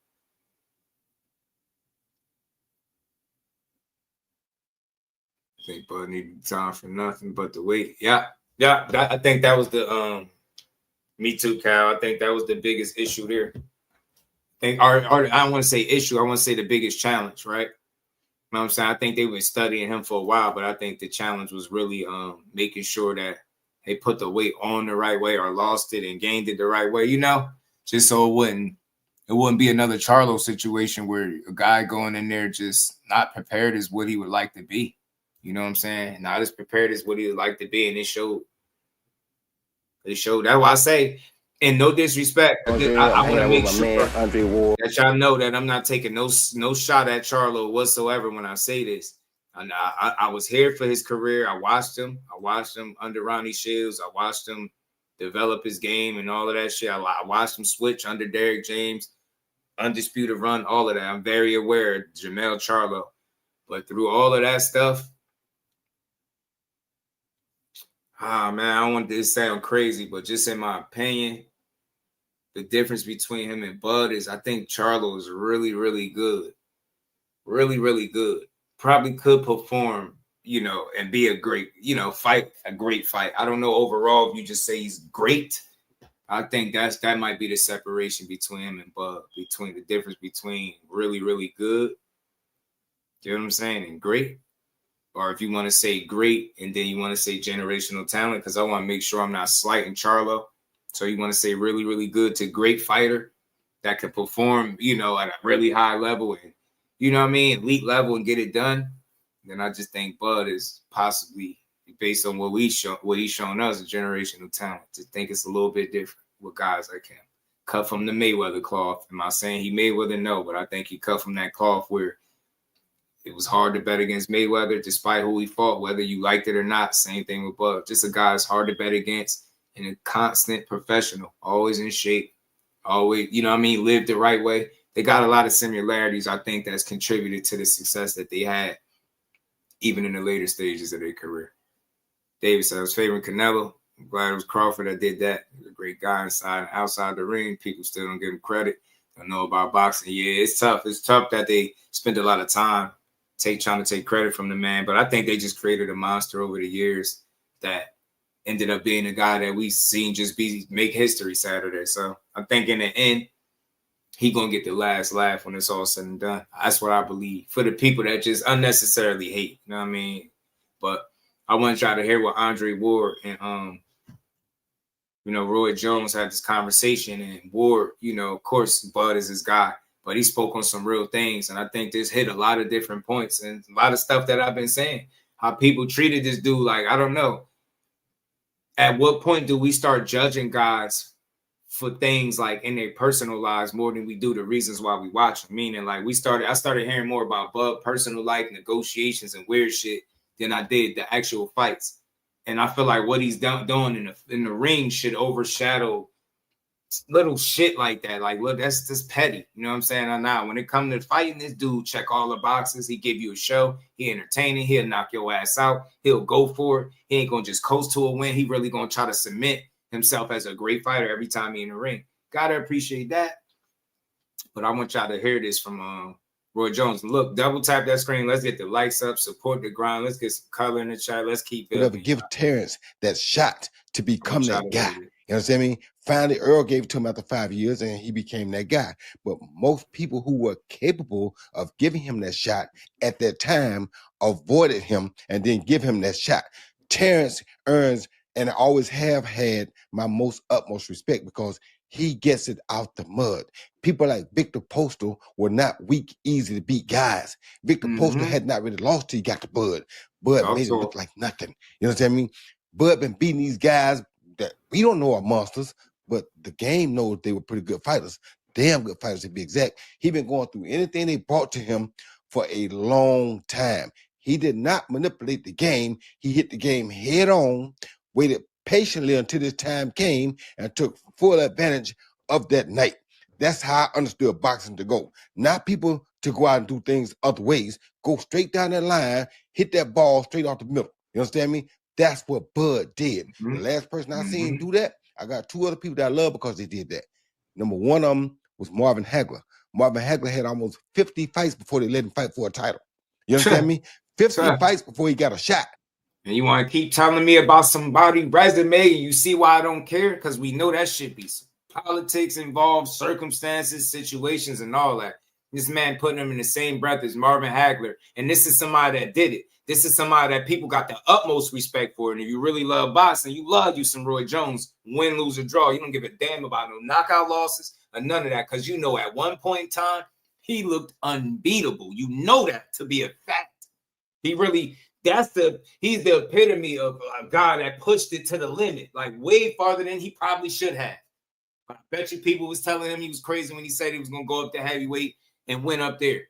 I think Bud needed time for nothing but the weight. Yeah. I think that was the me too, Cal. I think that was the biggest issue there. I don't want to say issue. I want to say the biggest challenge, right? You know what I'm saying? I think they were studying him for a while, but I think the challenge was really making sure that they put the weight on the right way or lost it and gained it the right way, just so it wouldn't be another Charlo situation where a guy going in there just not prepared as what he would like to be. You know what I'm saying? Not as prepared as what he would like to be, and it showed. It showed. That's why I say, and no disrespect, I want to make sure that y'all know that I'm not taking no shot at Charlo whatsoever when I say this. I was here for his career. I watched him under Ronnie Shields. I watched him develop his game and all of that shit. I watched him switch under Derrick James, Undisputed run, all of that. I'm very aware of Jermell Charlo. But through all of that stuff, man, I don't want this to sound crazy, but just in my opinion, the difference between him and Bud is I think Charlo is really, really good. Really, really good. Probably could perform, and be a great, fight, a great fight. I don't know overall if you just say he's great. I think that might be the separation between him and Bud, between the difference between really, really good, you know what I'm saying, and great. or if you want to say great and then you want to say generational talent, because I want to make sure I'm not slighting Charlo. So you want to say really, really good to great fighter that can perform, you know, at a really high level and, you know what I mean, elite level and get it done. Then I just think Bud is possibly, based on what he's shown us, a generational talent. To think it's a little bit different with guys like him. Cut from the Mayweather cloth. Am I saying he Mayweather? No, but I think he cut from that cloth where it was hard to bet against Mayweather despite who he fought, whether you liked it or not. Same thing with Bud. Just a guy that's hard to bet against and a constant professional, always in shape, always, you know what I mean, lived the right way. They got a lot of similarities, I think, that's contributed to the success that they had, even in the later stages of their career. David said I was favoring Canelo. I'm glad it was Crawford that did that. He's a great guy inside and outside the ring. People still don't give him credit. Don't know about boxing. Yeah, it's tough. It's tough that they spend a lot of time trying to take credit from the man. But I think they just created a monster over the years that ended up being a guy that we've seen just make history Saturday. So I think in the end, he going to get the last laugh when it's all said and done. That's what I believe. For the people that just unnecessarily hate, you know what I mean? But I want to try to hear what Andre Ward and, you know, Roy Jones had this conversation. And Ward, you know, of course, Bud is his guy, but he spoke on some real things. And I think this hit a lot of different points and a lot of stuff that I've been saying. How people treated this dude like, I don't know. At what point do we start judging guys for things like in their personal lives more than we do the reasons why we watch them? Meaning, like, I started hearing more about Bud personal life, negotiations, and weird shit than I did the actual fights. And I feel like what he's doing in the ring should overshadow little shit like that. Like, look, that's just petty. You know what I'm saying? Or not. When it comes to fighting, this dude check all the boxes. He give you a show. He entertaining. He'll knock your ass out. He'll go for it. He ain't gonna just coast to a win. He really gonna try to cement himself as a great fighter every time he in the ring. Gotta appreciate that. But I want y'all to hear this from Roy Jones. Look, double tap that screen. Let's get the likes up. Support the grind. Let's get some color in the chat. Let's keep building. Give Terence that shot to become that guy. You know what I mean? Finally, Earl gave it to him after 5 years, and he became that guy. But most people who were capable of giving him that shot at that time avoided him and didn't give him that shot. Terence earns, and I always have had, my utmost respect because he gets it out the mud. People like Victor Postal were not weak, easy to beat guys. Victor Postal had not really lost till he got to Bud. Bud made it look like nothing. You know what I mean? Bud been beating these guys that we don't know are monsters, but the game knows they were pretty good fighters. Damn good fighters to be exact. He been going through anything they brought to him for a long time. He did not manipulate the game. He hit the game head on, waited patiently until this time came, and took full advantage of that night. That's how I understood boxing to go. Not people to go out and do things other ways. Go straight down that line, hit that ball straight off the middle. You understand me? That's what Bud did. The last person I seen do that, I got two other people that I love because they did that. Number one of them was Marvin Hagler. Marvin Hagler had almost 50 fights before they let him fight for a title. You understand me? 50 fights before he got a shot. And you want to keep telling me about somebody resume, and you see why I don't care? Because we know that shit be some politics involved, circumstances, situations, and all that. This man putting him in the same breath as Marvin Hagler. And this is somebody that did it. This is somebody that people got the utmost respect for. And if you really love boxing, you love you some Roy Jones. Win, lose, or draw. You don't give a damn about no knockout losses or none of that. Because you know at one point in time, he looked unbeatable. You know that to be a fact. He really, he's the epitome of a guy that pushed it to the limit. Like way farther than he probably should have. But I bet you people was telling him he was crazy when he said he was going to go up to heavyweight and went up there.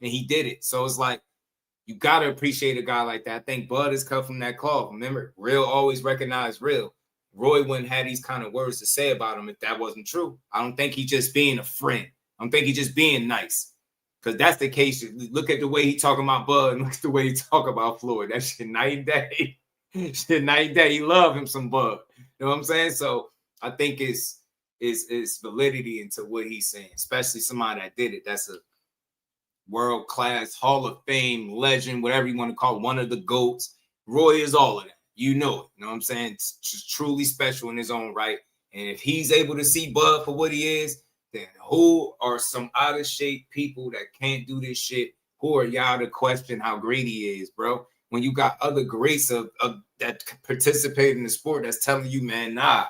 And he did it. So it's like, you got to appreciate a guy like that. I think Bud is cut from that cloth. Remember, real always recognized real. Roy wouldn't have these kind of words to say about him if that wasn't true. I don't think he's just being a friend. I don't think he's just being nice. Because that's the case. Look at the way he talking about Bud and look at the way he talk about Floyd. That shit night and day. Shit night and day. He love him some Bud. You know what I'm saying? So I think it's validity into what he's saying, especially somebody that did it. That's a world-class, Hall of Fame, legend, whatever you want to call it, one of the GOATs. Roy is all of that. You know it. You know what I'm saying? It's just truly special in his own right. And if he's able to see Bud for what he is, then who are some out-of-shape people that can't do this shit? Who are y'all to question how great he is, bro? when you got other greats of that participate in the sport that's telling you, man, nah,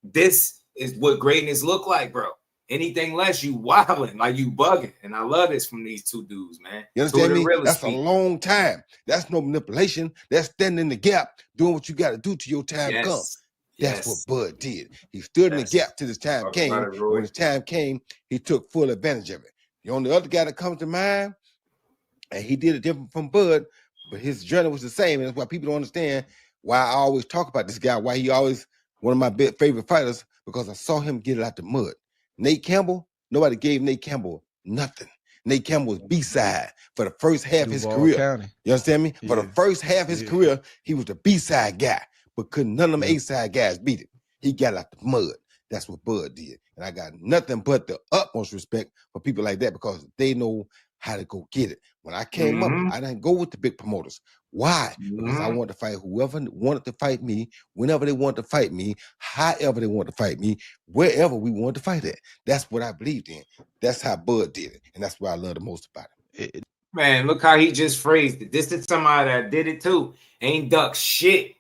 this is what greatness look like, bro. Anything less, you wilding, like you bugging. And I love this from these two dudes, man. You understand me? That's a long time. That's no manipulation. That's standing in the gap, doing what you got to do till your time comes. That's what Bud did. He stood in the gap till his time came. When his time came, he took full advantage of it. The only other guy that comes to mind, and he did it different from Bud, but his journey was the same. And that's why people don't understand why I always talk about this guy, why he always one of my favorite fighters, because I saw him get it out the mud. Nate Campbell, nobody gave Nate Campbell nothing. Nate Campbell was B-side for the first half of his career. County. You understand me? For the first half of his career, he was the B-side guy, but couldn't none of them A-side guys beat him. He got out the mud. That's what Bud did. And I got nothing but the utmost respect for people like that because they know how to go get it. When I came up, I didn't go with the big promoters. Why? Because I wanted to fight whoever wanted to fight me, whenever they wanted to fight me, however they wanted to fight me, wherever we wanted to fight at. That's what I believed in. That's how Bud did it. And that's what I love the most about it. Man, look how he just phrased it. This is somebody that did it too. Ain't duck shit.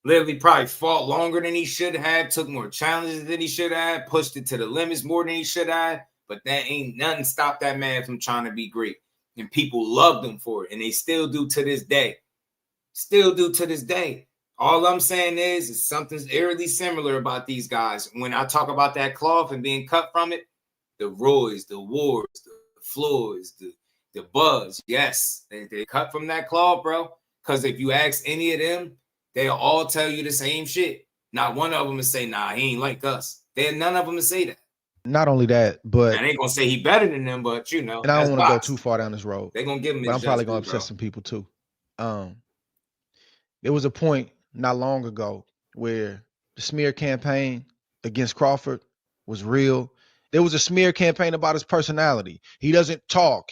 Literally probably fought longer than he should have, took more challenges than he should have, pushed it to the limits more than he should have. But that ain't nothing stopped that man from trying to be great. And people loved him for it. And they still do to this day. Still do to this day. All I'm saying is something's eerily similar about these guys. When I talk about that cloth and being cut from it, the Roys, the Wars, the Floyds, the Buzz, yes, they cut from that cloth, bro. Because if you ask any of them, they'll all tell you the same shit. Not one of them will say, nah, he ain't like us. None of them will say that. Not only that, but I ain't gonna say he better than them, but you know, and I don't want to go too far down this road. They're gonna give him, but I'm probably gonna upset some people too. There was a point not long ago where the smear campaign against Crawford was real. There was a smear campaign about his personality. He doesn't talk.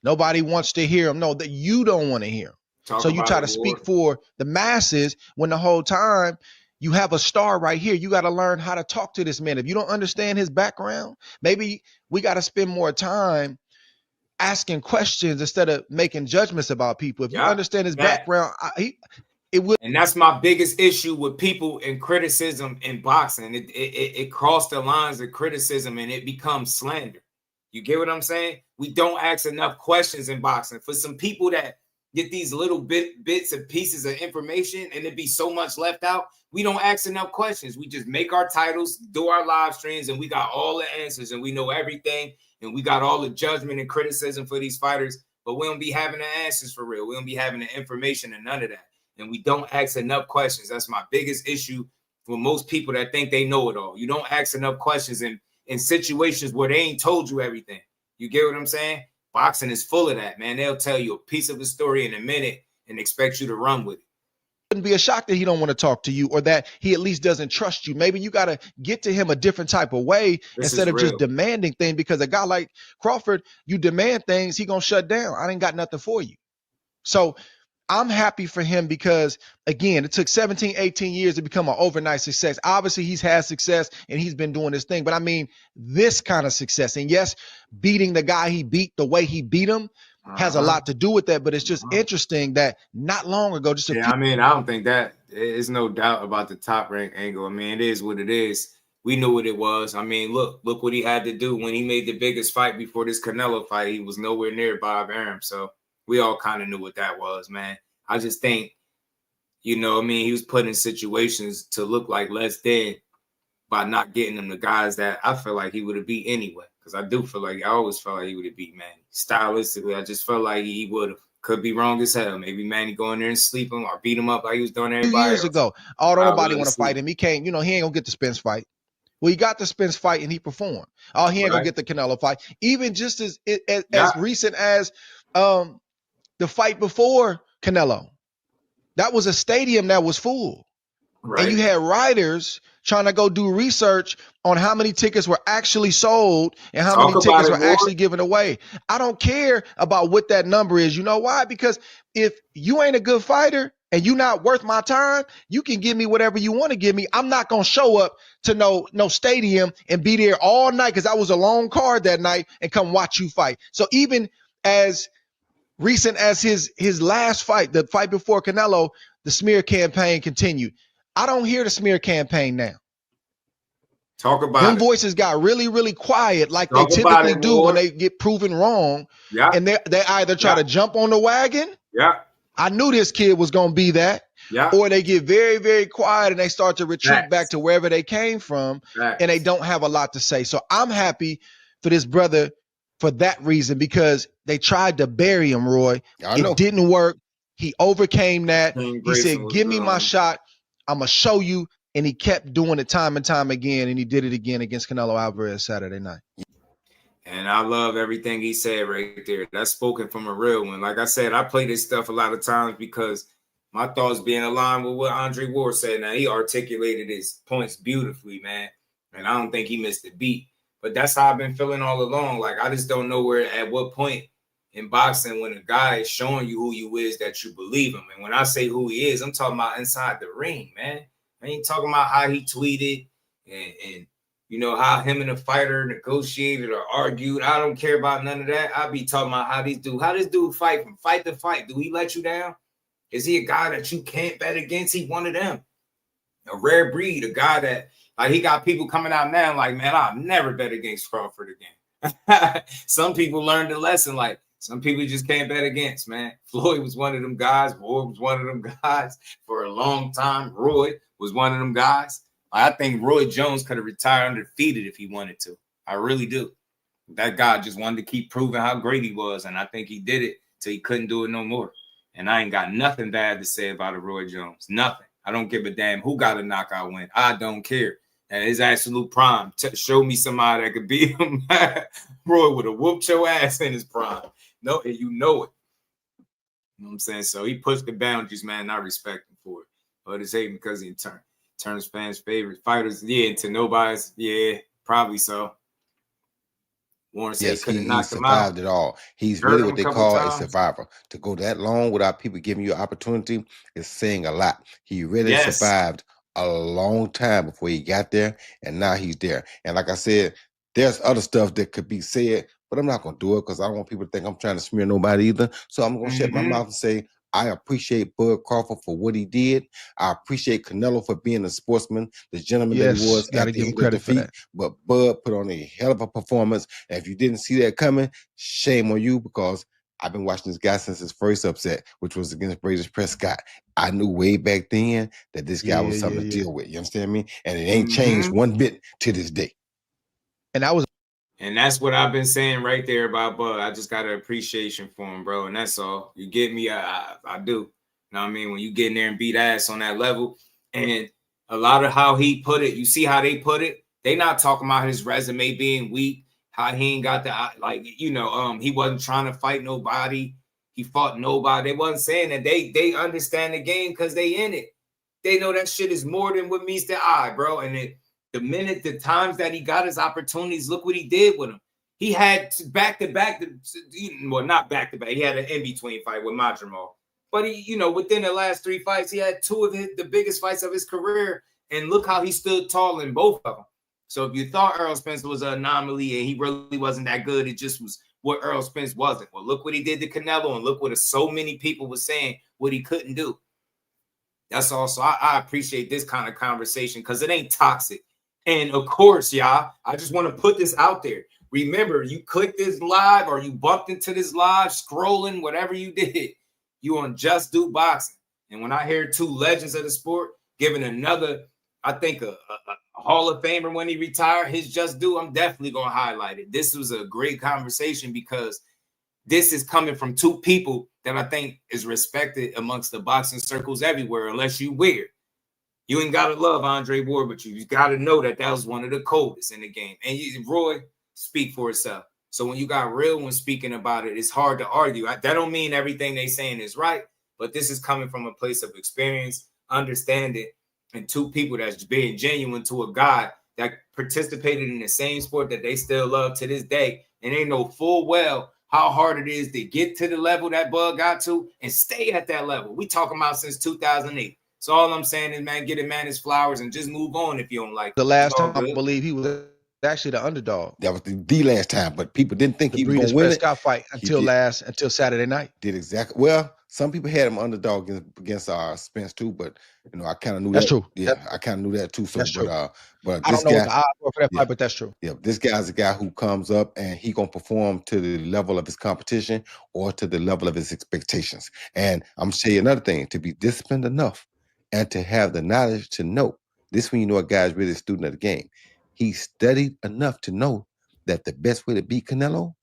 Nobody wants to hear him. No, that you don't want to hear him. So you try to speak for the masses when the whole time you have a star right here. You got to learn how to talk to this man. If you don't understand his background, maybe we got to spend more time asking questions instead of making judgments about people. If you understand his background, it would. And that's my biggest issue with people and criticism in boxing. It crossed the lines of criticism and it becomes slander. You get what I'm saying? We don't ask enough questions in boxing. For some people that get these little bits and pieces of information and it be so much left out, we don't ask enough questions. We just make our titles, do our live streams, and we got all the answers and we know everything and we got all the judgment and criticism for these fighters, but we don't be having the answers for real. We don't be having the information and none of that. And we don't ask enough questions. That's my biggest issue with most people that think they know it all. You don't ask enough questions in situations where they ain't told you everything. You get what I'm saying? Boxing is full of that, man. They'll tell you a piece of the story in a minute and expect you to run with it. Wouldn't be a shock that he don't want to talk to you or that he at least doesn't trust you. Maybe you got to get to him a different type of way instead of just demanding things, because a guy like Crawford, you demand things, he going to shut down. I ain't got nothing for you. So I'm happy for him because, again, it took 17, 18 years to become an overnight success. Obviously, he's had success and he's been doing his thing. But I mean, this kind of success. And yes, beating the guy he beat the way he beat him has a lot to do with that. But it's just interesting that not long ago, just I mean, I don't think that there's no doubt about the top rank angle. I mean, it is what it is. We knew what it was. I mean, look what he had to do when he made the biggest fight before this Canelo fight. He was nowhere near Bob Arum. So we all kind of knew what that was, man. I just think, you know, I mean, he was put in situations to look like less than by not getting them the guys that I feel like he would have beat anyway. Because I always felt like he would have beat Manny. Stylistically, I just felt like he would have. Could be wrong as hell. Maybe Manny go in there and sleep him or beat him up like he was doing everybody 2 years ago. Although nobody want to fight him, he can't, he ain't going to get the Spence fight. Well, he got the Spence fight and he performed. Oh, he ain't going to get the Canelo fight. Even just as recent as the fight before Canelo. That was a stadium that was full. Right. And you had writers trying to go do research on how many tickets were actually sold and how many tickets were actually given away. I don't care about what that number is. You know why? Because if you ain't a good fighter and you not worth my time, you can give me whatever you want to give me. I'm not going to show up to no stadium and be there all night because I was a long card that night and come watch you fight. So even as recent as his last fight, the fight before Canelo, the smear campaign continued. I don't hear the smear campaign now. Talk about them it. voices got really, really quiet, like they typically do when they get proven wrong. Yeah. And they either try to jump on the wagon. Yeah. I knew this kid was gonna be that. Yeah. Or they get very, very quiet and they start to retreat back to wherever they came from, and they don't have a lot to say. So I'm happy for this brother for that reason, because they tried to bury him, Roy. It didn't work. He overcame that. He said, give me my shot. I'm going to show you. And he kept doing it time and time again, and he did it again against Canelo Alvarez Saturday night. And I love everything he said right there. That's spoken from a real one. Like I said, I play this stuff a lot of times because my thoughts being aligned with what Andre Ward said. Now, he articulated his points beautifully, man. And I don't think he missed a beat. But that's how I've been feeling all along. Like, I just don't know at what point in boxing when a guy is showing you who you is that you believe him. And when I say who he is, I'm talking about inside the ring, man. I ain't talking about how he tweeted and you know, how him and the fighter negotiated or argued. I don't care about none of that. I be talking about how this dude fight from fight to fight. Do he let you down? Is he a guy that you can't bet against? He one of them. A rare breed, a guy that, like, he got people coming out now like, man, I'll never bet against Crawford again. Some people learned the lesson. Like, some people just can't bet against, man. Floyd was one of them guys. Ward was one of them guys for a long time. Roy was one of them guys. I think Roy Jones could have retired undefeated if he wanted to. I really do. That guy just wanted to keep proving how great he was, and I think he did it till he couldn't do it no more. And I ain't got nothing bad to say about a Roy Jones. Nothing. I don't give a damn who got a knockout win. I don't care. And his absolute prime. Show me somebody that could beat him. Roy would have whooped your ass in his prime. No, and you know it. You know what I'm saying? So he pushed the boundaries, man, and I respect him for it. But it's hating because he turns fans' favorite fighters. Yeah, to nobody's. Yeah, probably so. Warren said he could have knocked him out. Survived it all. He's really what they call a survivor. To go that long without people giving you an opportunity is saying a lot. He really survived a long time before he got there, and now he's there. And like I said, there's other stuff that could be said, but I'm not going to do it because I don't want people to think I'm trying to smear nobody either. So I'm going to shut my mouth and say, I appreciate Bud Crawford for what he did. I appreciate Canelo for being a sportsman, the gentleman that he was. Got to give him credit for that. But Bud put on a hell of a performance. And if you didn't see that coming, shame on you, because I've been watching this guy since his first upset, which was against Brady Prescott. I knew way back then that this guy was something to deal with. You understand me? And it ain't changed one bit to this day. And that's what I've been saying right there about Bud. I just got an appreciation for him, bro. And that's all. You get me? I do. You know what I mean? When you get in there and beat ass on that level. And a lot of how he put it, you see how they put it? They not talking about his resume being weak, how he ain't got the, like, you know, he wasn't trying to fight nobody. He fought nobody. They wasn't saying that. They understand the game because they in it. They know that shit is more than what meets the eye, bro. And the times that he got his opportunities, look what he did with him. He had back-to-back, well, not back-to-back. He had an in-between fight with Madrimal. But he, you know, within the last 3 fights, he had two of the biggest fights of his career. And look how he stood tall in both of them. So if you thought Errol Spence was an anomaly and he really wasn't that good, it just was what Errol Spence wasn't. Well, look what he did to Canelo, and look what so many people were saying what he couldn't do. That's also, I appreciate this kind of conversation because it ain't toxic. And of course, y'all, I just want to put this out there. Remember, you clicked this live or you bumped into this live, scrolling, whatever you did, you on Jusdueboxing. And when I hear two legends of the sport giving another, I think a Hall of Famer when he retired, his Just Do, I'm definitely going to highlight it. This was a great conversation because this is coming from two people that I think is respected amongst the boxing circles everywhere, unless you weird. You ain't got to love Andre Ward, but you got to know that was one of the coldest in the game. And Roy, speak for itself. So when you got real ones speaking about it, it's hard to argue. That don't mean everything they saying is right, but this is coming from a place of experience, understanding, and two people that's being genuine to a guy that participated in the same sport that they still love to this day. And they know full well how hard it is to get to the level that Bud got to and stay at that level. We talking about since 2008. So all I'm saying is, man, get a man his flowers and just move on if you don't like the last time I believe he was actually the underdog. That was the last time, but people didn't think he was going to win it. Scott fight until Saturday night. Did exactly. Well, some people had him underdog against Spence too, but I kind of knew that's that. True. Yeah, I kind of knew that too. So, that's true. But I this don't know guy, what the odds were for that fight, but that's true. Yeah, this guy's a guy who comes up and he gonna perform to the level of his competition or to the level of his expectations. And I'm gonna tell you another thing: to be disciplined enough and to have the knowledge to know this, when you know a guy's really a student of the game. He studied enough to know that the best way to beat Canelo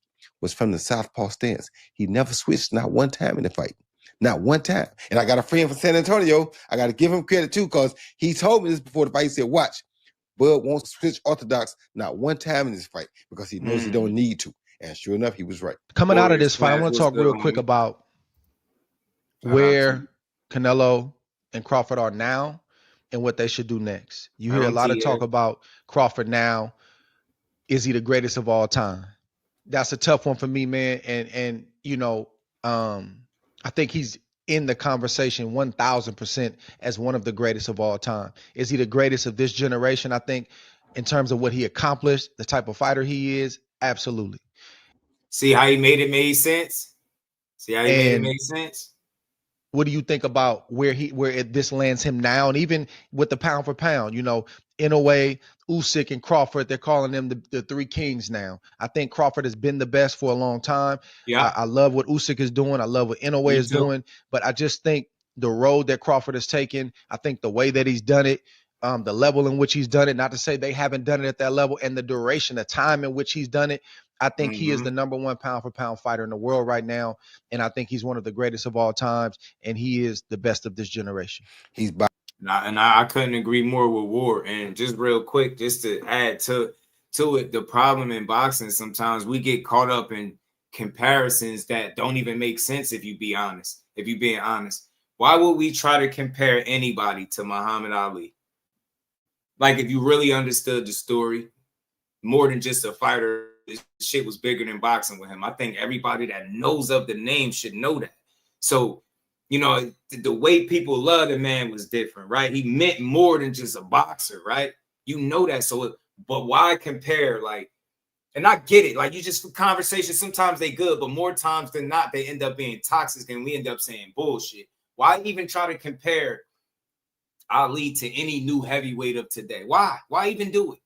was from the southpaw stance. He never switched, not one time in the fight. Not one time. And I got a friend from San Antonio. I got to give him credit too, because he told me this before the fight. He said, watch, Bud won't switch orthodox not one time in this fight because he knows he don't need to. And sure enough, he was right. Coming out of this fight, I want to talk real quick about where Canelo and Crawford are now and what they should do next. You hear a lot of talk about Crawford now. Is he the greatest of all time? That's a tough one for me, man. And I think he's in the conversation 1000% as one of the greatest of all time. Is he the greatest of this generation? I think in terms of what he accomplished, the type of fighter he is, absolutely. See how he made sense? See how he made it make sense? What do you think about where this lands him now? And even with the pound for pound, in a way, Usyk and Crawford, they're calling them the three kings now. I think Crawford has been the best for a long time. Yeah, I love what Usyk is doing. I love what Inoue is doing. But I just think the road that Crawford has taken, I think the way that he's done it, the level in which he's done it, not to say they haven't done it at that level, and the duration, the time in which he's done it, I think he is the #1 pound for pound fighter in the world right now. And I think he's one of the greatest of all times. And he is the best of this generation. He's by. And I couldn't agree more with Ward. And just real quick, just to add to it, the problem in boxing, sometimes we get caught up in comparisons that don't even make sense if you're being honest. Why would we try to compare anybody to Muhammad Ali? Like, if you really understood the story, more than just a fighter, this shit was bigger than boxing with him. I think everybody that knows of the name should know that. So, the way people love the man was different, right? He meant more than just a boxer, right? You know that. So, but why compare? Like, and I get it. Like, you just conversations, sometimes they good, but more times than not, they end up being toxic and we end up saying bullshit. Why even try to compare Ali to any new heavyweight of today? Why? Why even do it?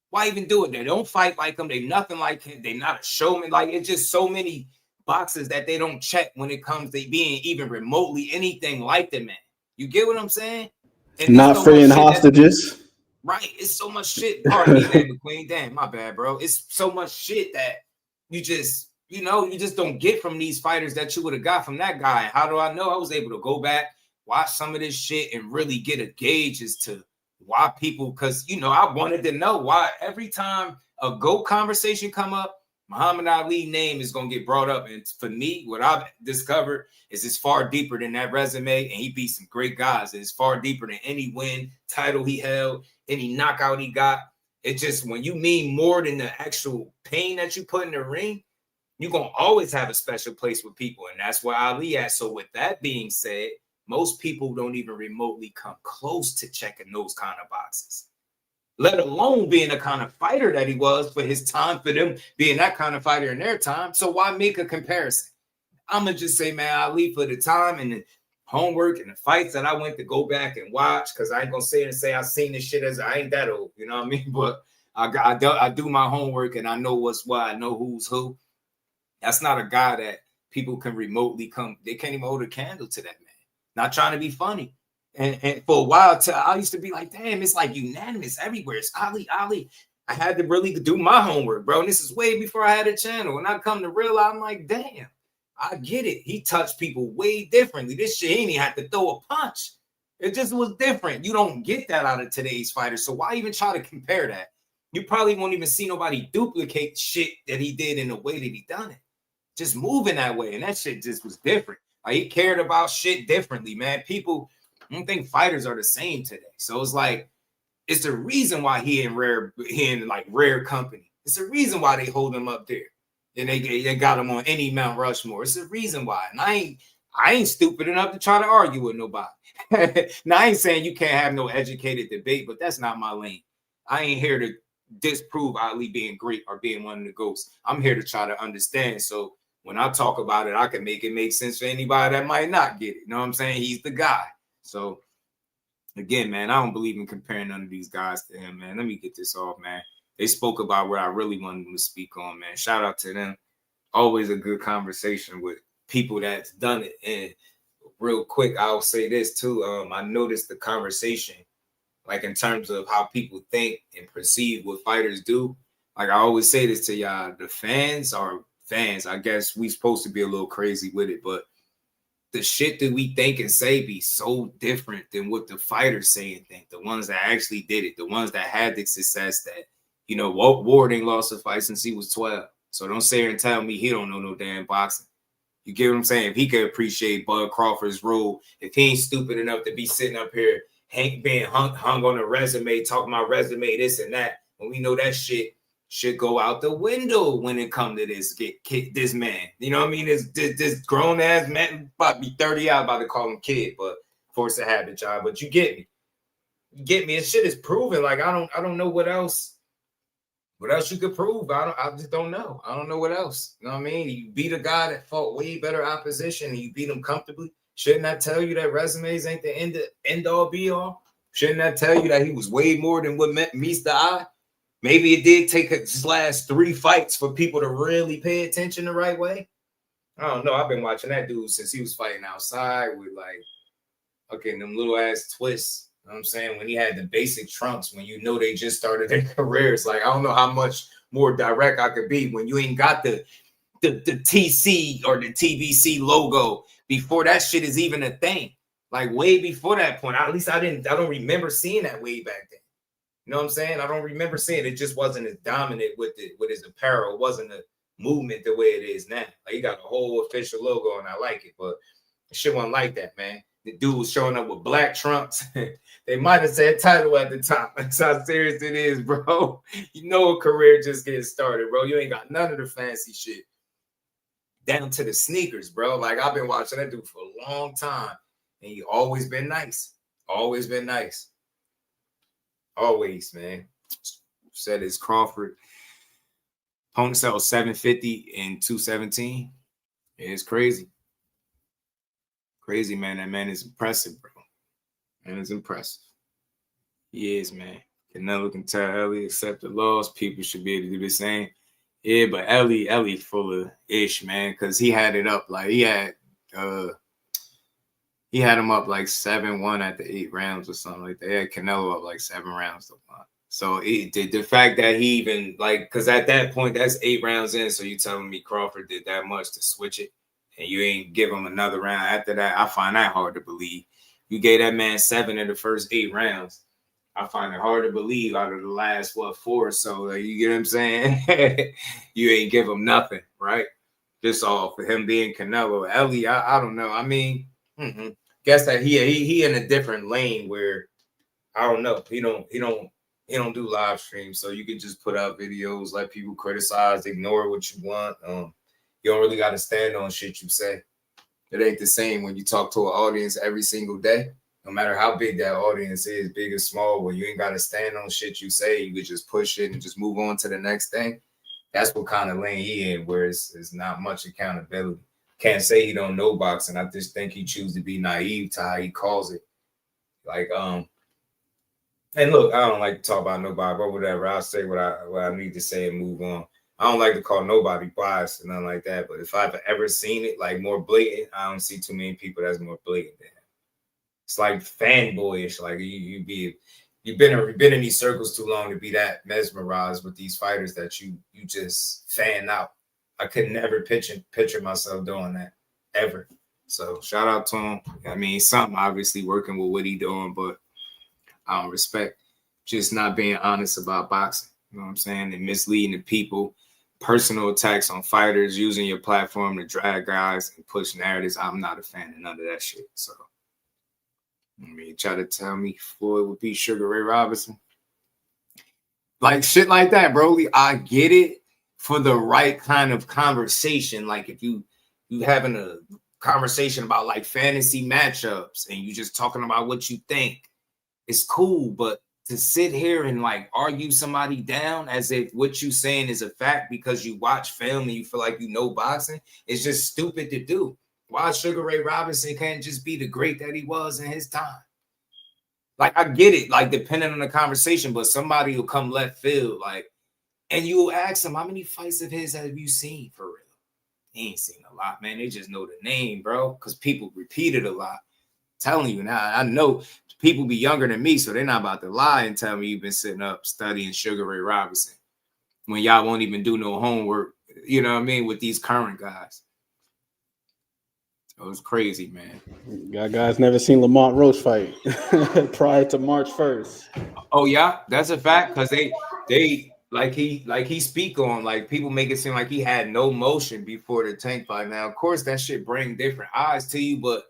Why even do it? They don't fight like him. They nothing like him. They not a showman. Like, it's just so many boxes that they don't check when it comes to being even remotely anything like the man. You get what I'm saying? And not freeing hostages. Right. It's so much shit. Pardon me, man, McQueen. Damn, my bad, bro. It's so much shit that you just don't get from these fighters that you would have got from that guy. How do I know? I was able to go back, watch some of this shit, and really get a gauge as to why people, because, I wanted to know why every time a GOAT conversation come up, Muhammad Ali name is going to get brought up. And for me, what I've discovered is it's far deeper than that resume. And he beat some great guys. It's far deeper than any win, title he held, any knockout he got. It just, when you mean more than the actual pain that you put in the ring, you're going to always have a special place with people. And that's where Ali at. So with that being said, most people don't even remotely come close to checking those kind of boxes, let alone being the kind of fighter that he was for his time, for them being that kind of fighter in their time. So why make a comparison? I'm going to just say, man, Ali, for the time and the homework and the fights that I went to go back and watch, because I ain't going to sit and say I've seen this shit as I ain't that old, you know what I mean? But I do my homework and I know what's what. I know who's who. That's not a guy that people can remotely come. They can't even hold a candle to that man. Not trying to be funny. And for a while, I used to be like, damn, it's like unanimous everywhere. It's Ali. I had to really do my homework, bro. And this is way before I had a channel. And I come to realize, I'm like, damn, I get it. He touched people way differently. This shit, he ain't even had to throw a punch. It just was different. You don't get that out of today's fighters. So why even try to compare that? You probably won't even see nobody duplicate shit that he did in the way that he done it. Just moving that way. And that shit just was different. Like, he cared about shit differently, man. People, I don't think fighters are the same today. So it's like, it's the reason why he in rare company. It's the reason why they hold him up there. And they got him on any Mount Rushmore. It's the reason why. And I ain't stupid enough to try to argue with nobody. Now, I ain't saying you can't have no educated debate, but that's not my lane. I ain't here to disprove Ali being great or being one of the GOATs. I'm here to try to understand. So when I talk about it, I can make it make sense for anybody that might not get it. You know what I'm saying? He's the guy. So again, man, I don't believe in comparing none of these guys to him, man. Let me get this off, man. They spoke about what I really wanted them to speak on, man. Shout out to them. Always a good conversation with people that's done it. And real quick, I'll say this too. I noticed the conversation, like in terms of how people think and perceive what fighters do. Like I always say this to y'all, the fans are fans. I guess we supposed to be a little crazy with it, but the shit that we think and say be so different than what the fighters say and think. The ones that actually did it, the ones that had the success that, you know, Ward ain't lost a fight since he was 12. So don't sit here and tell me he don't know no damn boxing. You get what I'm saying? If he could appreciate Bud Crawford's role, if he ain't stupid enough to be sitting up here being hung on a resume, talking about resume, this and that, when we know that shit should go out the window when it come to this man. You know what I mean? This grown ass man, about to be 30 out, about to call him kid, but force a habit, y'all. But you get me. You get me. And shit is proven. Like I don't know what else. What else you could prove? I just don't know. I don't know what else. You know what I mean? You beat a guy that fought way better opposition and you beat him comfortably. Shouldn't that tell you that resumes ain't the end all be all? Shouldn't that tell you that he was way more than what meets the eye? Maybe it did take his last 3 fights for people to really pay attention the right way. I don't know. I've been watching that dude since he was fighting outside with like, okay, them little ass twists. You know what I'm saying? When he had the basic trunks, when you know they just started their careers. Like, I don't know how much more direct I could be when you ain't got the TC or the TBC logo before that shit is even a thing. Like way before that point. At least I don't remember seeing that way back then. You know what I'm saying? I don't remember seeing it. It just wasn't as dominant with his apparel. It wasn't a movement the way it is now. Like he got a whole official logo and I like it, but shit wasn't like that, man. The dude was showing up with black trunks. They might have said title at the top. That's how serious it is, bro. You know a career just getting started, bro. You ain't got none of the fancy shit. Down to the sneakers, bro. Like I've been watching that dude for a long time. And he always been nice. Always been nice. Always, man. Said it's Crawford. Opponent sells 750 and 217. It's crazy. Crazy, man. That man is impressive, bro. Man is impressive. He is, man. Canelo can tell Ellie accept the loss. People should be able to do the same. Yeah, but Ellie full of ish, man, because he had it up. Like he had him up like 7-1 at the 8 rounds or something like that. He had Canelo up like 7 rounds to 1. So the fact that he even like, because at that point that's 8 rounds in. So you telling me Crawford did that much to switch it, and you ain't give him another round after that? I find that hard to believe. You gave that man 7 in the first 8 rounds. I find it hard to believe out of the last 4 or so. Like, you get what I'm saying? You ain't give him nothing, right? Just all for him being Canelo. Ellie, I don't know. I mean, guess that he in a different lane where I don't know. He don't do live streams, so you can just put out videos, let people criticize, ignore what you want. You don't really got to stand on shit you say. It ain't the same when you talk to an audience every single day. No matter how big that audience is, big or small, where you ain't got to stand on shit you say. You could just push it and just move on to the next thing. That's what kind of lane he in, where it's not much accountability. Can't say he don't know boxing. I just think he chooses to be naive to how he calls it. Like, and look, I don't like to talk about nobody, but whatever. I'll say what I need to say and move on. I don't like to call nobody biased or nothing like that. But if I've ever seen it like more blatant, I don't see too many people that's more blatant than him. It's like fanboyish. Like you've been in these circles too long to be that mesmerized with these fighters that you just fan out. I could never picture myself doing that ever. So shout out to him. I mean, something obviously working with what he doing, but I don't respect just not being honest about boxing. You know what I'm saying? And misleading the people, personal attacks on fighters, using your platform to drag guys and push narratives. I'm not a fan of none of that shit. So, I mean, you try to tell me Floyd would beat Sugar Ray Robinson. Like shit like that, bro. I get it for the right kind of conversation. Like if you having a conversation about like fantasy matchups and you just talking about what you think, it's cool. But to sit here and like argue somebody down as if what you saying is a fact because you watch film and you feel like you know boxing, it's just stupid to do. Why Sugar Ray Robinson can't just be the great that he was in his time? Like, I get it, like, depending on the conversation, but somebody will come left field, like, and you'll ask them, how many fights of his have you seen for real? He ain't seen a lot, man. They just know the name, bro, because people repeat it a lot. I'm telling you now, I know people be younger than me, so they're not about to lie and tell me you've been sitting up studying Sugar Ray Robinson when y'all won't even do no homework, you know what I mean, with these current guys. So it's crazy, man. Got guys never seen Lamont Roach fight prior to March 1st. Oh, yeah, that's a fact, because they like he speak on, like, people make it seem like he had no motion before the Tank fight. Now, of course, that shit bring different eyes to you, but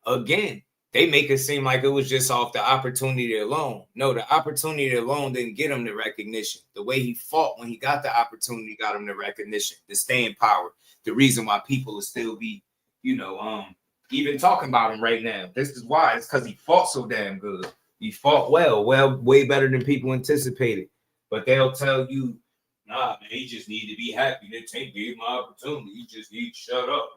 again, they make it seem like it was just off the opportunity alone. No, the opportunity alone didn't get him the recognition. The way he fought when he got the opportunity got him the recognition, the staying power, the reason why people will still be, you know, even talking about him right now. This is why. It's because he fought so damn good. He fought well, way better than people anticipated. But they'll tell you, nah, man, he just need to be happy. They Tank gave him an opportunity. He just need to shut up.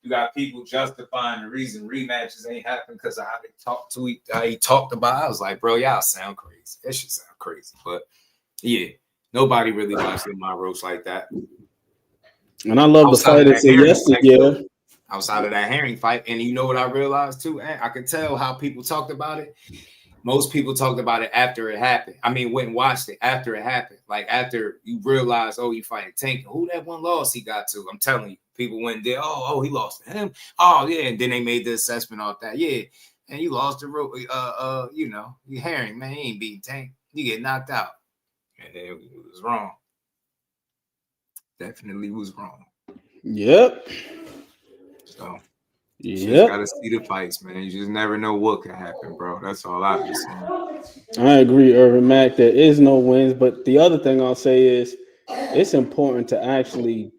You got people justifying the reason rematches ain't happening because of how they talked to how he talked about. I was like, bro, y'all sound crazy. That shit sound crazy. But yeah, nobody really watched my roast like that. And I love outside the fight yesterday. Outside of that Herring fight, and you know what I realized too? I could tell how people talked about it. Most people talked about it after it happened. I mean, went and watched it after it happened. Like, after you realize, oh, you fighting Tank. Who that one loss he got to? I'm telling you, people went there. Oh, he lost to him. Oh, yeah. And then they made the assessment off that. Yeah. And you lost the you know, you Herring, man. He ain't beating Tank. You get knocked out. And it was wrong. Definitely was wrong. Yep. So you just gotta see the fights, man. You just never know what can happen, bro. That's all I've been saying. I agree, Irvin Mack. There is no wins, but the other thing I'll say is it's important to actually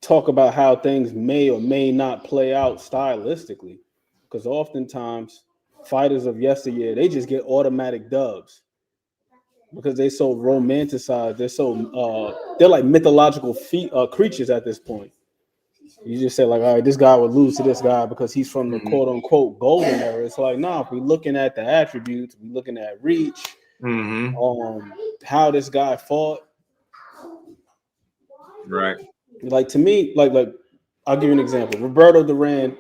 talk about how things may or may not play out stylistically, because oftentimes fighters of yesteryear, they just get automatic dubs because they're so romanticized. They're so they're like mythological creatures at this point. You just say, like, all right, this guy would lose to this guy because he's from the quote unquote golden era. It's like, nah, if we're looking at the attributes, we're looking at reach, how this guy fought. Right. Like, to me, like I'll give you an example. Roberto Duran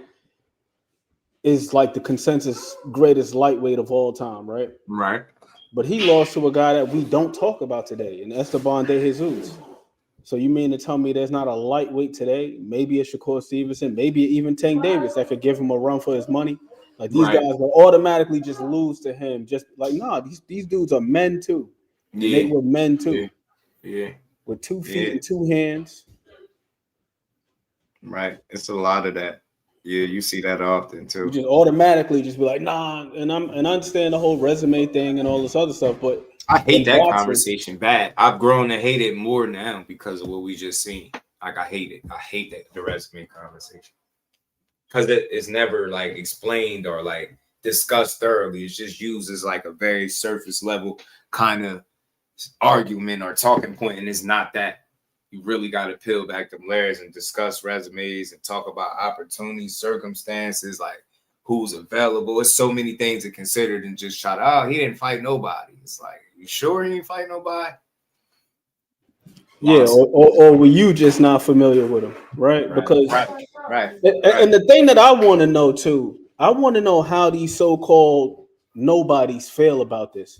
is like the consensus greatest lightweight of all time, right? Right. But he lost to a guy that we don't talk about today, in Esteban de Jesus. So you mean to tell me there's not a lightweight today? Maybe a Shakur Stevenson, maybe even Tank Davis that could give him a run for his money. Like, these guys will automatically just lose to him. Just like, nah, these dudes are men too. Yeah. They were men too. Yeah. With 2 feet and 2 hands. Right. It's a lot of that. Yeah, you see that often too. You just automatically just be like, nah, and I understand the whole resume thing and all this other stuff, but I hate that conversation bad. I've grown to hate it more now because of what we just seen. Like, I hate it. I hate that the resume conversation because it's never like explained or like discussed thoroughly. It's just used as like a very surface level kind of argument or talking point, and it's not that. You really got to peel back the layers and discuss resumes and talk about opportunities, circumstances, like who's available. It's so many things to consider than just try to, he didn't fight nobody. It's like, you sure he didn't fight nobody? Yeah, or were you just not familiar with him, right? Because right. And the thing that I want to know too, I want to know how these so-called nobodies feel about this.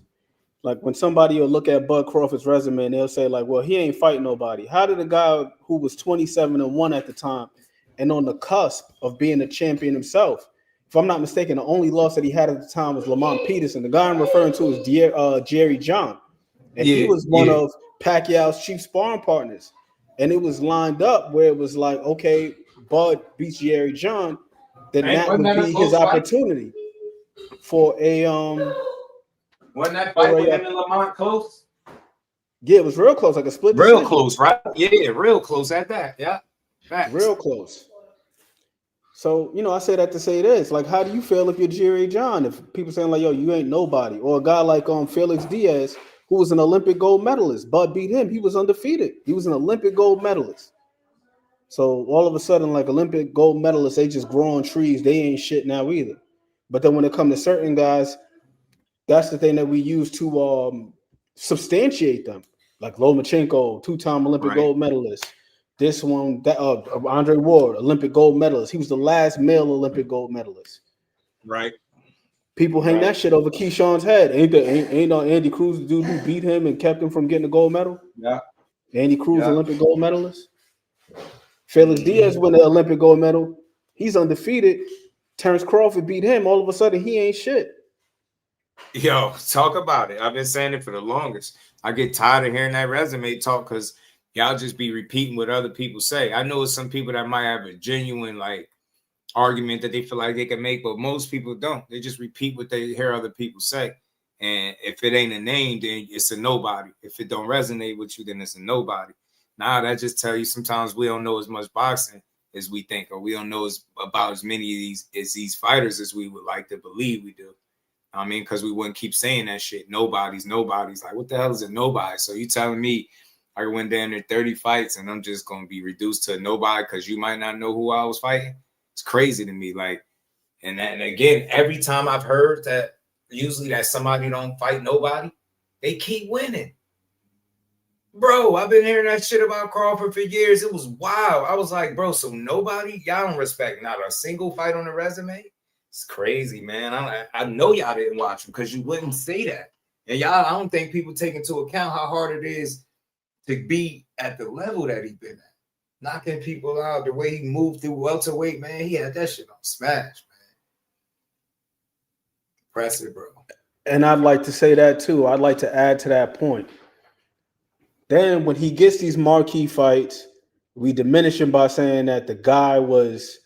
Like, when somebody will look at Bud Crawford's resume and they'll say, like, well, he ain't fighting nobody. How did a guy who was 27-1 at the time and on the cusp of being a champion himself, if I'm not mistaken, the only loss that he had at the time was Lamont Peterson. The guy I'm referring to is Jerry John. And he was one of Pacquiao's chief sparring partners. And it was lined up where it was like, okay, Bud beats Jerry John, then that would be his opportunity for a Wasn't that fight with him and Lamont close? Yeah, it was real close, like a split decision. Real close, right? Yeah, real close at that. Yeah. Facts. Real close. So, I say that to say this. Like, how do you feel if you're Jerry John? If people saying like, yo, you ain't nobody. Or a guy like Felix Diaz, who was an Olympic gold medalist. Bud beat him. He was undefeated. He was an Olympic gold medalist. So all of a sudden, like Olympic gold medalists, they just grow on trees. They ain't shit now either. But then when it comes to certain guys, that's the thing that we use to substantiate them. Like Lomachenko, two-time Olympic gold medalist. This one, that Andre Ward, Olympic gold medalist. He was the last male Olympic gold medalist. Right. People hang that shit over Keyshawn's head. Ain't no Andy Cruz dude who beat him and kept him from getting a gold medal? Yeah. Andy Cruz, Olympic gold medalist. Felix Diaz won the Olympic gold medal. He's undefeated. Terence Crawford beat him. All of a sudden, he ain't shit. Yo, talk about it. I've been saying it for the longest. I get tired of hearing that resume talk because y'all just be repeating what other people say. I know some people that might have a genuine argument that they feel like they can make, but most people don't. They just repeat what they hear other people say. And if it ain't a name, then it's a nobody. If it don't resonate with you, then it's a nobody. Nah, that just tell you sometimes we don't know as much boxing as we think, or we don't know about as many of these fighters as we would like to believe we do. I mean, because we wouldn't keep saying that shit. Nobody's. Like, what the hell is a nobody? So you telling me I went down there 30 fights and I'm just going to be reduced to a nobody because you might not know who I was fighting? It's crazy to me. And again, every time I've heard that, usually that somebody don't fight nobody, they keep winning. Bro, I've been hearing that shit about Crawford for years. It was wild. I was like, bro, so nobody? Y'all don't respect not a single fight on the resume? It's crazy, man. I know y'all didn't watch him because you wouldn't say that. And I don't think people take into account how hard it is to be at the level that he's been at. Knocking people out, the way he moved through welterweight, man, he had that shit on smash, man. Impressive, bro. And I'd like to say that too. I'd like to add to that point. Then when he gets these marquee fights, we diminish him by saying that the guy was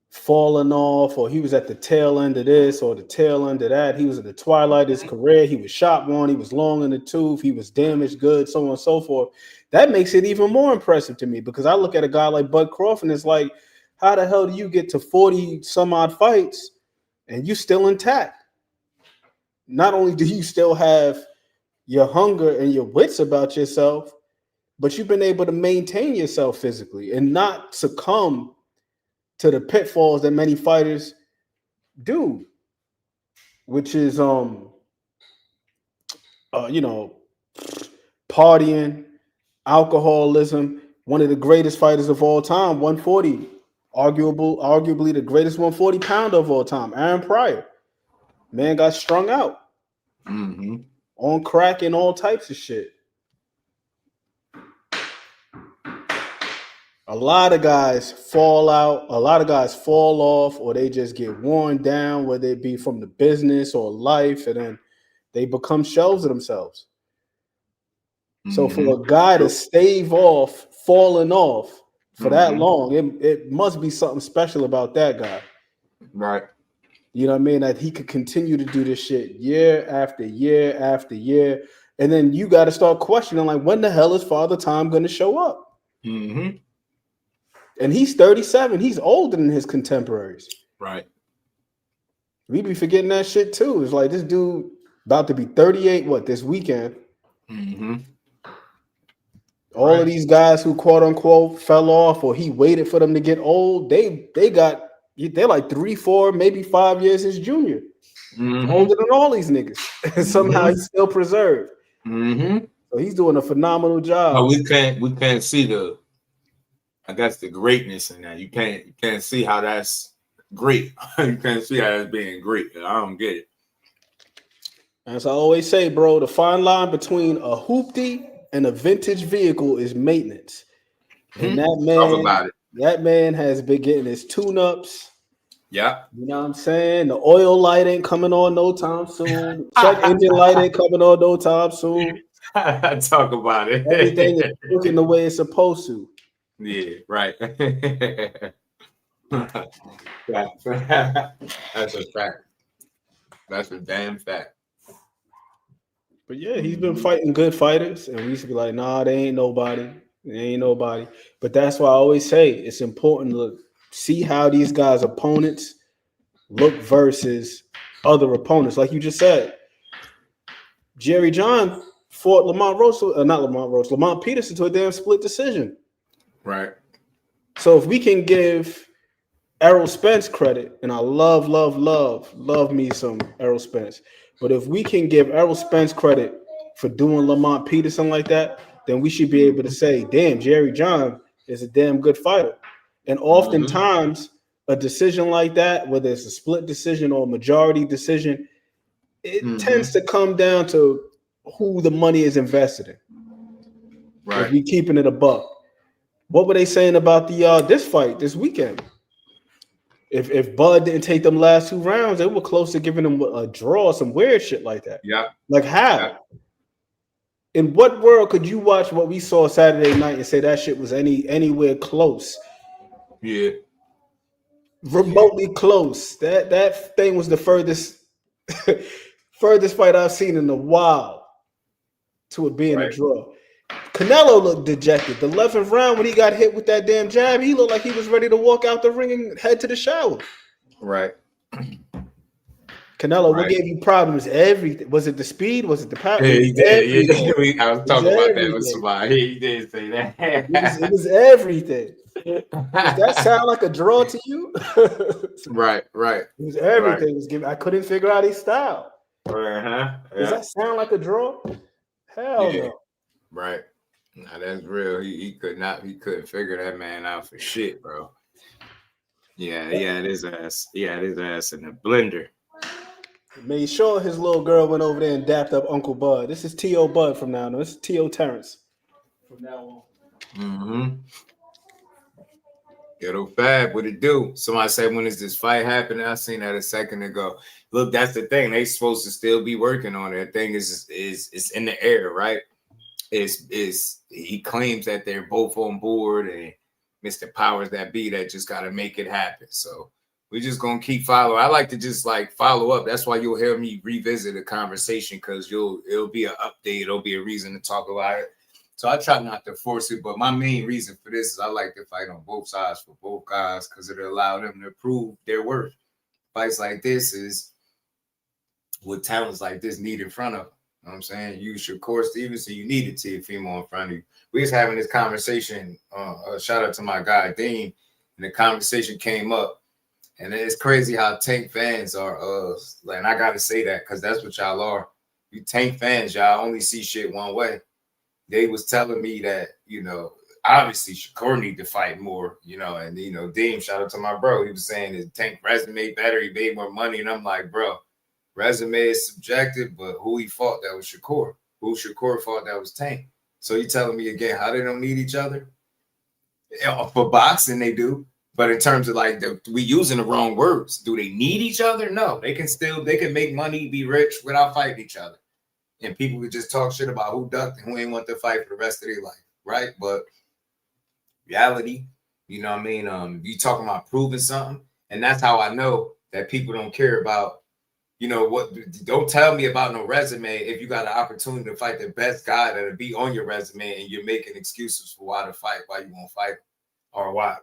falling off, or he was at the tail end of this or the tail end of that. He was at the twilight of his career. He was shot one. He was long in the tooth. He was damaged good, so on and so forth. That makes it even more impressive to me because I look at a guy like Bud Crawford and it's like, how the hell do you get to 40 some odd fights and you still intact? Not only do you still have your hunger and your wits about yourself, but you've been able to maintain yourself physically and not succumb to the pitfalls that many fighters do, which is partying, alcoholism. One of the greatest fighters of all time, 140, arguably the greatest 140 pounder of all time, Aaron Pryor. Man got strung out on crack and all types of shit. A lot of guys fall out. A lot of guys fall off, or they just get worn down, whether it be from the business or life, and then they become shells of themselves. So for a guy to stave off falling off for that long, it must be something special about that guy. Right. You know what I mean? That he could continue to do this shit year after year after year. And then you got to start questioning, like, when the hell is Father Time going to show up? And he's 37. He's older than his contemporaries. Right. We be forgetting that shit too. It's like this dude about to be 38, this weekend? All of these guys who quote unquote fell off, or he waited for them to get old, they're like 3, 4, maybe 5 years his junior. Older than all these niggas. And somehow he's still preserved. So he's doing a phenomenal job. No, we can't see the greatness in that. You can't see how that's great. You can't see how that's being great. I don't get it. As I always say, bro, the fine line between a hoopty and a vintage vehicle is maintenance. And that man has been getting his tune-ups. Yeah. You know what I'm saying? The oil light ain't coming on no time soon. Check engine light ain't coming on no time soon. Talk about it. Everything is working the way it's supposed to. Yeah, right. That's a fact. That's a damn fact. But yeah, he's been fighting good fighters, and we used to be like, nah, they ain't nobody. They ain't nobody. But that's why I always say it's important to see how these guys' opponents look versus other opponents. Like you just said, Jerry John fought Lamont Peterson to a damn split decision. Right. So if we can give Errol Spence credit, and I love me some Errol Spence, but if we can give Errol Spence credit for doing Lamont Peterson like that, then we should be able to say, damn, Jerry John is a damn good fighter. And oftentimes, a decision like that, whether it's a split decision or a majority decision, it tends to come down to who the money is invested in. Right. If we keeping it a buck. What were they saying about the this fight this weekend? If Bud didn't take them last 2 rounds, they were close to giving them a draw, some weird shit like that. Yeah. Like how? Yeah. In what world could you watch what we saw Saturday night and say that shit was anywhere close? Yeah. Remotely close. That thing was the furthest fight I've seen in a while to it being a draw. Canelo looked dejected. The 11th round when he got hit with that damn jab, he looked like he was ready to walk out the ring and head to the shower. Right. Canelo, what gave you problems? Everything. Was it the speed? Was it the power? Yeah, he did. Yeah. I was talking about that with somebody. He did say that. It was everything. Does that sound like a draw to you? Right. It was everything. It was giving. I couldn't figure out his style. Yeah. Does that sound like a draw? Hell no. Right. Nah, that's real. He couldn't figure that man out for shit, bro. Yeah, he had his ass in a blender. Made sure his little girl went over there and dapped up Uncle Bud. This is T.O. Bud from now on. This is T.O. Terence from now on. Ghetto Fab, what it do? Somebody said, when is this fight happening? I seen that a second ago. Look, that's the thing. They supposed to still be working on it. The thing is in the air, right? He claims that they're both on board, and Mr. Powers that be that just got to make it happen. So we're just gonna keep following. I like to just like follow up. That's why you'll hear me revisit a conversation, because it'll be an update. It'll be a reason to talk about it. So I try not to force it, but my main reason for this is I like to fight on both sides for both guys, because it'll allow them to prove their worth. Fights like this is what talents like this need in front of them. You know what I'm saying? You Shakur Stevenson, you needed Teofimo in front of you. We was having this conversation. Shout out to my guy Adrien, and the conversation came up. And it's crazy how Tank fans are. And I gotta say that because that's what y'all are. You Tank fans, y'all only see shit one way. They was telling me that, obviously Shakur need to fight more, and Dean, shout out to my bro. He was saying his Tank resume better, he made more money, and I'm like, bro, resume is subjective, but who he fought, that was Shakur. Who Shakur fought, that was Tank. So you telling me again how they don't need each other? For boxing, they do. But in terms of we using the wrong words. Do they need each other? No. They can make money, be rich without fighting each other. And people would just talk shit about who ducked and who ain't want to fight for the rest of their life, right? But reality, you talking about proving something, and that's how I know that people don't care about, what. Don't tell me about no resume if you got an opportunity to fight the best guy that'll be on your resume, and you're making excuses for why you won't fight, or why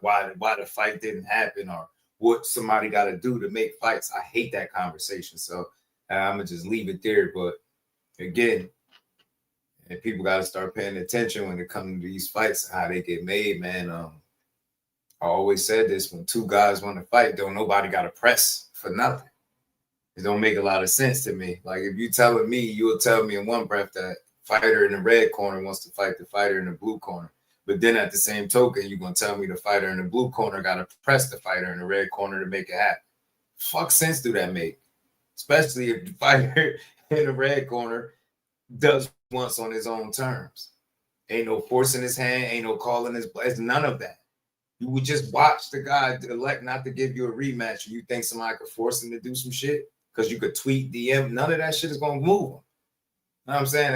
the fight didn't happen, or what somebody got to do to make fights. I hate that conversation, so I'm gonna just leave it there, but. Again, and people got to start paying attention when it comes to these fights, how they get made, man. I always said this: when two guys want to fight, nobody got to press for nothing. It don't make a lot of sense to me. Like if you telling me, you'll tell me in one breath that fighter in the red corner wants to fight the fighter in the blue corner, but then at the same token, you're gonna tell me the fighter in the blue corner got to press the fighter in the red corner to make it happen. Fuck sense do that make? Especially if the fighter in the red corner does once on his own terms. Ain't no forcing his hand, ain't no calling his place, none of that. You would just watch the guy elect not to give you a rematch, and you think somebody could force him to do some shit because you could tweet, DM. None of that shit is gonna move him. You know what I'm saying?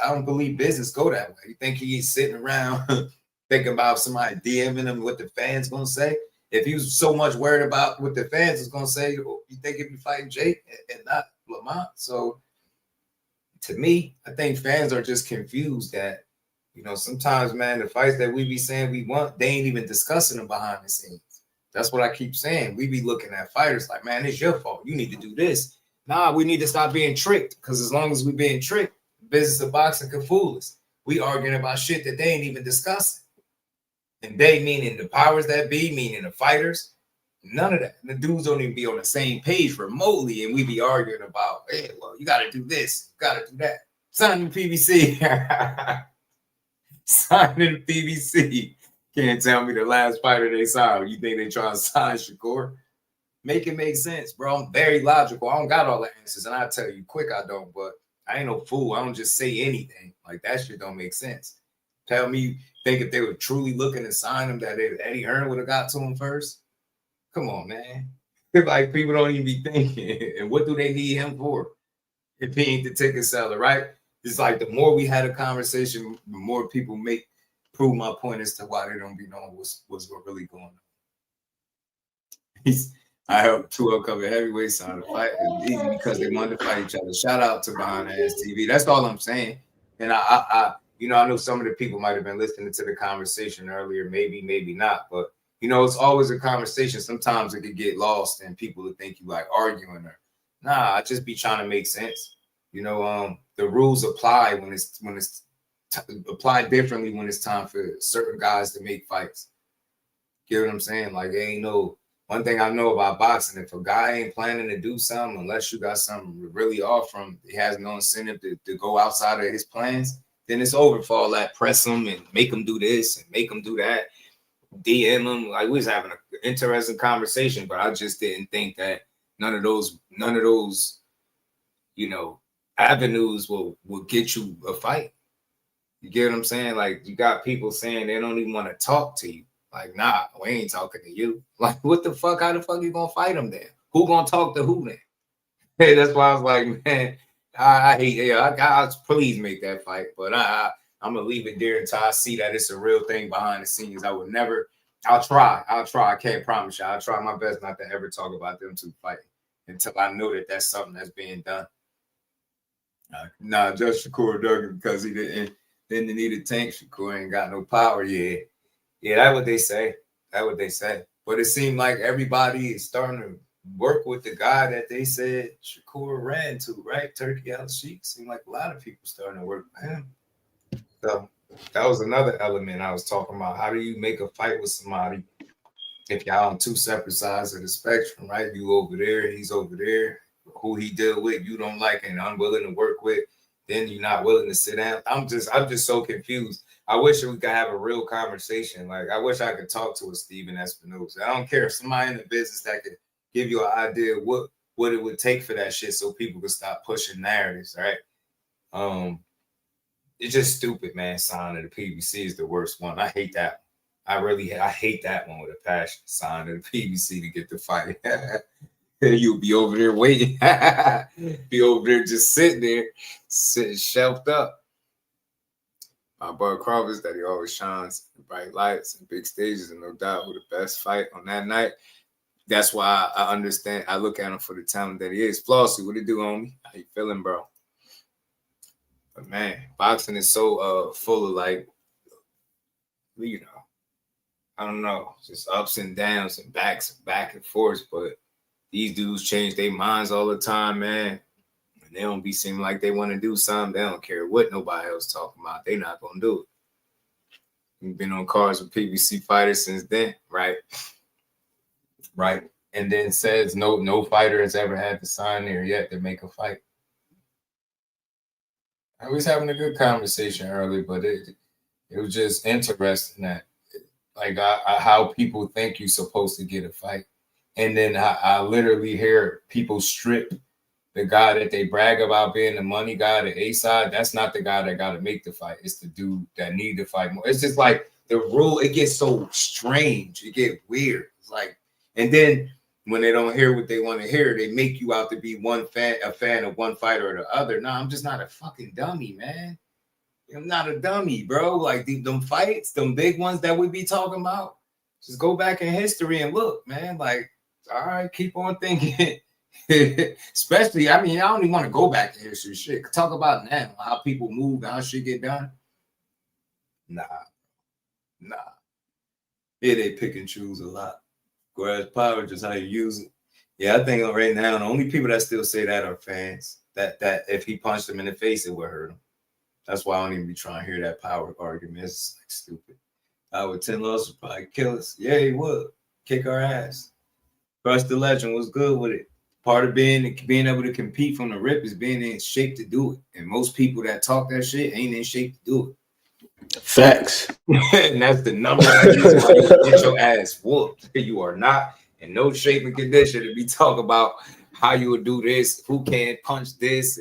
I don't believe business go that way. You think he is sitting around thinking about somebody DMing him what the fans gonna say? If he was so much worried about what the fans was gonna say, you think he'd be fighting Jake and not Lamont? So to me, I think fans are just confused that, sometimes, man, the fights that we be saying we want, they ain't even discussing them behind the scenes. That's what I keep saying. We be looking at fighters like, man, it's your fault. You need to do this. Nah, we need to stop being tricked, because as long as we being tricked, the business of boxing can fool us. We arguing about shit that they ain't even discussing. And they meaning the powers that be, meaning the fighters. None of that. The dudes don't even be on the same page remotely, and we be arguing about, hey, well, you got to do this, you got to do that. Sign the PBC. Sign in the PBC. Can't tell me the last fighter they signed. You think they trying to sign Shakur? Make it make sense, bro. I'm very logical. I don't got all the answers, and I tell you quick I don't, but I ain't no fool. I don't just say anything. Like, that shit don't make sense. Tell me, think if they were truly looking to sign him, that Eddie Hearn would have got to him first? Come on, man. Like, people don't even be thinking. And what do they need him for if he ain't the ticket seller, right? It's like the more we had a conversation, the more people prove my point as to why they don't be knowing what's really going on. I helped two upcoming heavyweights sign the fight easy because they wanted to fight each other. Shout out to Behind Ass TV. That's all I'm saying. And I know some of the people might have been listening to the conversation earlier, maybe not, but it's always a conversation. Sometimes it could get lost and people would think you like arguing or nah, I just be trying to make sense. The rules apply when it's applied differently when it's time for certain guys to make fights. Get what I'm saying? Like, ain't no one thing I know about boxing. If a guy ain't planning to do something, unless you got something really off from, he has no incentive to go outside of his plans, then it's over for all that. Press him and make him do this and make him do that. DM him. Like, we was having an interesting conversation, but I just didn't think that none of those avenues will get you a fight. You get what I'm saying? Like, you got people saying they don't even want to talk to you. Like, nah, we ain't talking to you. Like, what the fuck? How the fuck you gonna fight them then? Who gonna talk to who then? Hey, that's why I was like, man, I hate. I please make that fight, but I'm gonna leave it there until I see that it's a real thing behind the scenes. I would never. I'll try. I can't promise you. I'll try my best not to ever talk about them two fighting until I know that that's something that's being done. Nah, just Shakur Duggan because he didn't need a tank. Shakur ain't got no power yet. Yeah, that's what they say. But it seemed like everybody is starting to work with the guy that they said Shakur ran to, right? Turki Alashikh. Seemed like a lot of people starting to work with him. So that was another element I was talking about. How do you make a fight with somebody if y'all on two separate sides of the spectrum, right? You over there, he's over there. Who he deal with, you don't like and unwilling to work with, then you're not willing to sit down. I'm just so confused. I wish we could have a real conversation. Like, I wish I could talk to a Steven Espinosa. I don't care if somebody in the business that could give you an idea what it would take for that shit so people could stop pushing narratives, right? It's just stupid, man. Signing the PBC is the worst one. I hate that one. I hate that one with a passion. Signing the PBC to get the fight. You'll be over there waiting. Be over there just sitting shelved up. My boy Crawford, that he always shines in bright lights and big stages, and no doubt with the best fight on that night. That's why I understand. I look at him for the talent that he is. Flossie, what it do, homie? How you feeling, bro? But man, boxing is so full of, like, I don't know, just ups and downs and back and forth. But these dudes change their minds all the time, man. And they don't be seeming like they want to do something. They don't care what nobody else talking about. They not going to do it. We've been on cards with PBC fighters since then, right? Right. And then says no fighter has ever had to sign there yet to make a fight. I was having a good conversation earlier, but it was just interesting that, like, how people think you're supposed to get a fight. And then I literally hear people strip the guy that they brag about being the money guy, the A side. That's not the guy that got to make the fight. It's the dude that need to fight more. It's just like the rule. It gets so strange. It get weird. It's like, and then when they don't hear what they want to hear, they make you out to be a fan of one fighter or the other. No, I'm just not a fucking dummy, man. I'm not a dummy, bro. Like them fights, them big ones that we be talking about. Just go back in history and look, man. Like, all right, keep on thinking. Especially, I mean, I don't even want to go back to history. Shit, talk about now, how people move, how shit get done. Nah. Yeah, they pick and choose a lot. Whereas power just how you use it. Yeah, I think right now the only people that still say that are fans. That if he punched him in the face, it would hurt him. That's why I don't even be trying to hear that power argument. It's like stupid. With 10 losses would probably kill us. Yeah, he would. Kick our ass. Crush the legend was good with it. Part of being able to compete from the rip is being in shape to do it. And most people that talk that shit ain't in shape to do it. Facts. And that's the number one reason why you get your ass whooped. You are not in no shape and condition to be talking about how you would do this, who can't punch this.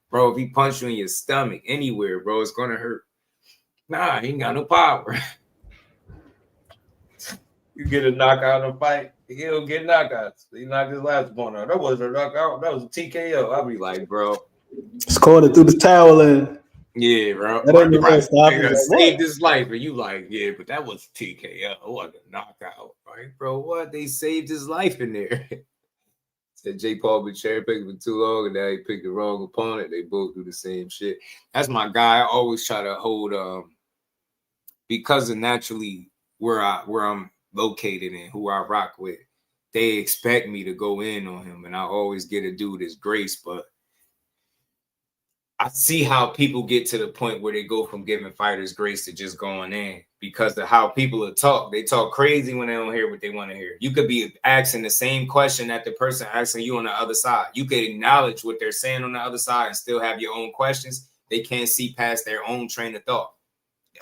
Bro, if he punch you in your stomach anywhere, bro, it's gonna hurt. Nah, he ain't got no power. You get a knockout in a fight, he'll get knockouts. He knocked his last opponent out. That wasn't a knockout, that was a TKO. I'll be like, bro. Scored it through the towel and yeah, bro. That ain't right. Saved his life, and you like, yeah, but that was TKO. It wasn't a knockout, right, bro? What? They saved his life in there. Said Jake Paul been cherry picking for too long, and now he picked the wrong opponent. They both do the same shit. That's my guy. I always try to hold because of naturally where I'm located and who I rock with. They expect me to go in on him, and I always get a dude his grace, but I see how people get to the point where they go from giving fighters grace to just going in because of how people talk. They talk crazy when they don't hear what they want to hear. You could be asking the same question that the person asking you on the other side. You could acknowledge what they're saying on the other side and still have your own questions. They can't see past their own train of thought.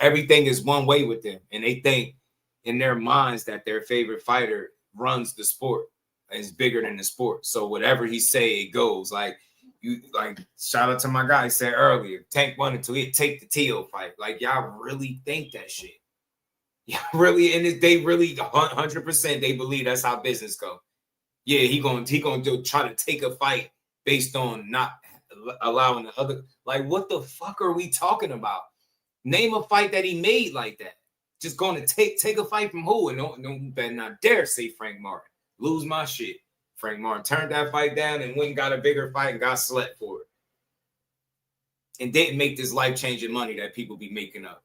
Everything is one way with them, and they think in their minds that their favorite fighter runs the sport and is bigger than the sport. So whatever he say, it goes. Like, shout out to my guy said earlier, Tank wanted to take the Teo fight. Like, y'all really think that shit. Y'all really, and they really 100% they believe that's how business go. Yeah, he gonna try to take a fight based on not allowing the other. Like, what the fuck are we talking about? Name a fight that he made like that. Just going to take a fight from who? And don't better not dare say Frank Martin. Lose my shit. Frank Martin turned that fight down and went and got a bigger fight and got slept for it. And didn't make this life-changing money that people be making up.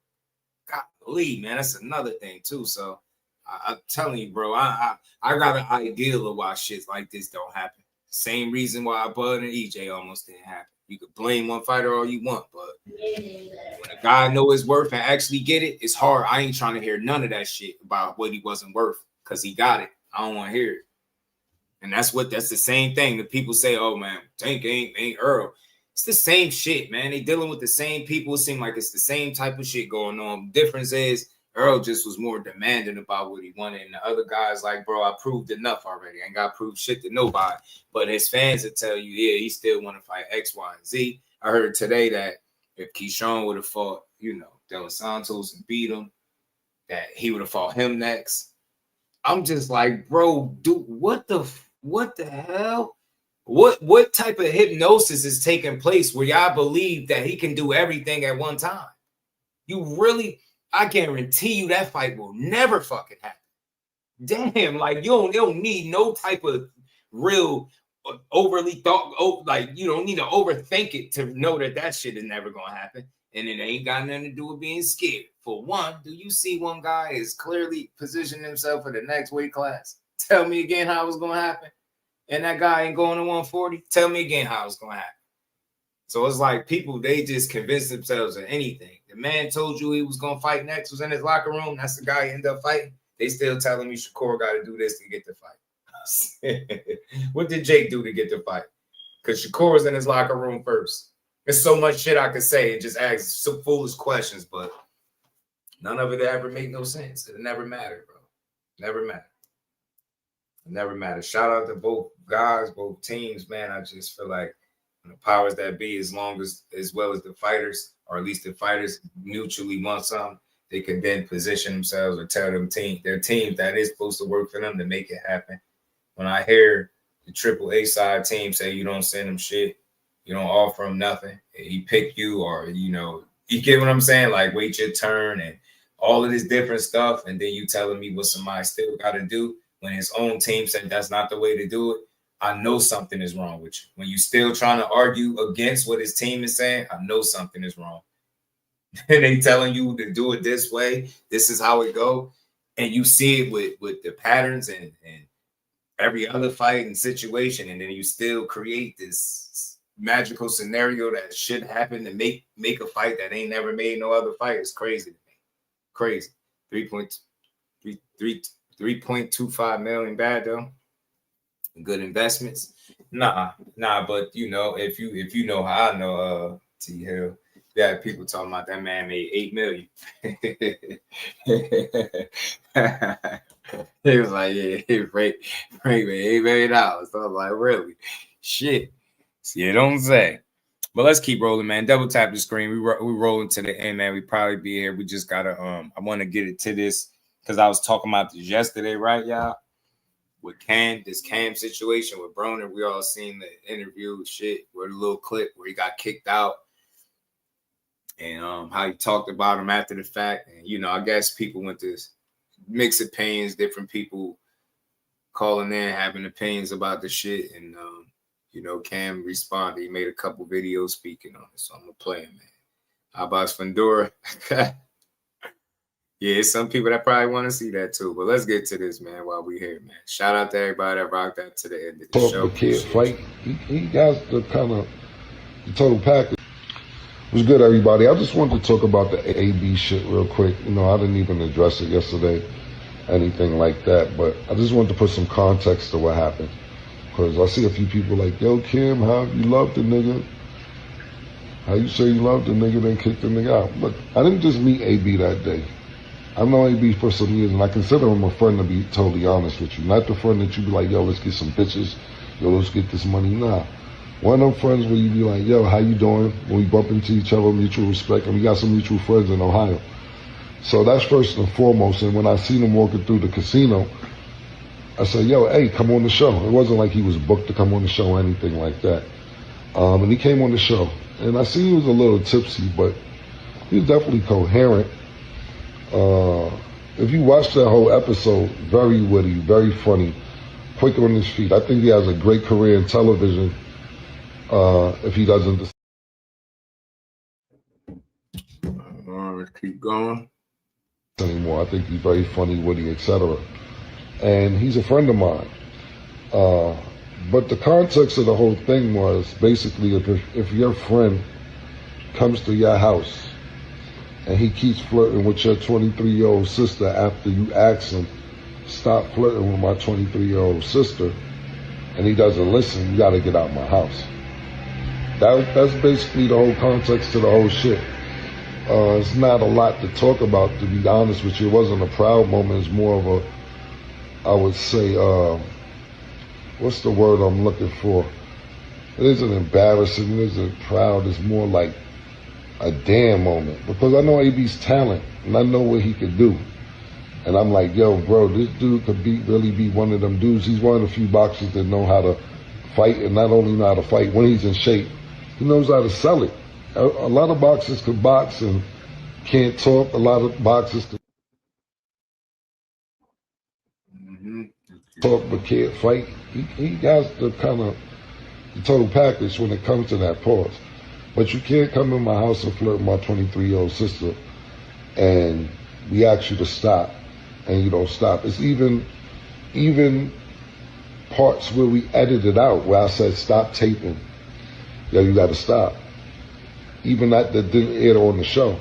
Golly, man, that's another thing too. So I'm telling you, bro, I got an ideal of why shit like this don't happen. Same reason why Bud and EJ almost didn't happen. You could blame one fighter all you want, but when a guy know his worth and actually get it, it's hard. I ain't trying to hear none of that shit about what he wasn't worth because he got it. I don't want to hear it. And that's the same thing that people say, oh man, Tank ain't Earl. It's the same shit, man. They dealing with the same people. It seems like it's the same type of shit going on. The difference is Earl just was more demanding about what he wanted. And the other guys like, bro, I proved enough already. I ain't got to prove shit to nobody. But his fans will tell you, yeah, he still want to fight X, Y, and Z. I heard today that if Keyshawn would have fought, De Los Santos and beat him, that he would have fought him next. I'm just like, bro, dude, what the hell? What type of hypnosis is taking place where y'all believe that he can do everything at one time? I guarantee you that fight will never fucking happen. Damn, like you don't need no type of real overly thought. Like you don't need to overthink it to know that shit is never gonna happen. And it ain't got nothing to do with being scared. For one, do you see one guy is clearly positioning himself for the next weight class? Tell me again how it's gonna happen. And that guy ain't going to 140. Tell me again how it's gonna happen. So it's like people, they just convince themselves of anything. The man told you he was gonna fight next, was in his locker room. That's the guy he ended up fighting. They still telling me Shakur got to do this to get the fight. What did Jake do to get the fight? Because Shakur was in his locker room first. There's so much shit I could say and just ask some foolish questions, but none of it ever made no sense. It never mattered, bro. Never mattered. It never mattered. Shout out to both guys, both teams, man. I just feel like when the powers that be, as well as the fighters, or at least the fighters mutually want something, they can then position themselves or tell their teams that is supposed to work for them to make it happen. When I hear the AAA side team say you don't send them shit, you don't offer him nothing, he pick you, or you get what I'm saying? Like wait your turn and all of this different stuff, and then you telling me what somebody still got to do when his own team said that's not the way to do it. I know something is wrong with you. When you still trying to argue against what his team is saying, I know something is wrong. And they telling you to do it this way. This is how it go. and you see it with the patterns and every other fight and situation, and then you still create this magical scenario that should happen to make a fight that ain't never made no other fight. It's crazy to me. Crazy. 3.25 million bad though. Good investments. Nah, but you know, if you know how I know T Hill, yeah, people talking about that man made 8 million. He was like, yeah, Frank made $8 million. So I was like, really? Shit. See, you don't say. But let's keep rolling, man. Double tap the screen. We rolling to the end, man. We probably be here. We just gotta I want to get it to this because I was talking about this yesterday, right, y'all? With this Cam situation with Broner. We all seen the interview shit with a little clip where he got kicked out. And how he talked about him after the fact. And, you know, I guess people went to mixed opinions, different people calling in, having opinions about the shit. And, you know, Cam responded. He made a couple videos speaking on it. So I'm going to play him, man. How about Fundora? Yeah, some people that probably want to see that too. But let's get to this, man, while we here, man. Shout out to everybody that rocked out to the end of the show. The kid fight. He got the kind of the total package. It was good, everybody. I just wanted to talk about the AB shit real quick. You know, I didn't even address it yesterday, anything like that. But I just wanted to put some context to what happened. Because I see a few people like, yo, Kim, how you love the nigga? How you say you love the nigga, then kick the nigga out? But I didn't just meet AB that day. I've known AB for some years, and I consider him a friend, to be totally honest with you. Not the friend that you be like, yo, let's get some bitches. Yo, let's get this money. Nah. One of them friends where you be like, yo, how you doing? When we bump into each other, mutual respect. And we got some mutual friends in Ohio. So that's first and foremost. And when I seen him walking through the casino, I said, yo, hey, come on the show. It wasn't like he was booked to come on the show or anything like that. And he came on the show. And I see he was a little tipsy, but he was definitely coherent. If you watch that whole episode, very witty, very funny, quick on his feet. I think he has a great career in television. If he doesn't. Let's keep going. Anymore. I think he's very funny, witty, etc. And he's a friend of mine. But the context of the whole thing was basically if your friend comes to your house and he keeps flirting with your 23-year-old sister after you ask him, stop flirting with my 23-year-old sister, and he doesn't listen, you got to get out of my house. That's basically the whole context to the whole shit. It's not a lot to talk about, to be honest with you. It wasn't a proud moment. It's more of a, I would say, what's the word I'm looking for? It isn't embarrassing. It isn't proud. It's more like a damn moment. Because I know AB's talent, and I know what he could do. And I'm like, yo, bro, this dude could really be one of them dudes. He's one of the few boxers that know how to fight, and not only know how to fight, when he's in shape, he knows how to sell it. A lot of boxers could box and can't talk. A lot of boxers could talk but can't fight. He has the kind of the total package when it comes to that pause. But you can't come in my house and flirt with my 23-year-old sister and we ask you to stop and you don't stop. It's even parts where we edited out where I said stop taping. Yo, you got to stop. Even that didn't air on the show.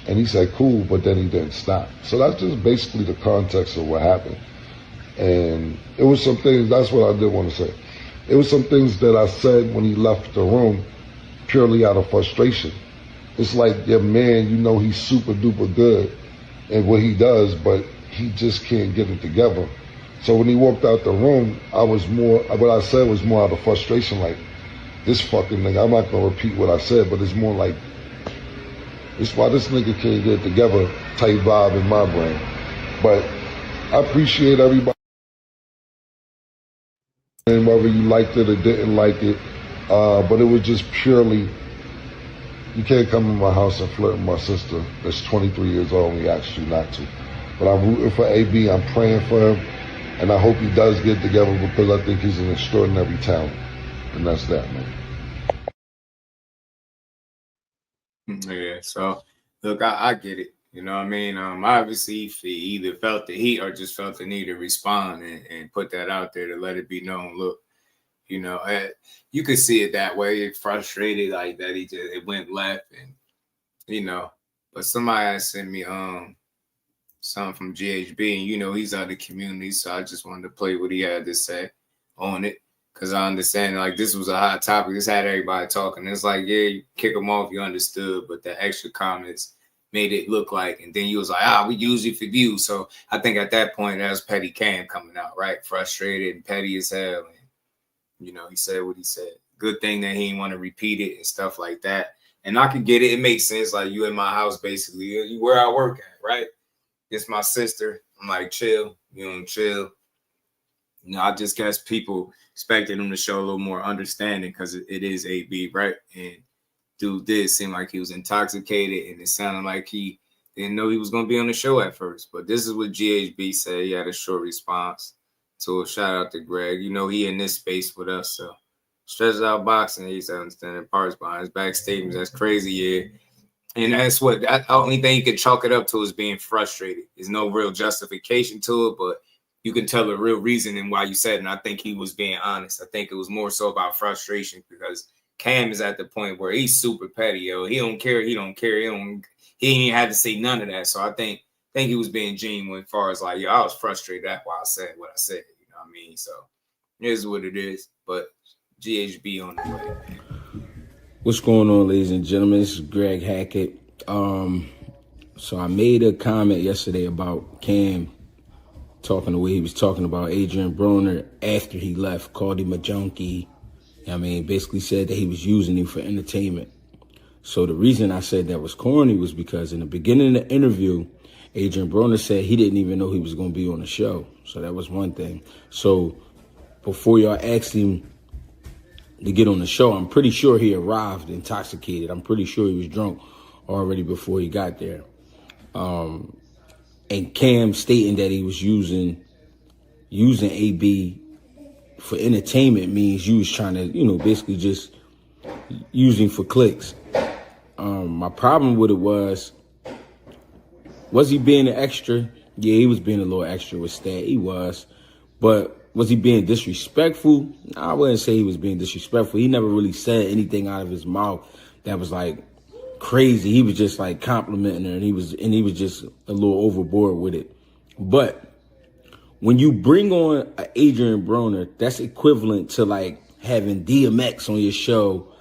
And he said, cool, but then he didn't stop. So that's just basically the context of what happened. And it was some things, that's what I did want to say. It was some things that I said when he left the room purely out of frustration. It's like your man, you know he's super duper good in what he does, but he just can't get it together. So when he walked out the room, what I said was more out of frustration, like, this fucking nigga, I'm not gonna repeat what I said, but it's more like, it's why this nigga can't get it together type vibe in my brain. But I appreciate everybody, and whether you liked it or didn't like it, but it was just purely, you can't come in my house and flirt with my sister that's 23 years old and we asked you not to. But I'm rooting for AB, I'm praying for him, and I hope he does get together because I think he's an extraordinary talent. And that's that, man. Yeah, so look, I get it. You know what I mean? Obviously, he either felt the heat or just felt the need to respond and put that out there to let it be known. Look, you know, you could see it that way. Frustrated like that, it went left, and you know. But somebody sent me something from GHB, and you know he's out of the community, so I just wanted to play what he had to say on it. Because I understand, like, this was a hot topic. This had everybody talking. It's like, yeah, you kick them off, you understood, but the extra comments made it look like, and then you was like, we use it for views. So I think at that point, that was Petty Cam coming out, right? Frustrated and petty as hell. And, you know, he said what he said. Good thing that he didn't want to repeat it and stuff like that. And I could get it. It makes sense. Like, you in my house, basically. You where I work at, right? It's my sister. I'm like, chill. You know, chill. You know, I just guess people expected him to show a little more understanding because it is AB, right? And dude did seem like he was intoxicated, and it sounded like he didn't know he was going to be on the show at first. But this is what GHB said. He had a short response. So shout out to Greg. You know, he in this space with us. So Stretched Out Boxing, he's understanding parts behind his back statements. That's crazy, yeah. And that's what the only thing you can chalk it up to is being frustrated. There's no real justification to it, but you can tell the real reason and why you said it. And I think he was being honest. I think it was more so about frustration because Cam is at the point where he's super petty, yo. He don't care. He ain't even had to say none of that. So I think he was being genuine as far as like, yo, I was frustrated. That's why I said what I said. You know what I mean? So it is what it is. But GHB on the way. What's going on, ladies and gentlemen? This is Greg Hackett. So I made a comment yesterday about Cam talking the way he was talking about Adrien Broner after he left, called him a junkie. I mean, basically said that he was using him for entertainment. So the reason I said that was corny was because in the beginning of the interview, Adrien Broner said he didn't even know he was going to be on the show. So that was one thing. So before y'all asked him to get on the show, I'm pretty sure he arrived intoxicated. I'm pretty sure he was drunk already before he got there. And Cam stating that he was using AB for entertainment means you was trying to, you know, basically just using for clicks. My problem with it was he being an extra? Yeah, he was being a little extra with Stat. He was. But was he being disrespectful? I wouldn't say he was being disrespectful. He never really said anything out of his mouth that was like crazy. He was just like complimenting her, and he was just a little overboard with it. But when you bring on Adrien Broner, that's equivalent to like having DMX on your show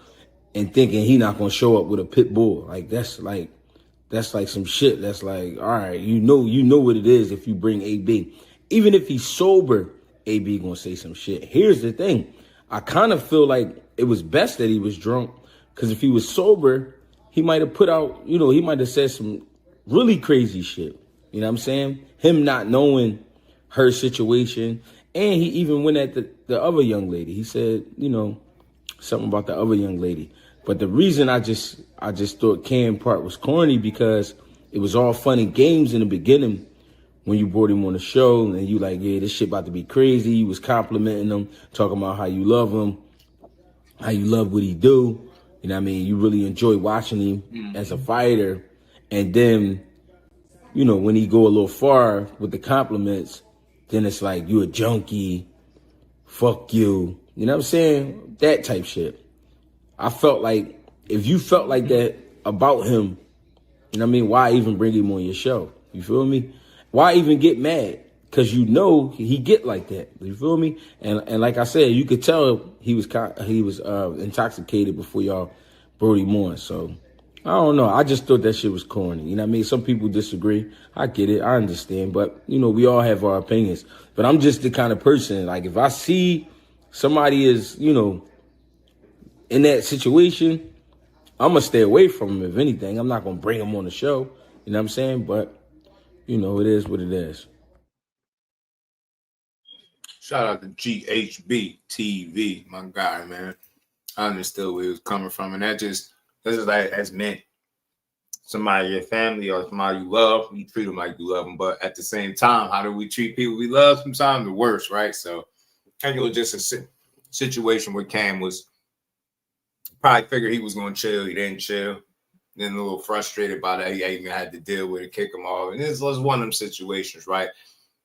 and thinking he not gonna show up with a pit bull. Like that's like some shit. That's like, all right, you know what it is if you bring AB. Even if he's sober, AB gonna say some shit. Here's the thing. I kind of feel like it was best that he was drunk, because if he was sober, he might have put out, you know, he might have said some really crazy shit. You know what I'm saying? Him not knowing her situation. And he even went at the other young lady. He said, you know, something about the other young lady. But the reason I just thought Cam part was corny because it was all fun and games in the beginning when you brought him on the show and you like, yeah, this shit about to be crazy. You was complimenting him, talking about how you love him, how you love what he do. You know what I mean? You really enjoy watching him as a fighter. And then, you know, when he go a little far with the compliments, then it's like, you a junkie, fuck you. You know what I'm saying? That type shit. I felt like if you felt like that about him, you know what I mean? Why even bring him on your show? You feel me? Why even get mad? Because you know he get like that. You feel me? And like I said, you could tell he was intoxicated before y'all brought him on. So I don't know. I just thought that shit was corny. You know what I mean? Some people disagree. I get it. I understand. But, you know, we all have our opinions. But I'm just the kind of person, like, if I see somebody is, you know, in that situation, I'm going to stay away from him, if anything. I'm not going to bring him on the show. You know what I'm saying? But, you know, it is what it is. Shout out to GHB TV, my guy, man. I understood where he was coming from. And this is like, as meant somebody, your family, or somebody you love, you treat them like you love them. But at the same time, how do we treat people we love? Sometimes the worst, right? So I think it was just a situation where Cam was probably figured he was going to chill. He didn't chill. then a little frustrated by that. He even had to deal with it, kick him off. And this was one of them situations, right?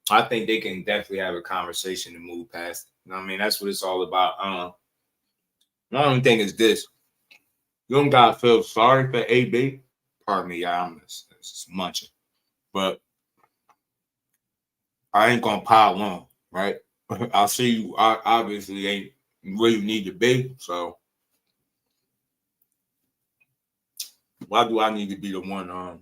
I think they can definitely have a conversation and move past it. You know what I mean? That's what it's all about. My only thing is this. You don't gotta feel sorry for AB. Pardon me, y'all. I'm just munching. But I ain't gonna pile on, right? I see you obviously ain't where you need to be. So why do I need to be the one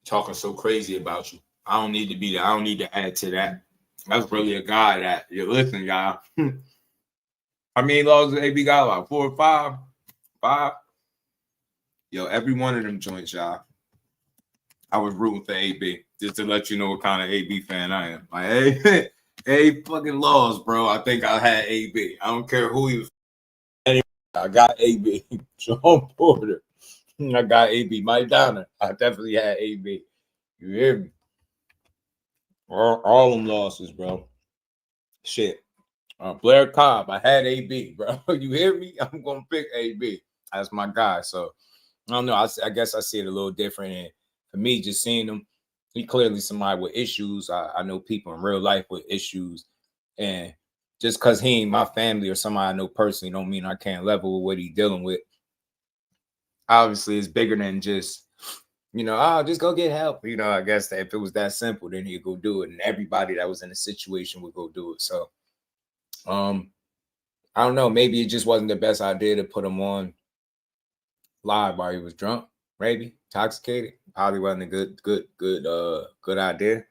talking so crazy about you? I don't need to be there. I don't need to add to that. That's really a guy that you listen, y'all. How many laws did AB got? Like 4 or 5? 5? Yo, every one of them joints, y'all. I was rooting for AB just to let you know what kind of AB fan I am. Like, hey, hey, fucking laws, bro. I think I had AB. I don't care who he was. Anyway, I got AB. John Porter. I got AB. Mike Downer. I definitely had AB. You hear me? All them losses, bro. Shit. Blair Cobb. I had AB, bro. You hear me? I'm gonna pick AB. That's my guy. So I don't know. I guess I see it a little different. And for me, just seeing him, he clearly somebody with issues. I know people in real life with issues. And just because he ain't my family or somebody I know personally don't mean I can't level with what he's dealing with. Obviously, it's bigger than just, just go get help. I guess that if it was that simple, then he'd go do it. And everybody that was in the situation would go do it. So, I don't know. Maybe it just wasn't the best idea to put him on live while he was drunk, maybe intoxicated. Probably wasn't a good idea,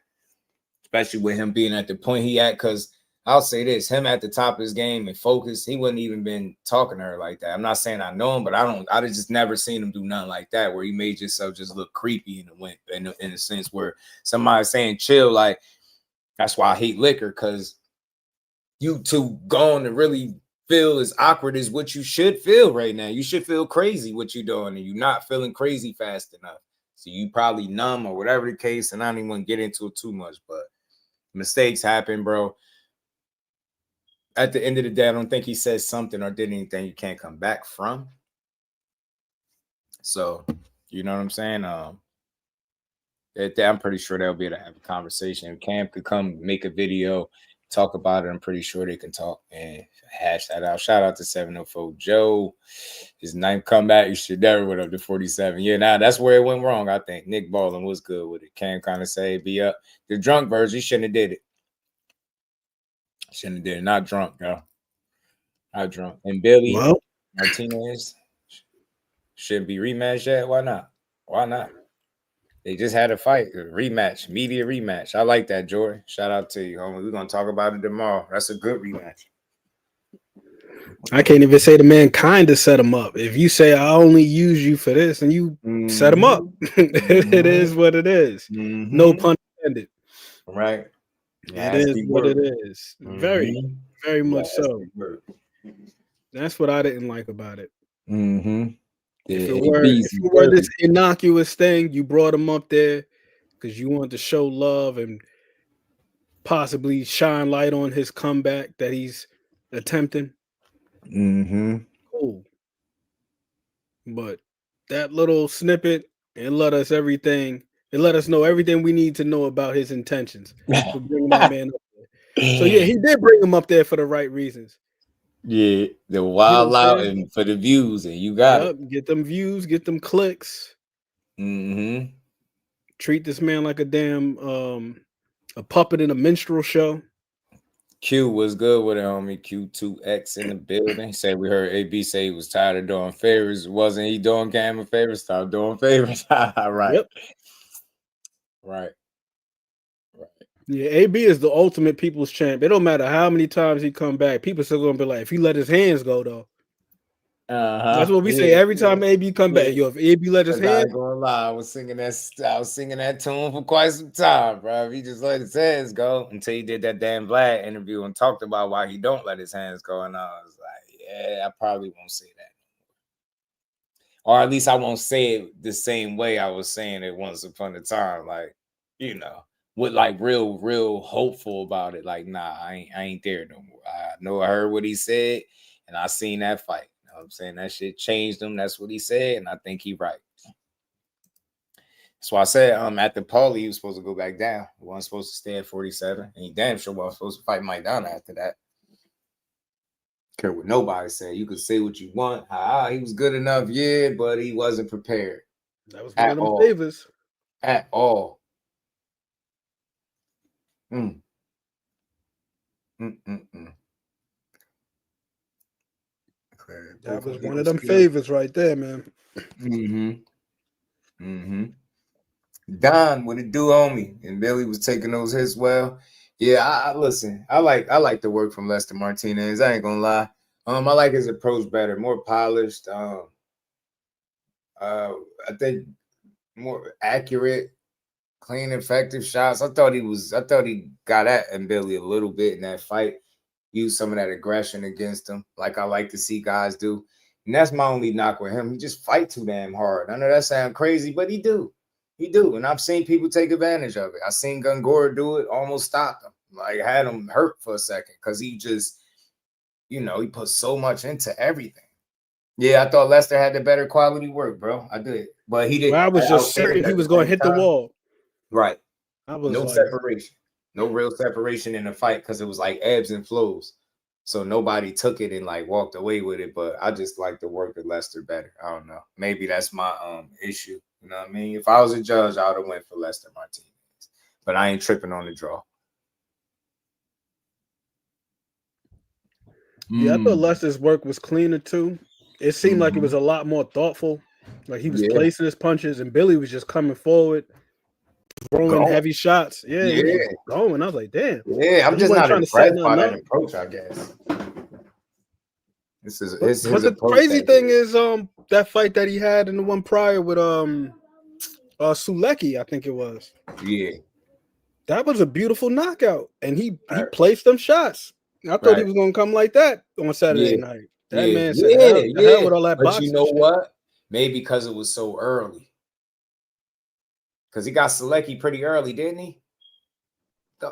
especially with him being at the point he at. Because I'll say this: him at the top of his game and focus, he wouldn't even been talking to her like that. I'm not saying I know him, but I just never seen him do nothing like that where he made yourself just look creepy in a sense where somebody saying chill. Like that's why I hate liquor, because you two gone to really feel as awkward as what you should feel right now. You should feel crazy what you're doing, and you're not feeling crazy fast enough. So you probably numb or whatever the case, and I don't even want to get into it too much, but mistakes happen, bro. At the end of the day, I don't think he said something or did anything you can't come back from. So, you know what I'm saying? I'm pretty sure they'll be able to have a conversation. If Cam could come make a video, talk about it, I'm pretty sure they can talk and hash that out. Shout out to 704 Joe. His 9th comeback. You should never went up to 47. Yeah, now that's where it went wrong, I think. Nick Ballin was good with it. Cam kind of say, be up. The drunk version, he shouldn't have did it. Shouldn't have did it. Not drunk, though. Not drunk. And Billy Martinez shouldn't be rematched yet. Why not? Why not? They just had a fight, a rematch, media rematch. I like that, Jordan. Shout out to you, homie. We're going to talk about it tomorrow. That's a good rematch. I can't even say the man kind of set him up. If you say, I only use you for this, and you set him up, it is what it is. No pun intended. Right. It is what it is. Very, very much so. That's what I didn't like about it. If it were this innocuous thing, you brought him up there because you wanted to show love and possibly shine light on his comeback that he's attempting. Cool. But that little snippet, it let us know everything we need to know about his intentions for bringing that man up there. So yeah, he did bring him up there for the right reasons. Yeah, the wild out and for the views, and you got it. Get them views, get them clicks. Treat this man like a damn a puppet in a minstrel show. Q was good with it, homie. Q2X in the building. He said we heard AB say he was tired of doing favors. Wasn't he doing Cam a favor? Stop doing favors. Right. Yep. Right. Yeah, AB is the ultimate people's champ. It don't matter how many times he come back. People still gonna be like, if he let his hands go, though. That's what we say every time AB come back. Yo, if AB let his hands, I ain't gonna lie, I was singing that tune for quite some time, bro. If he just let his hands go until he did that damn Vlad interview and talked about why he don't let his hands go, and I was like, yeah, I probably won't say that, or at least I won't say it the same way I was saying it once upon a time, like with like real hopeful about it. Like, nah, I ain't there no more. I know I heard what he said, and I seen that fight. I'm saying that shit changed him. That's what he said, and I think he right. So I said, after Paulie, he was supposed to go back down. He wasn't supposed to stay at 47, and he damn sure wasn't supposed to fight Mike Donna after that. Care what nobody said. You could say what you want. He was good enough, yeah, but he wasn't prepared. That was one of them favors. At all. That was one of them favors right there, man. Don, what it do on me? And Billy was taking those hits well. Yeah, I listen. I like the work from Lester Martinez. I ain't gonna lie. I like his approach better, more polished. I think more accurate, clean, effective shots. I thought he got at and Billy a little bit in that fight. Used some of that aggression against him, like I like to see guys do. And that's my only knock with him. He just fight too damn hard. I know that sounds crazy, but he do. He do. And I've seen people take advantage of it. I seen Gungora do it, almost stopped him. Like had him hurt for a second because he just, he put so much into everything. Yeah, I thought Lester had the better quality work, bro. I did. But he didn't. Well, I was just certain he was going to hit the wall. Right. I was no separation. No real separation in the fight because it was like ebbs and flows. So nobody took it and like walked away with it. But I just like the work of Lester better. I don't know. Maybe that's my issue. You know what I mean? If I was a judge, I would have went for Lester Martinez. But I ain't tripping on the draw. Yeah, I thought Lester's work was cleaner too. It seemed like it was a lot more thoughtful. Like he was placing his punches and Billy was just coming forward, throwing heavy shots. Yeah, he was going. I was like, damn. Yeah, I'm just not impressed by that approach, I guess. But the crazy thing is that fight that he had in the one prior with Sulecki, I think it was. Yeah. That was a beautiful knockout. And he placed them shots. I thought he was gonna come like that on Saturday night. That man said, hell with all that boxing. But you know what? Maybe because it was so early. Because he got Sulecki pretty early, didn't he?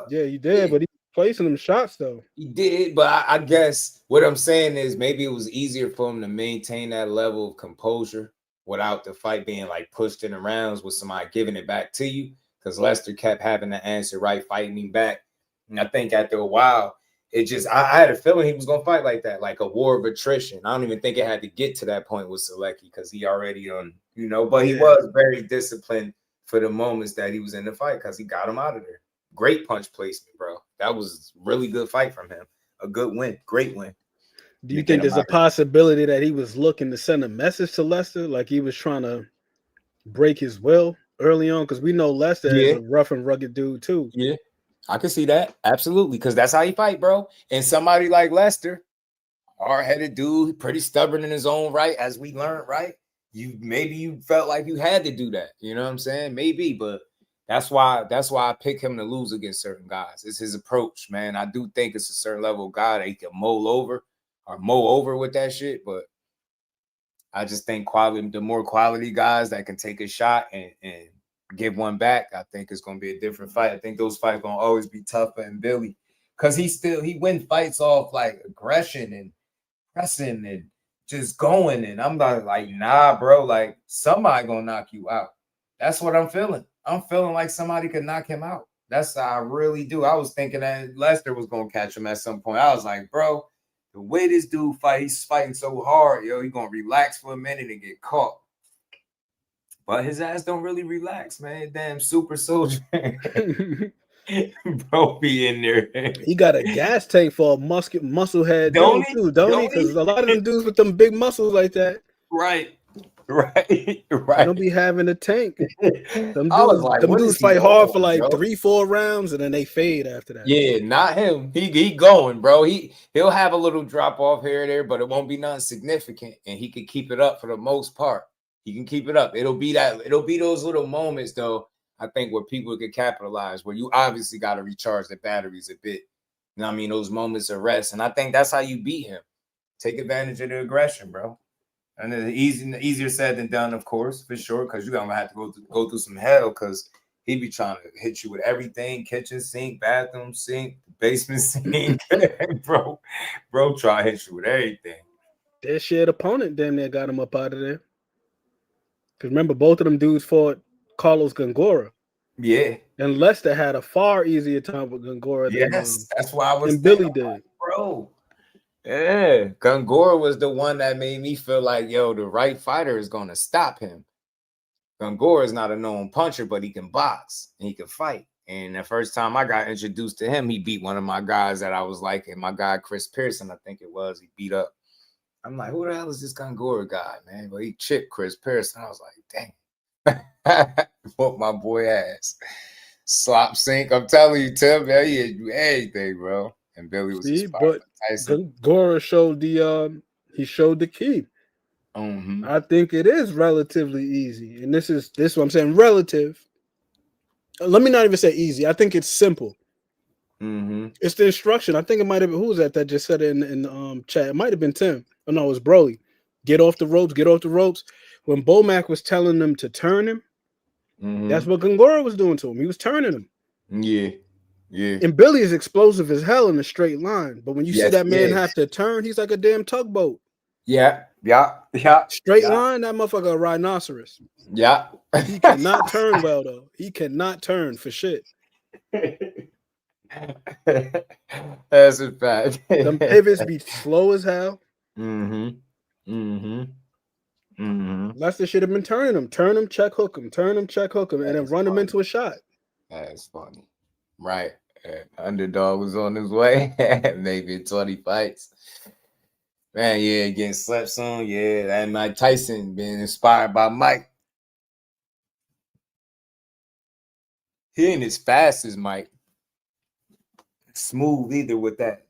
Yeah, he did, but he placing them shots though. He did, but I guess what I'm saying is maybe it was easier for him to maintain that level of composure without the fight being like pushed in the rounds with somebody giving it back to you. Because Lester kept having to answer right, fighting him back. And I think after a while, it just I had a feeling he was gonna fight like that, like a war of attrition. I don't even think it had to get to that point with Sulecki because he already but he was very disciplined for the moments that he was in the fight because he got him out of there. Great punch placement, bro. That was really good fight from him. A good win, great win. Do you think there's a possibility that he was looking to send a message to Lester, like he was trying to break his will early on? Because we know Lester is a rough and rugged dude too. Yeah. I can see that. Absolutely. Because that's how you fight, bro. And somebody like Lester, hard-headed dude, pretty stubborn in his own right, as we learned, right? Maybe you felt like you had to do that. You know what I'm saying? Maybe, but that's why I pick him to lose against certain guys. It's his approach, man. I do think it's a certain level of guy that he can mow over with that shit. But I just think the more quality guys that can take a shot and give one back, I think it's going to be a different fight. I think those fights going to always be tougher than Billy because he wins fights off like aggression and pressing and just going. And I'm not like, nah, bro, like somebody going to knock you out. That's what I'm feeling. I'm feeling like somebody could knock him out. That's how I really do. I was thinking that Lester was going to catch him at some point. I was like, bro, the way this dude fight, he's fighting so hard, he's going to relax for a minute and get caught. But his ass don't really relax, man. Damn super soldier. Bro be in there. He got a gas tank for a muscle head. Don't he? Because a lot of them dudes with them big muscles like that. Right. Don't be having a tank. Them dudes fight hard for like 3-4 rounds and then they fade after that. Yeah, not him. He going, bro. He'll have a little drop off here or there, but it won't be nothing significant. And he can keep it up for the most part. He can keep it up. It'll be those little moments, though, I think, where people could capitalize, where you obviously got to recharge the batteries a bit. You know what I mean? Those moments of rest. And I think that's how you beat him. Take advantage of the aggression, bro. And it's easier said than done, of course, for sure, because you're going to have to go through some hell because he be trying to hit you with everything, kitchen sink, bathroom sink, basement sink. Bro try to hit you with everything. Their shared opponent damn near got him up out of there. Because remember, both of them dudes fought Carlos Gongora. Yeah. And Lester had a far easier time with Gongora that's why I was than Billy did. Bro. Yeah. Gongora was the one that made me feel like, yo, the right fighter is going to stop him. Gongora is not a known puncher, but he can box and he can fight. And the first time I got introduced to him, he beat one of my guys that I was liking. My guy, Chris Pearson, I think it was. He beat up. I'm like, who the hell is this Gongora guy, man? But he chipped Chris Pearson. I was like, dang. Whoop my boy ass. Slop sink. I'm telling you, Tim, man, he had do anything, bro. And Billy was but Gongora showed the key. I think it is relatively easy. And this is what I'm saying, relative. Let me not even say easy. I think it's simple. It's the instruction. I think it might have been, who was that just said it in the chat? It might have been Tim. Oh, no, it was Broly. Get off the ropes, get off the ropes. When Bomac was telling them to turn him, that's what Gongora was doing to him. He was turning him. Yeah. And Billy is explosive as hell in a straight line. But when you see that man have to turn, he's like a damn tugboat. Yeah. Straight line, that motherfucker a rhinoceros. Yeah. He cannot turn well, though. He cannot turn for shit. That's a fact. Them pivots be slow as hell. Lester should have been turning him. Turn him, check hook him. Turn him, check hook him. And then run him into a shot. That's funny. Right. Underdog was on his way. Maybe 20 fights. Man, yeah, getting slept on. Yeah, that Mike Tyson being inspired by Mike. He ain't as fast as Mike. Smooth either with that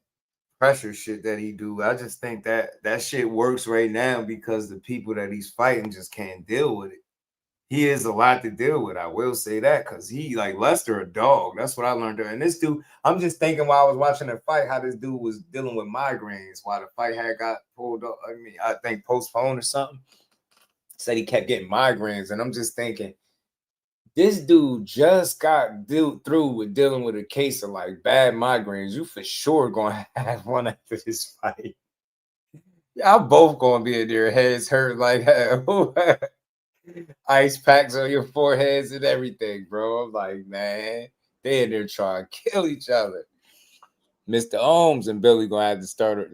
pressure shit that he do. I just think that shit works right now because the people that he's fighting just can't deal with it. He is a lot to deal with. I will say that because he like Lester a dog. That's what I learned. And this dude, I'm just thinking while I was watching the fight, how this dude was dealing with migraines while the fight had got pulled up. I mean, I think postponed or something. Said he kept getting migraines. And I'm just thinking, this dude just got through with dealing with a case of like bad migraines. You for sure gonna have one after this fight. Y'all both gonna be in their heads hurt like ice packs on your foreheads and everything, bro. I'm like, man, they in there trying to kill each other. Mr. Ohms and Billy gonna have to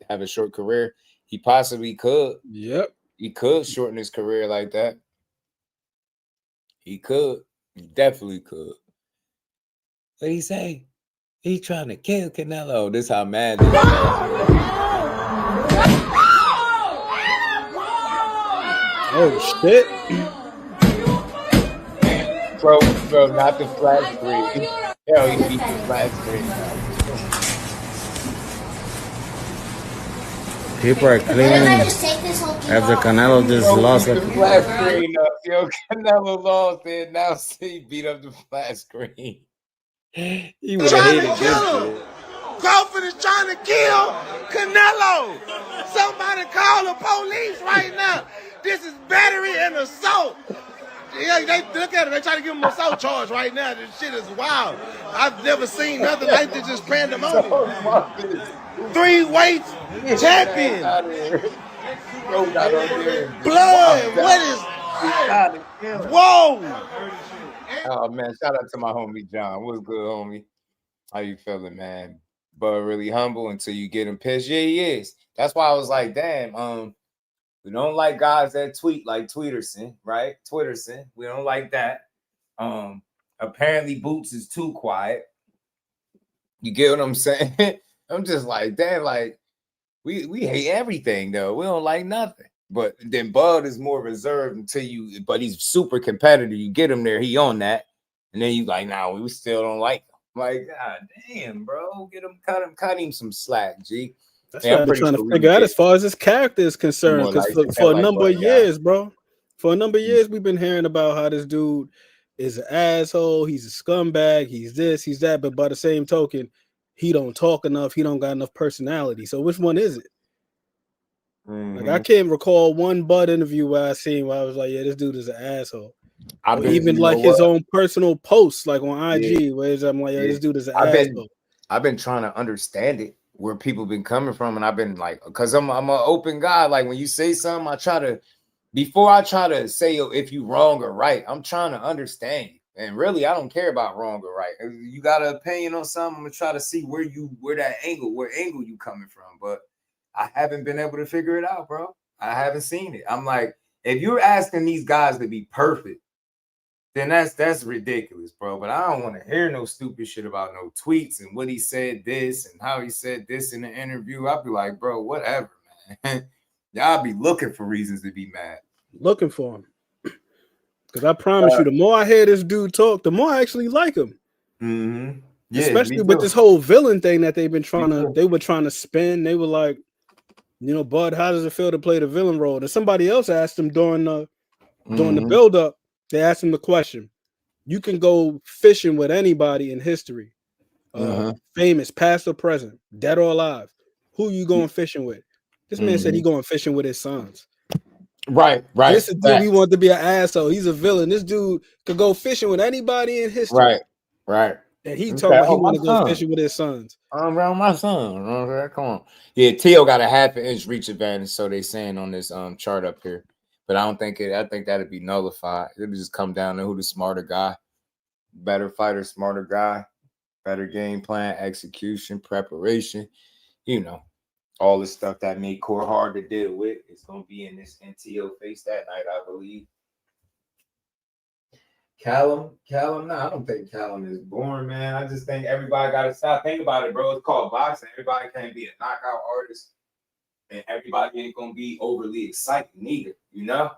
have a short career. He possibly could. Yep. He could shorten his career like that. He could. He definitely could. What he say? He trying to kill Canelo. This how mad he is. Oh shit. Bro, not the flat screen. Hell, he beat the flat screen. People are cleaning after Canelo just lost the flat screen up. Yo, Canelo lost it. Now he beat up the flat screen. He would have hated this. Crawford is trying to kill Canelo. Somebody call the police right now. This is battery and assault. Yeah, they look at it. They try to give him an assault charge right now. This shit is wild. I've never seen nothing like this. Just pandemonium. 3 weights champion. Blood. What is? Whoa. Oh man, shout out to my homie John. What's good, homie? How you feeling, man? But really humble until you get him pissed. Yeah, he is. That's why I was like, damn, we don't like guys that tweet like Tweeterson, right? Twitterson. We don't like that. Apparently Boots is too quiet. You get what I'm saying? I'm just like, damn, like we hate everything though. We don't like nothing. But then Bud is more reserved until but he's super competitive. You get him there, he on that. And then you like, nah, we still don't like him. Like, god damn, bro. Cut him some slack, G. That's what I'm trying to figure out as far as his character is concerned. Because for a number of years, bro, we've been hearing about how this dude is an asshole, he's a scumbag, he's this, he's that. But by the same token, he don't talk enough, he don't got enough personality. So which one is it? Like I can't recall one Bud interview where I was like, yeah, this dude is an asshole. Even like his own personal posts, like on IG, where I'm like, yeah, this dude is an asshole. I've been trying to understand it. where people been coming from, and I've been like, because I'm an open guy. Like when you say something, I try to, before I try to say if you wrong or right, I'm trying to understand you. And really, I don't care about wrong or right. If you got an opinion on something, I'm gonna try to see where angle you coming from. But I haven't been able to figure it out, bro. I haven't seen it. I'm like, if you're asking these guys to be perfect, then that's ridiculous, bro. But I don't want to hear no stupid shit about no tweets and what he said this and how he said this in the interview. I'll be like, bro, whatever, man. Y'all be looking for reasons to be mad. Looking for him. Because I promise you, the more I hear this dude talk, the more I actually like him. Mm-hmm. Yeah, especially with this whole villain thing that they've been they were trying to spin. They were like, you know, Bud, how does it feel to play the villain role? And somebody else asked him during the build-up, they asked him the question, you can go fishing with anybody in history, famous, past or present, dead or alive. Who you going fishing with? This man said he going fishing with his sons. Right. This is dude, he wanted to be an asshole. He's a villain. This dude could go fishing with anybody in history. Right. And he talking about he want to go fishing with his sons. I'm around my son. Come on. Yeah, Teo got a half-inch reach advantage, so they saying on this chart up here. But I don't think it. I think that'd be nullified. It'll just come down to who the smarter guy, better fighter, smarter guy, better game plan, execution, preparation. You know, all the stuff that made Core hard to deal with. It's gonna be in this NTO face that night, I believe. Callum, no, I don't think Callum is born, man. I just think everybody got to stop. Think about it, bro. It's called boxing. Everybody can't be a knockout artist, and everybody ain't gonna be overly excited neither. You know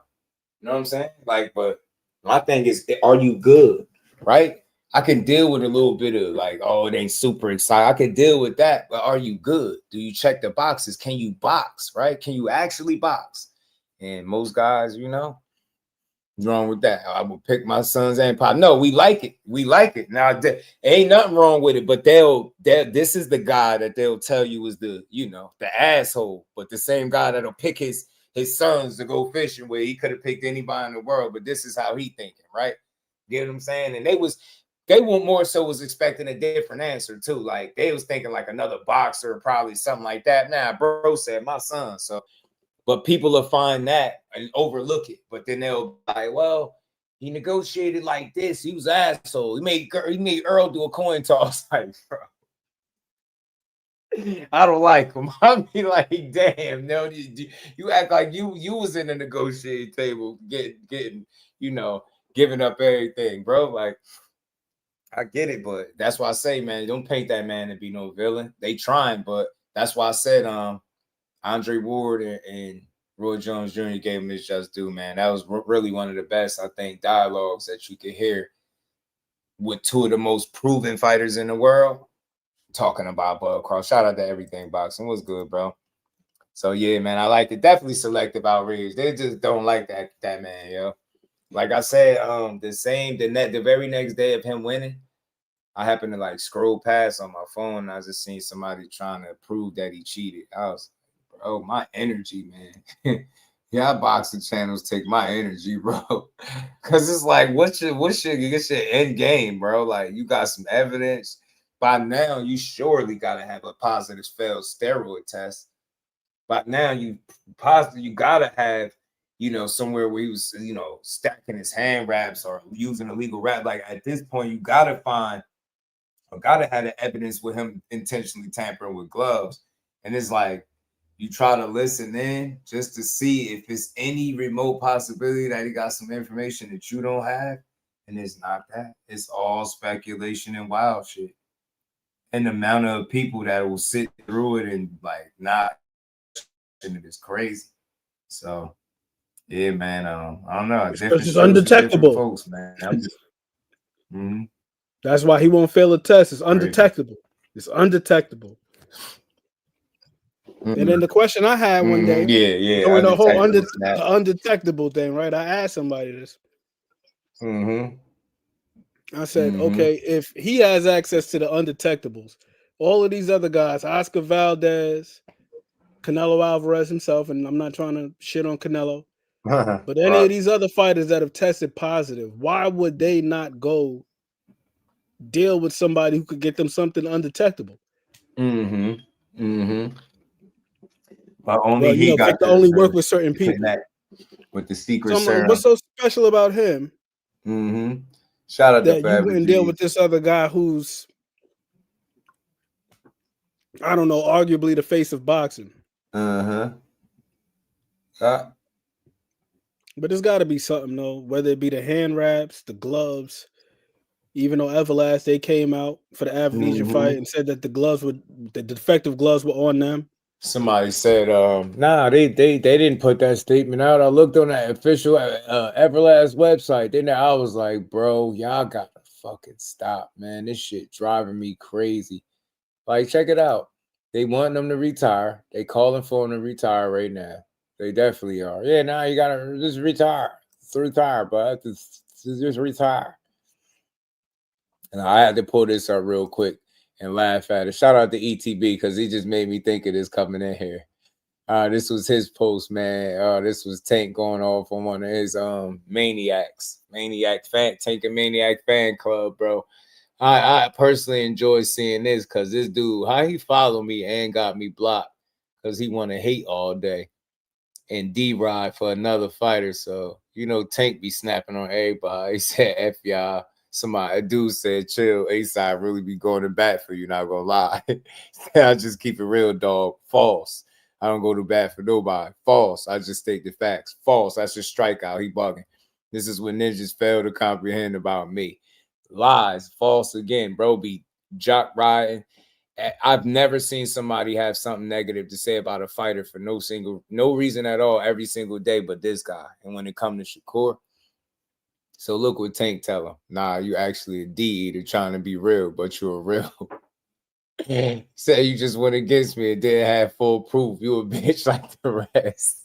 what I'm saying? Like, but my thing is, are you good? Right? I can deal with a little bit of like, oh, it ain't super exciting. I can deal with that, but are you good? Do you check the boxes? Can you box? Right? Can you actually box? And most guys, you know. What's wrong with that? I would pick my sons and pop. No, we like it. We like it. Now, ain't nothing wrong with it, but this is the guy that they'll tell you is the asshole, but the same guy that'll pick his sons to go fishing where he could have picked anybody in the world, but this is how he thinking, right? You know what I'm saying? And they were more so was expecting a different answer too. Like they was thinking like another boxer or probably something like that. Nah, bro said my son. So but people will find that and overlook it. But then they'll be like, well, he negotiated like this. He was an asshole. He made Earl do a coin toss. Like, bro. I don't like him. I'll be like, damn, no, you act like you was in the negotiating table getting, giving up everything, bro. Like, I get it, but that's why I say, man, don't paint that man to be no villain. They trying, but that's why I said Andre Ward and Roy Jones Jr. gave him his just due, man. That was really one of the best, I think, dialogues that you could hear with two of the most proven fighters in the world talking about Bud Crawford. Shout out to Everything Boxing. Was good, bro. So, yeah, man, I like it. Definitely selective outrage. They just don't like that man, yo. Like I said, the very next day of him winning, I happened to like scroll past on my phone and I just seen somebody trying to prove that he cheated. I was like, bro, my energy, man. Yeah, boxing channels take my energy, bro. Cause it's like, what's your end game, bro? Like you got some evidence. By now, you surely gotta have a positive failed steroid test. By now, you gotta have, somewhere where he was, stacking his hand wraps or using illegal wrap. Like at this point, you gotta have the evidence with him intentionally tampering with gloves. And it's like, you try to listen in just to see if it's any remote possibility that he got some information that you don't have. And it's not that. It's all speculation and wild shit. And the amount of people that will sit through it and like not, it is crazy. So, yeah, man. I don't know. It's undetectable, folks, man. That's why he won't fail a test. It's undetectable. It's undetectable. And then the question I had one day, during the whole undetectable thing, right? I asked somebody this. I said, okay, if he has access to the undetectables, all of these other guys, Oscar Valdez, Canelo Alvarez himself, and I'm not trying to shit on Canelo, but any of these other fighters that have tested positive, why would they not go deal with somebody who could get them something undetectable? Mm-hmm. But only But you he know, got Victor only work with certain people. with the secret So I'm like, serum. what's so special about him? Mm-hmm. Shout out to That you Forever wouldn't deal G's. with this other guy who's, I don't know, arguably the face of boxing. Uh-huh. But there's got to be something though, whether it be the hand wraps, the gloves. Even though Everlast, they came out for the Athleisure fight and said that the defective gloves were on them. Somebody said, nah, they didn't put that statement out. I looked on that official Everlast website. Then I was like, bro, y'all gotta fucking stop, man. This shit driving me crazy. Like, check it out. They want them to retire. They calling for them to retire right now. They definitely are. Yeah, now you gotta just retire. Just retire, bud. Just retire. And I had to pull this up real quick and laugh at it. Shout out to ETB because he just made me think of this coming in here. This was his post, man. This was Tank going off on one of his Tank and Maniac fan club, bro. I personally enjoy seeing this because this dude, how he followed me and got me blocked because he want to hate all day and D-Ride for another fighter. So, you know, Tank be snapping on everybody. He said, F y'all. A dude said, chill, A-Side really be going to bat for you, not gonna lie. I just keep it real, dog. False. I don't go to bat for nobody. False. I just state the facts. False. That's just strikeout. He bugging. This is what ninjas fail to comprehend about me. Lies. False again. Bro be jock riding. I've never seen somebody have something negative to say about a fighter for no reason at all every single day but this guy. And when it comes to Shakur, so look what Tank tell him. Nah, you actually a D-eater trying to be real, but you're real. Say you just went against me and didn't have full proof. You a bitch like the rest.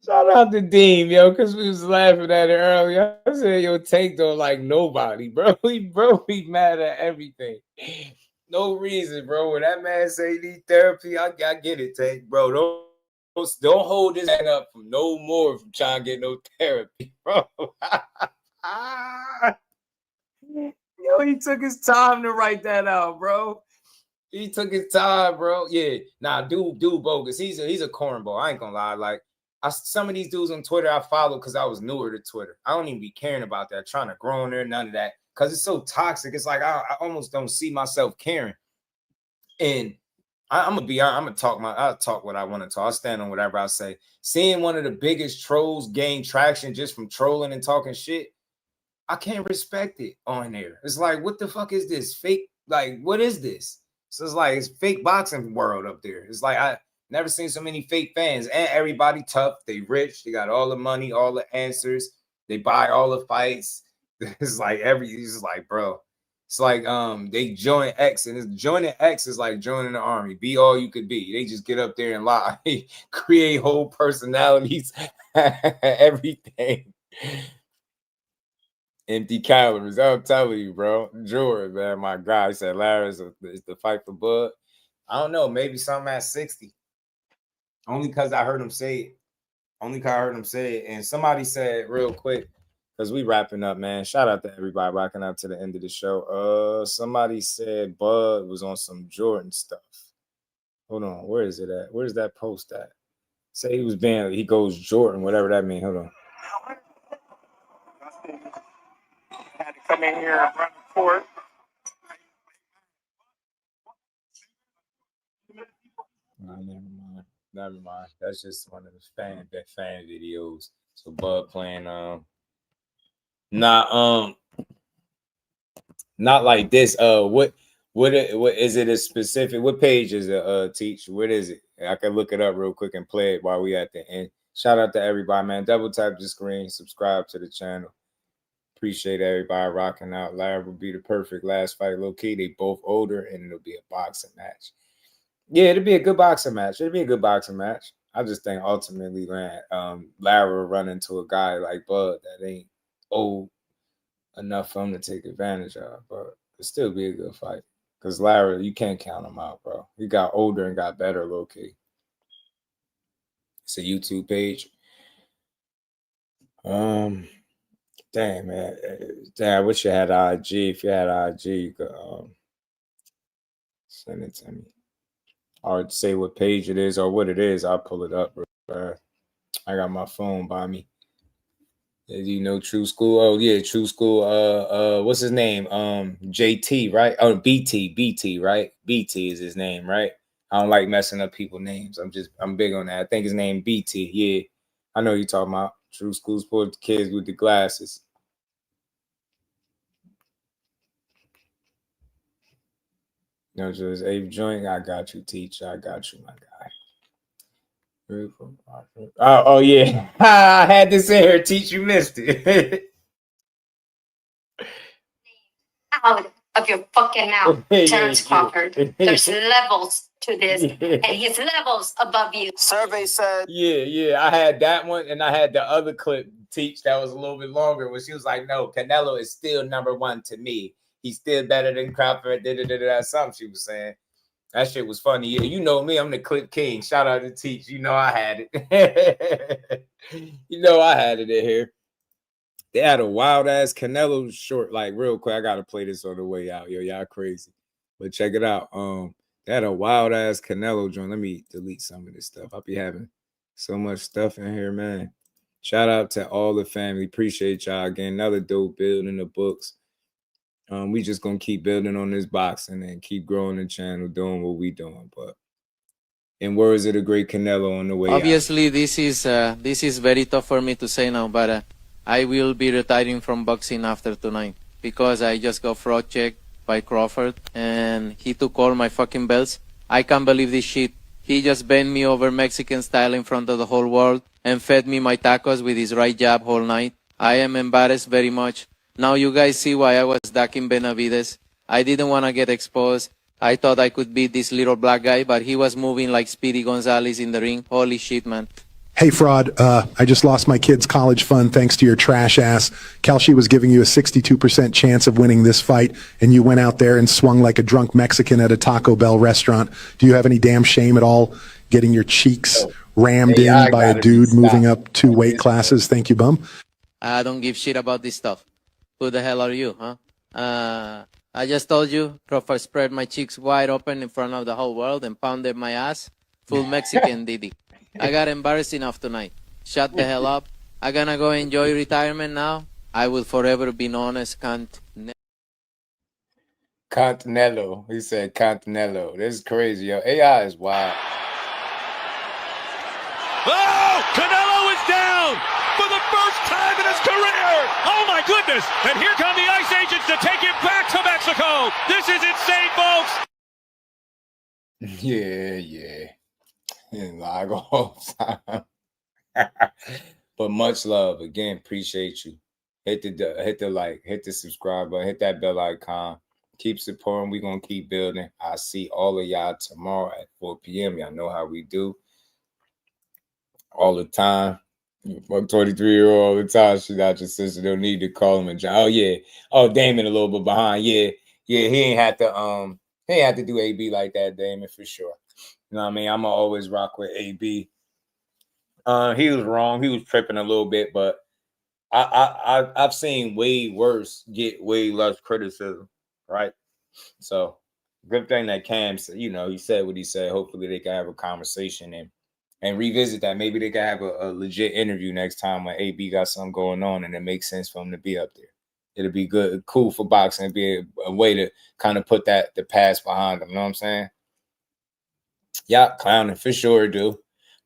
Shout out to Dean, yo, because we was laughing at it earlier. I said, yo, Tank don't like nobody, bro. He mad at everything. No reason, bro. When that man say he need therapy, I get it, Tank, bro. Don't hold this man up from no more from trying to get no therapy, bro. Yo, he took his time to write that out, bro. He took his time, bro. Yeah, nah, dude bogus. He's a cornball. I ain't gonna lie. Like, some of these dudes on Twitter I follow because I was newer to Twitter. I don't even be caring about that, trying to grow on there, none of that, because it's so toxic. It's like I almost don't see myself caring. And I'm gonna talk I'll talk what I want to talk. I'll stand on whatever I say. Seeing one of the biggest trolls gain traction just from trolling and talking shit, I can't respect it on there. It's like, what the fuck is this? Fake, like, what is this? So it's like it's fake boxing world up there. It's like I never seen so many fake fans, and everybody tough. They rich, they got all the money, all the answers, they buy all the fights. It's like it's like, bro. It's like they join X, and joining X is like joining the army. Be all you could be. They just get up there and lie, create whole personalities, everything. Empty calories. I'm telling you, bro. Jordan, man, my guy said Larry is the fight for Bud. I don't know, maybe something at 60. Only because I heard him say it. And somebody said real quick, because we wrapping up, man. Shout out to everybody rocking out to the end of the show. Somebody said Bud was on some Jordan stuff. Hold on, where is it at? Where's that post at? Say he was banned. He goes Jordan, whatever that means. Hold on. Had to come in here and run the court. Never mind. That's just one of the fan videos. So Bud playing not like this. What is it a specific? What page is it? Teach. What is it? I can look it up real quick and play it while we at the end. Shout out to everybody, man. Double tap the screen, subscribe to the channel. Appreciate everybody rocking out. Larry will be the perfect last fight. Low key, they both older, and it'll be a boxing match. Yeah, it'll be a good boxing match. I just think ultimately, man, Larry will run into a guy like Bud that ain't old enough for him to take advantage of, but it'll still be a good fight. Because Larry, you can't count him out, bro. He got older and got better, low key. It's a YouTube page. Damn, man. Damn, I wish you had IG. If you had IG, you could Send it to me. Or say what page it is or what it is. I'll pull it up. I got my phone by me. You know True School? Oh, yeah, True School. What's his name? JT, right? Oh, BT, right? BT is his name, right? I don't like messing up people's names. I'm big on that. I think his name BT. Yeah. I know you're talking about True School Sports, kids with the glasses. No, just Abe Joint. I got you, teacher. I got you, my guy. Oh yeah. I had this in here, teach. You missed it. Out of your fucking mouth, Terence Crawford. There's levels to this, and his levels above you. Survey said. Yeah. I had that one, and I had the other clip, teach, that was a little bit longer, where she was like, "No, Canelo is still #1 to me. He's still better than Crawford." Something she was saying. That shit was funny. Yeah, you know me. I'm the clip king. Shout out to Teach. You know I had it. You know I had it in here. They had a wild ass Canelo short. Like real quick, I gotta play this on the way out. Yo, y'all crazy. But check it out. They had a wild ass Canelo joint. Let me delete some of this stuff. I'll be having so much stuff in here, man. Shout out to all the family. Appreciate y'all again. Another dope build in the books. We just gonna keep building on this boxing and keep growing the channel, doing what we doing. But in words of the great Canelo on the way obviously, out. This is very tough for me to say now, but I will be retiring from boxing after tonight because I just got fraud checked by Crawford and he took all my fucking belts. I can't believe this shit. He just bent me over Mexican style in front of the whole world and fed me my tacos with his right jab whole night. I am embarrassed very much. Now you guys see why I was ducking Benavidez. I didn't want to get exposed. I thought I could beat this little black guy, but he was moving like Speedy Gonzalez in the ring. Holy shit, man. Hey, Fraud, I just lost my kid's college fund thanks to your trash ass. Kalshi was giving you a 62% chance of winning this fight, and you went out there and swung like a drunk Mexican at a Taco Bell restaurant. Do you have any damn shame at all getting your cheeks rammed in by a dude moving up 2 weight classes? Thank you, bum. I don't give shit about this stuff. Who the hell are you, huh? I just told you, Crawford spread my cheeks wide open in front of the whole world and pounded my ass. Full Mexican Diddy. I got embarrassed enough tonight. Shut the hell up. I'm gonna go enjoy retirement now. I will forever be known as Canelo. He said Canelo. This is crazy, yo. AI is wild. Oh, Canelo is down for the first time in his career. Oh, my goodness. And here come the ICE agents to take him back to Mexico. This is insane, folks. Yeah. And lag all the time. But much love. Again, appreciate you. Hit the like, hit the subscribe button, hit that bell icon. Keep supporting. We're going to keep building. I'll see all of y'all tomorrow at 4 p.m. Y'all know how we do. All the time. Fuck 23-year-old all the time. She's not your sister. Don't need to call him a John. Oh, yeah. Oh, Damon a little bit behind. Yeah. He ain't have to do AB like that, Damon, for sure. You know what I mean? I'm going to always rock with AB. He was wrong. He was tripping a little bit, but I've seen way worse get way less criticism, right? So good thing that Cam said, he said what he said. Hopefully they can have a conversation and revisit that. Maybe they can have a legit interview next time when AB got something going on and it makes sense for him to be up there. It'll be good, cool for boxing. It'd be a way to kind of put the past behind them. You know what I'm saying? Yeah, clowning for sure, do.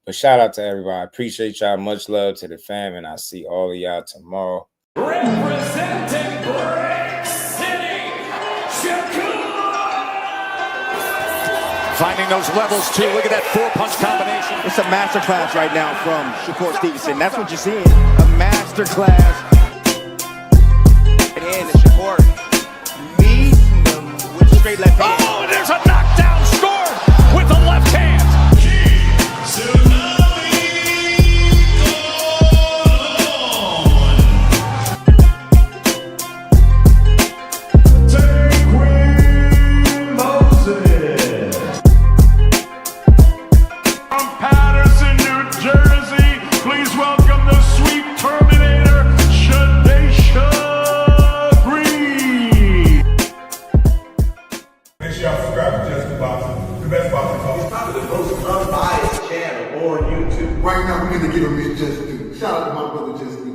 But shout out to everybody. I appreciate y'all. Much love to the fam, and I'll see all of y'all tomorrow. Representing Brick City, Shakur. Finding those levels, too. Look at that 4-punch combination. It's a masterclass right now from Shakur Stevenson. That's what you're seeing. A masterclass. And Shakur meeting them with straight left hand. Oh, there's a knockdown scored with the left hand. Make sure y'all subscribe to Jusdueboxing. It's probably the most unbiased channel on YouTube. Right now, we're going to give him his just due. Shout out to my brother Just Due.